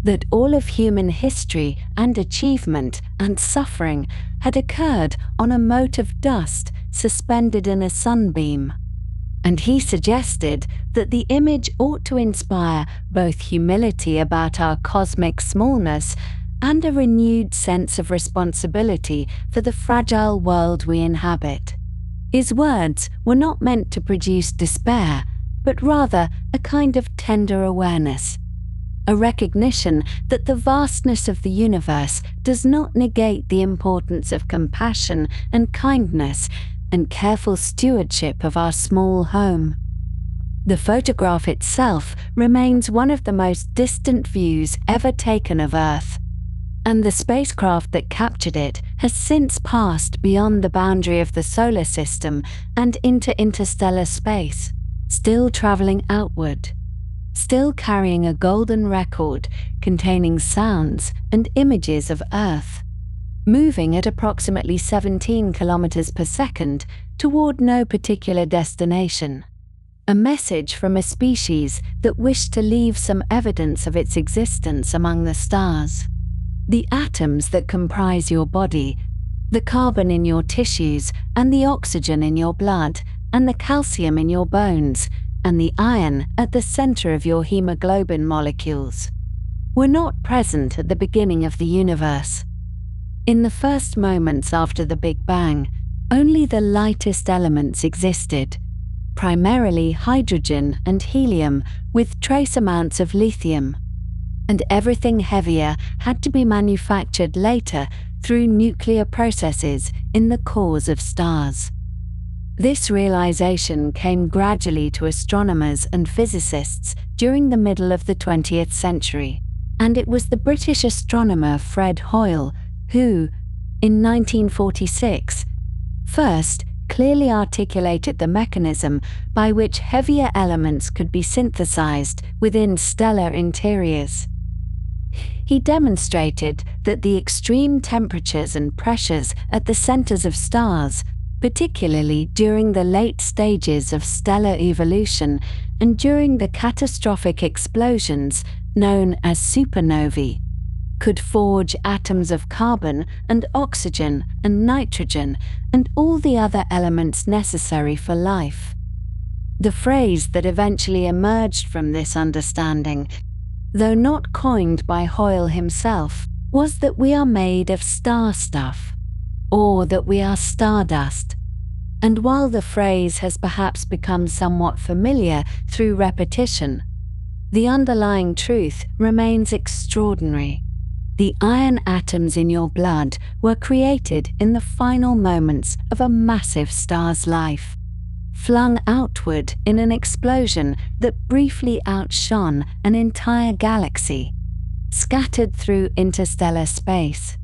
that all of human history and achievement and suffering had occurred on a mote of dust suspended in a sunbeam. And he suggested that the image ought to inspire both humility about our cosmic smallness and a renewed sense of responsibility for the fragile world we inhabit. His words were not meant to produce despair, but rather a kind of tender awareness, a recognition that the vastness of the universe does not negate the importance of compassion and kindness and careful stewardship of our small home. The photograph itself remains one of the most distant views ever taken of Earth, and the spacecraft that captured it has since passed beyond the boundary of the solar system and into interstellar space, still traveling outward, still carrying a golden record containing sounds and images of Earth, moving at approximately 17 kilometers per second toward no particular destination. A message from a species that wished to leave some evidence of its existence among the stars. The atoms that comprise your body, the carbon in your tissues and the oxygen in your blood and the calcium in your bones and the iron at the center of your hemoglobin molecules, were not present at the beginning of the universe. In the first moments after the Big Bang, only the lightest elements existed, primarily hydrogen and helium with trace amounts of lithium, and everything heavier had to be manufactured later through nuclear processes in the cores of stars. This realization came gradually to astronomers and physicists during the middle of the 20th century, and it was the British astronomer Fred Hoyle who, in 1946, first clearly articulated the mechanism by which heavier elements could be synthesized within stellar interiors. He demonstrated that the extreme temperatures and pressures at the centers of stars, particularly during the late stages of stellar evolution and during the catastrophic explosions known as supernovae, could forge atoms of carbon and oxygen and nitrogen and all the other elements necessary for life. The phrase that eventually emerged from this understanding, though not coined by Hoyle himself, was that we are made of star stuff, or that we are stardust. And while the phrase has perhaps become somewhat familiar through repetition, the underlying truth remains extraordinary. The iron atoms in your blood were created in the final moments of a massive star's life, flung outward in an explosion that briefly outshone an entire galaxy, scattered through interstellar space,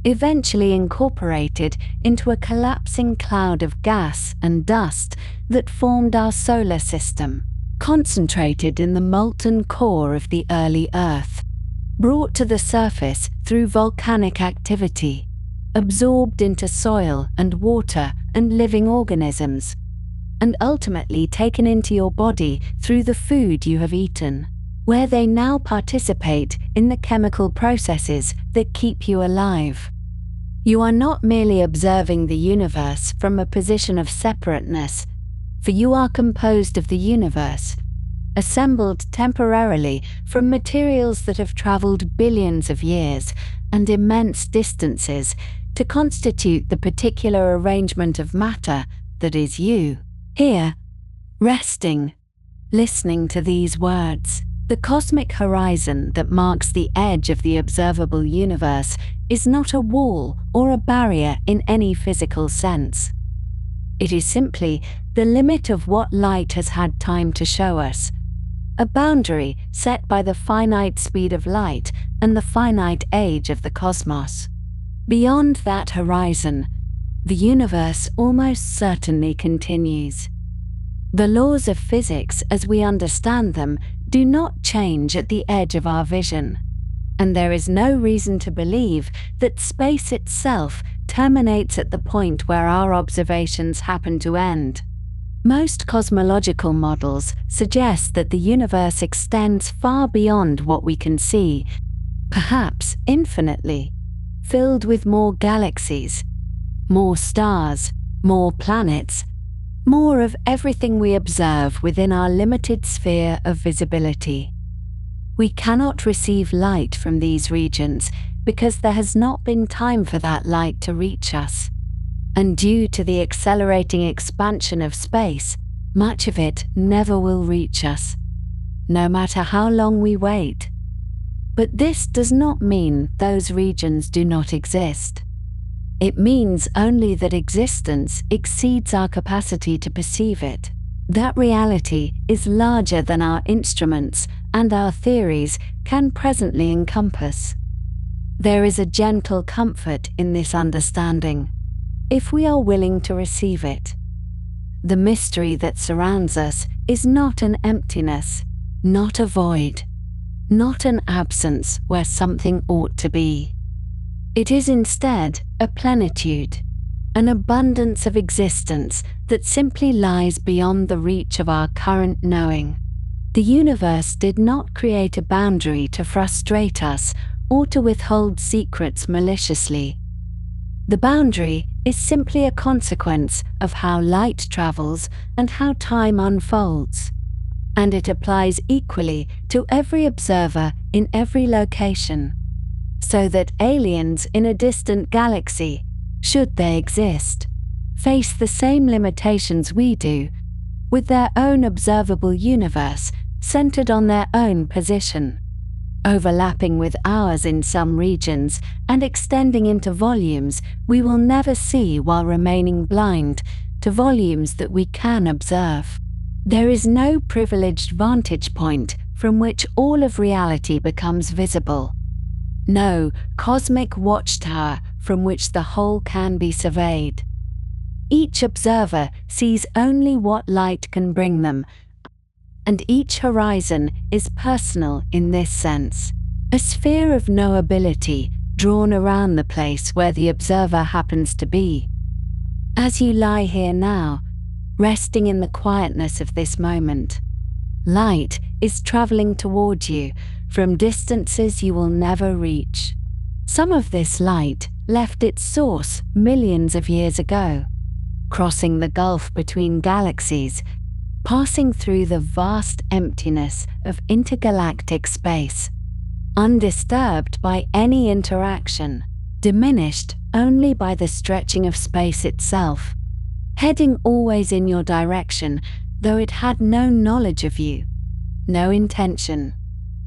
eventually incorporated into a collapsing cloud of gas and dust that formed our solar system, concentrated in the molten core of the early Earth, brought to the surface through volcanic activity, absorbed into soil and water and living organisms, and ultimately taken into your body through the food you have eaten, where they now participate in the chemical processes that keep you alive. You are not merely observing the universe from a position of separateness, for you are composed of the universe, assembled temporarily from materials that have traveled billions of years and immense distances to constitute the particular arrangement of matter that is you. Here, resting, listening to these words, the cosmic horizon that marks the edge of the observable universe is not a wall or a barrier in any physical sense. It is simply the limit of what light has had time to show us, a boundary set by the finite speed of light and the finite age of the cosmos. Beyond that horizon, the universe almost certainly continues. The laws of physics as we understand them do not change at the edge of our vision, and there is no reason to believe that space itself terminates at the point where our observations happen to end. Most cosmological models suggest that the universe extends far beyond what we can see, perhaps infinitely, filled with more galaxies, more stars, more planets, more of everything we observe within our limited sphere of visibility. We cannot receive light from these regions because there has not been time for that light to reach us. And due to the accelerating expansion of space, much of it never will reach us, no matter how long we wait. But this does not mean those regions do not exist. It means only that existence exceeds our capacity to perceive it. That reality is larger than our instruments and our theories can presently encompass. There is a gentle comfort in this understanding, if we are willing to receive it. The mystery that surrounds us is not an emptiness, not a void, not an absence where something ought to be. It is instead a plenitude, an abundance of existence that simply lies beyond the reach of our current knowing. The universe did not create a boundary to frustrate us or to withhold secrets maliciously. The boundary is simply a consequence of how light travels and how time unfolds, and it applies equally to every observer in every location, so that aliens in a distant galaxy, should they exist, face the same limitations we do, with their own observable universe centered on their own position, overlapping with ours in some regions and extending into volumes we will never see while remaining blind to volumes that we can observe. There is no privileged vantage point from which all of reality becomes visible. No cosmic watchtower from which the whole can be surveyed. Each observer sees only what light can bring them, and each horizon is personal in this sense, a sphere of knowability drawn around the place where the observer happens to be. As you lie here now, resting in the quietness of this moment, light is traveling toward you from distances you will never reach. Some of this light left its source millions of years ago, crossing the gulf between galaxies, passing through the vast emptiness of intergalactic space, undisturbed by any interaction, diminished only by the stretching of space itself. heading always in your direction, though it had no knowledge of you, no intention,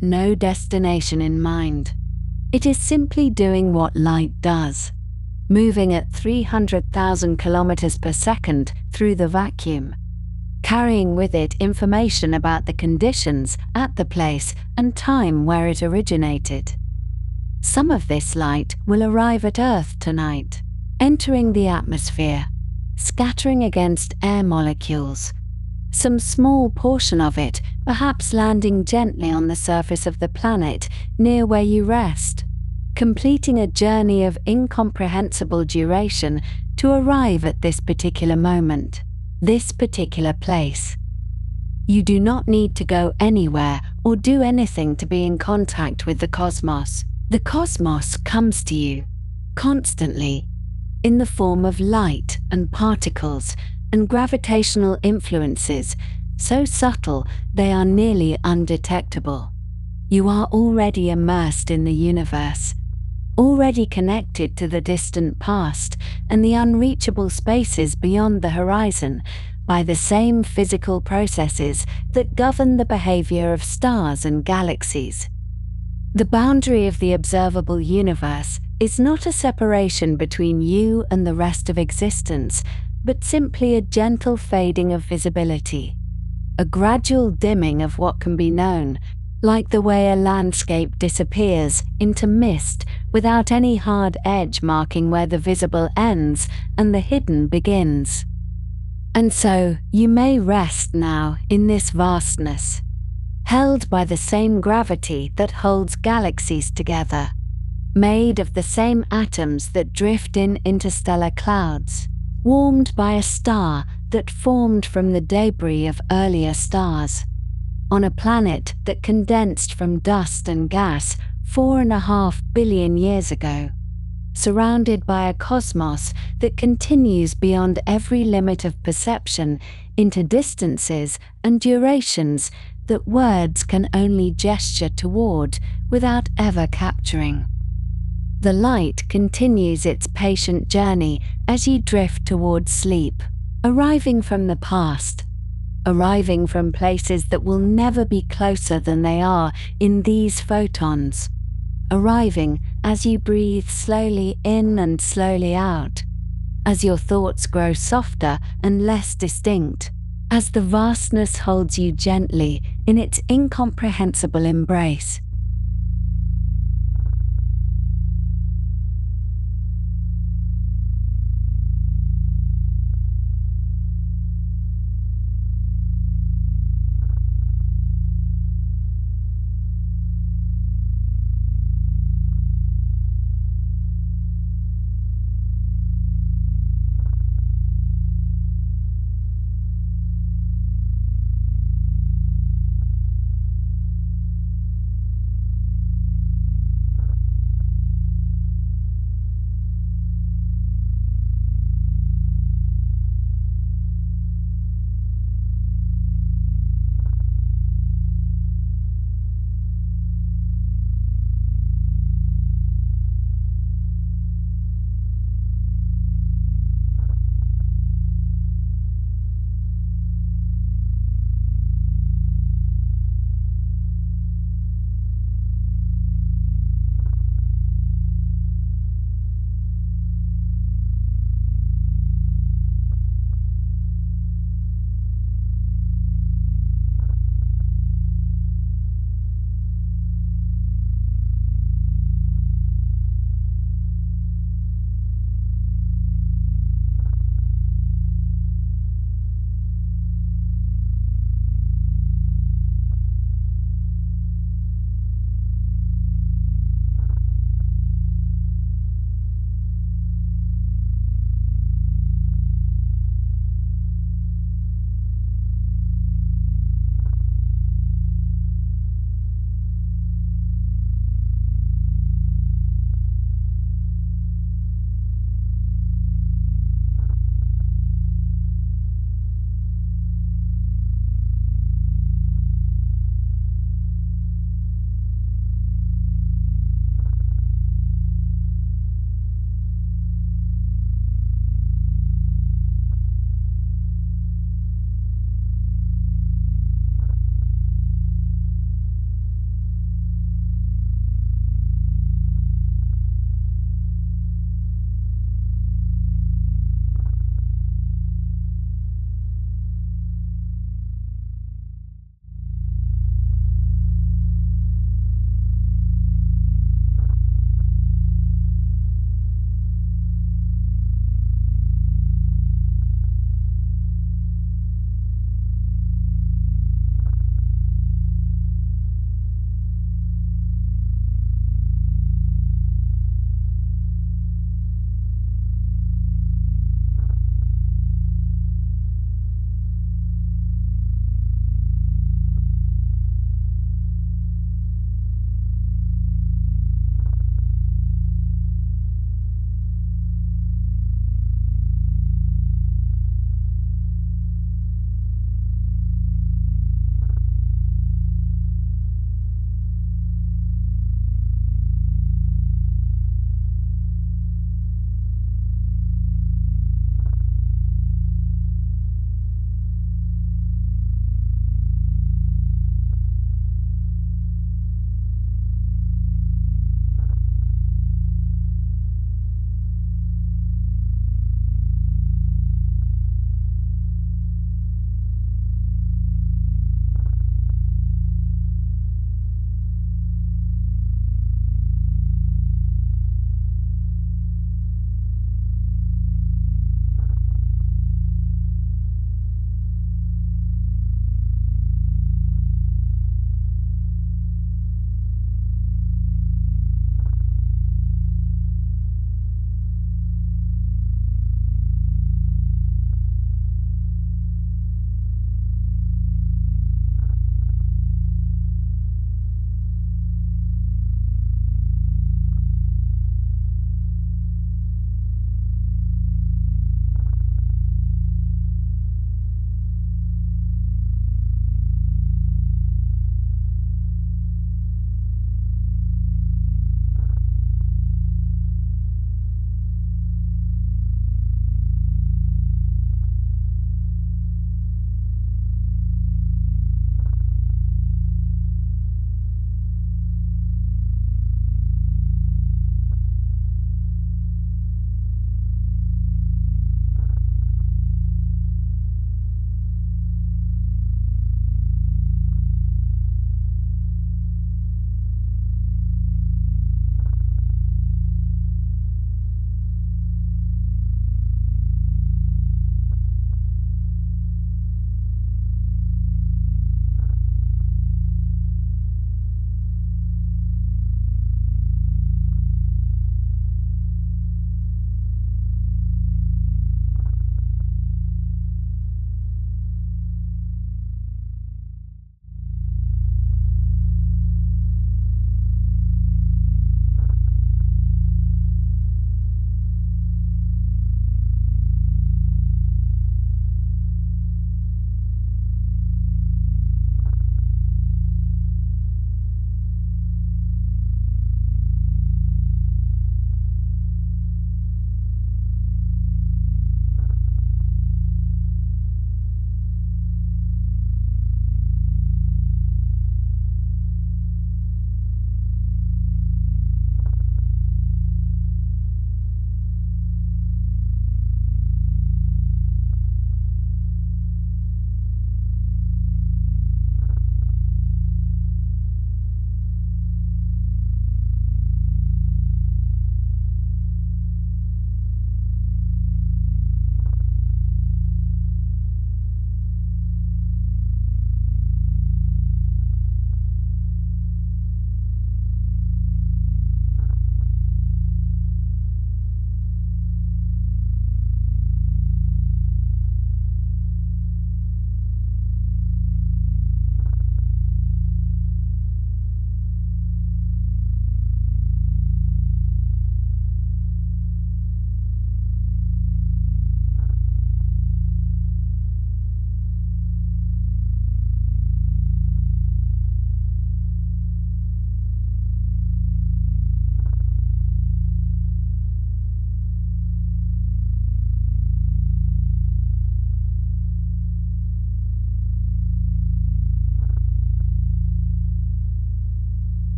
no destination in mind. It is simply doing what light does, moving at 300,000 kilometers per second through the vacuum, carrying with it information about the conditions at the place and time where it originated. Some of this light will arrive at Earth tonight, entering the atmosphere, scattering against air molecules. Some small portion of it perhaps landing gently on the surface of the planet near where you rest, completing a journey of incomprehensible duration to arrive at this particular moment, this particular place. You do not need to go anywhere or do anything to be in contact with the cosmos. The cosmos comes to you, constantly, in the form of light and particles and gravitational influences, so subtle they are nearly undetectable. You are already immersed in the universe, already connected to the distant past and the unreachable spaces beyond the horizon by the same physical processes that govern the behavior of stars and galaxies. The boundary of the observable universe is not a separation between you and the rest of existence, but simply a gentle fading of visibility, a gradual dimming of what can be known, like the way a landscape disappears into mist without any hard edge marking where the visible ends and the hidden begins. And so you may rest now in this vastness, held by the same gravity that holds galaxies together, made of the same atoms that drift in interstellar clouds, warmed by a star that formed from the debris of earlier stars, on a planet that condensed from dust and gas 4.5 billion years ago, surrounded by a cosmos that continues beyond every limit of perception into distances and durations that words can only gesture toward without ever capturing. The light continues its patient journey as you drift towards sleep, arriving from the past, arriving from places that will never be closer than they are in these photons, arriving as you breathe slowly in and slowly out, as your thoughts grow softer and less distinct, as the vastness holds you gently in its incomprehensible embrace.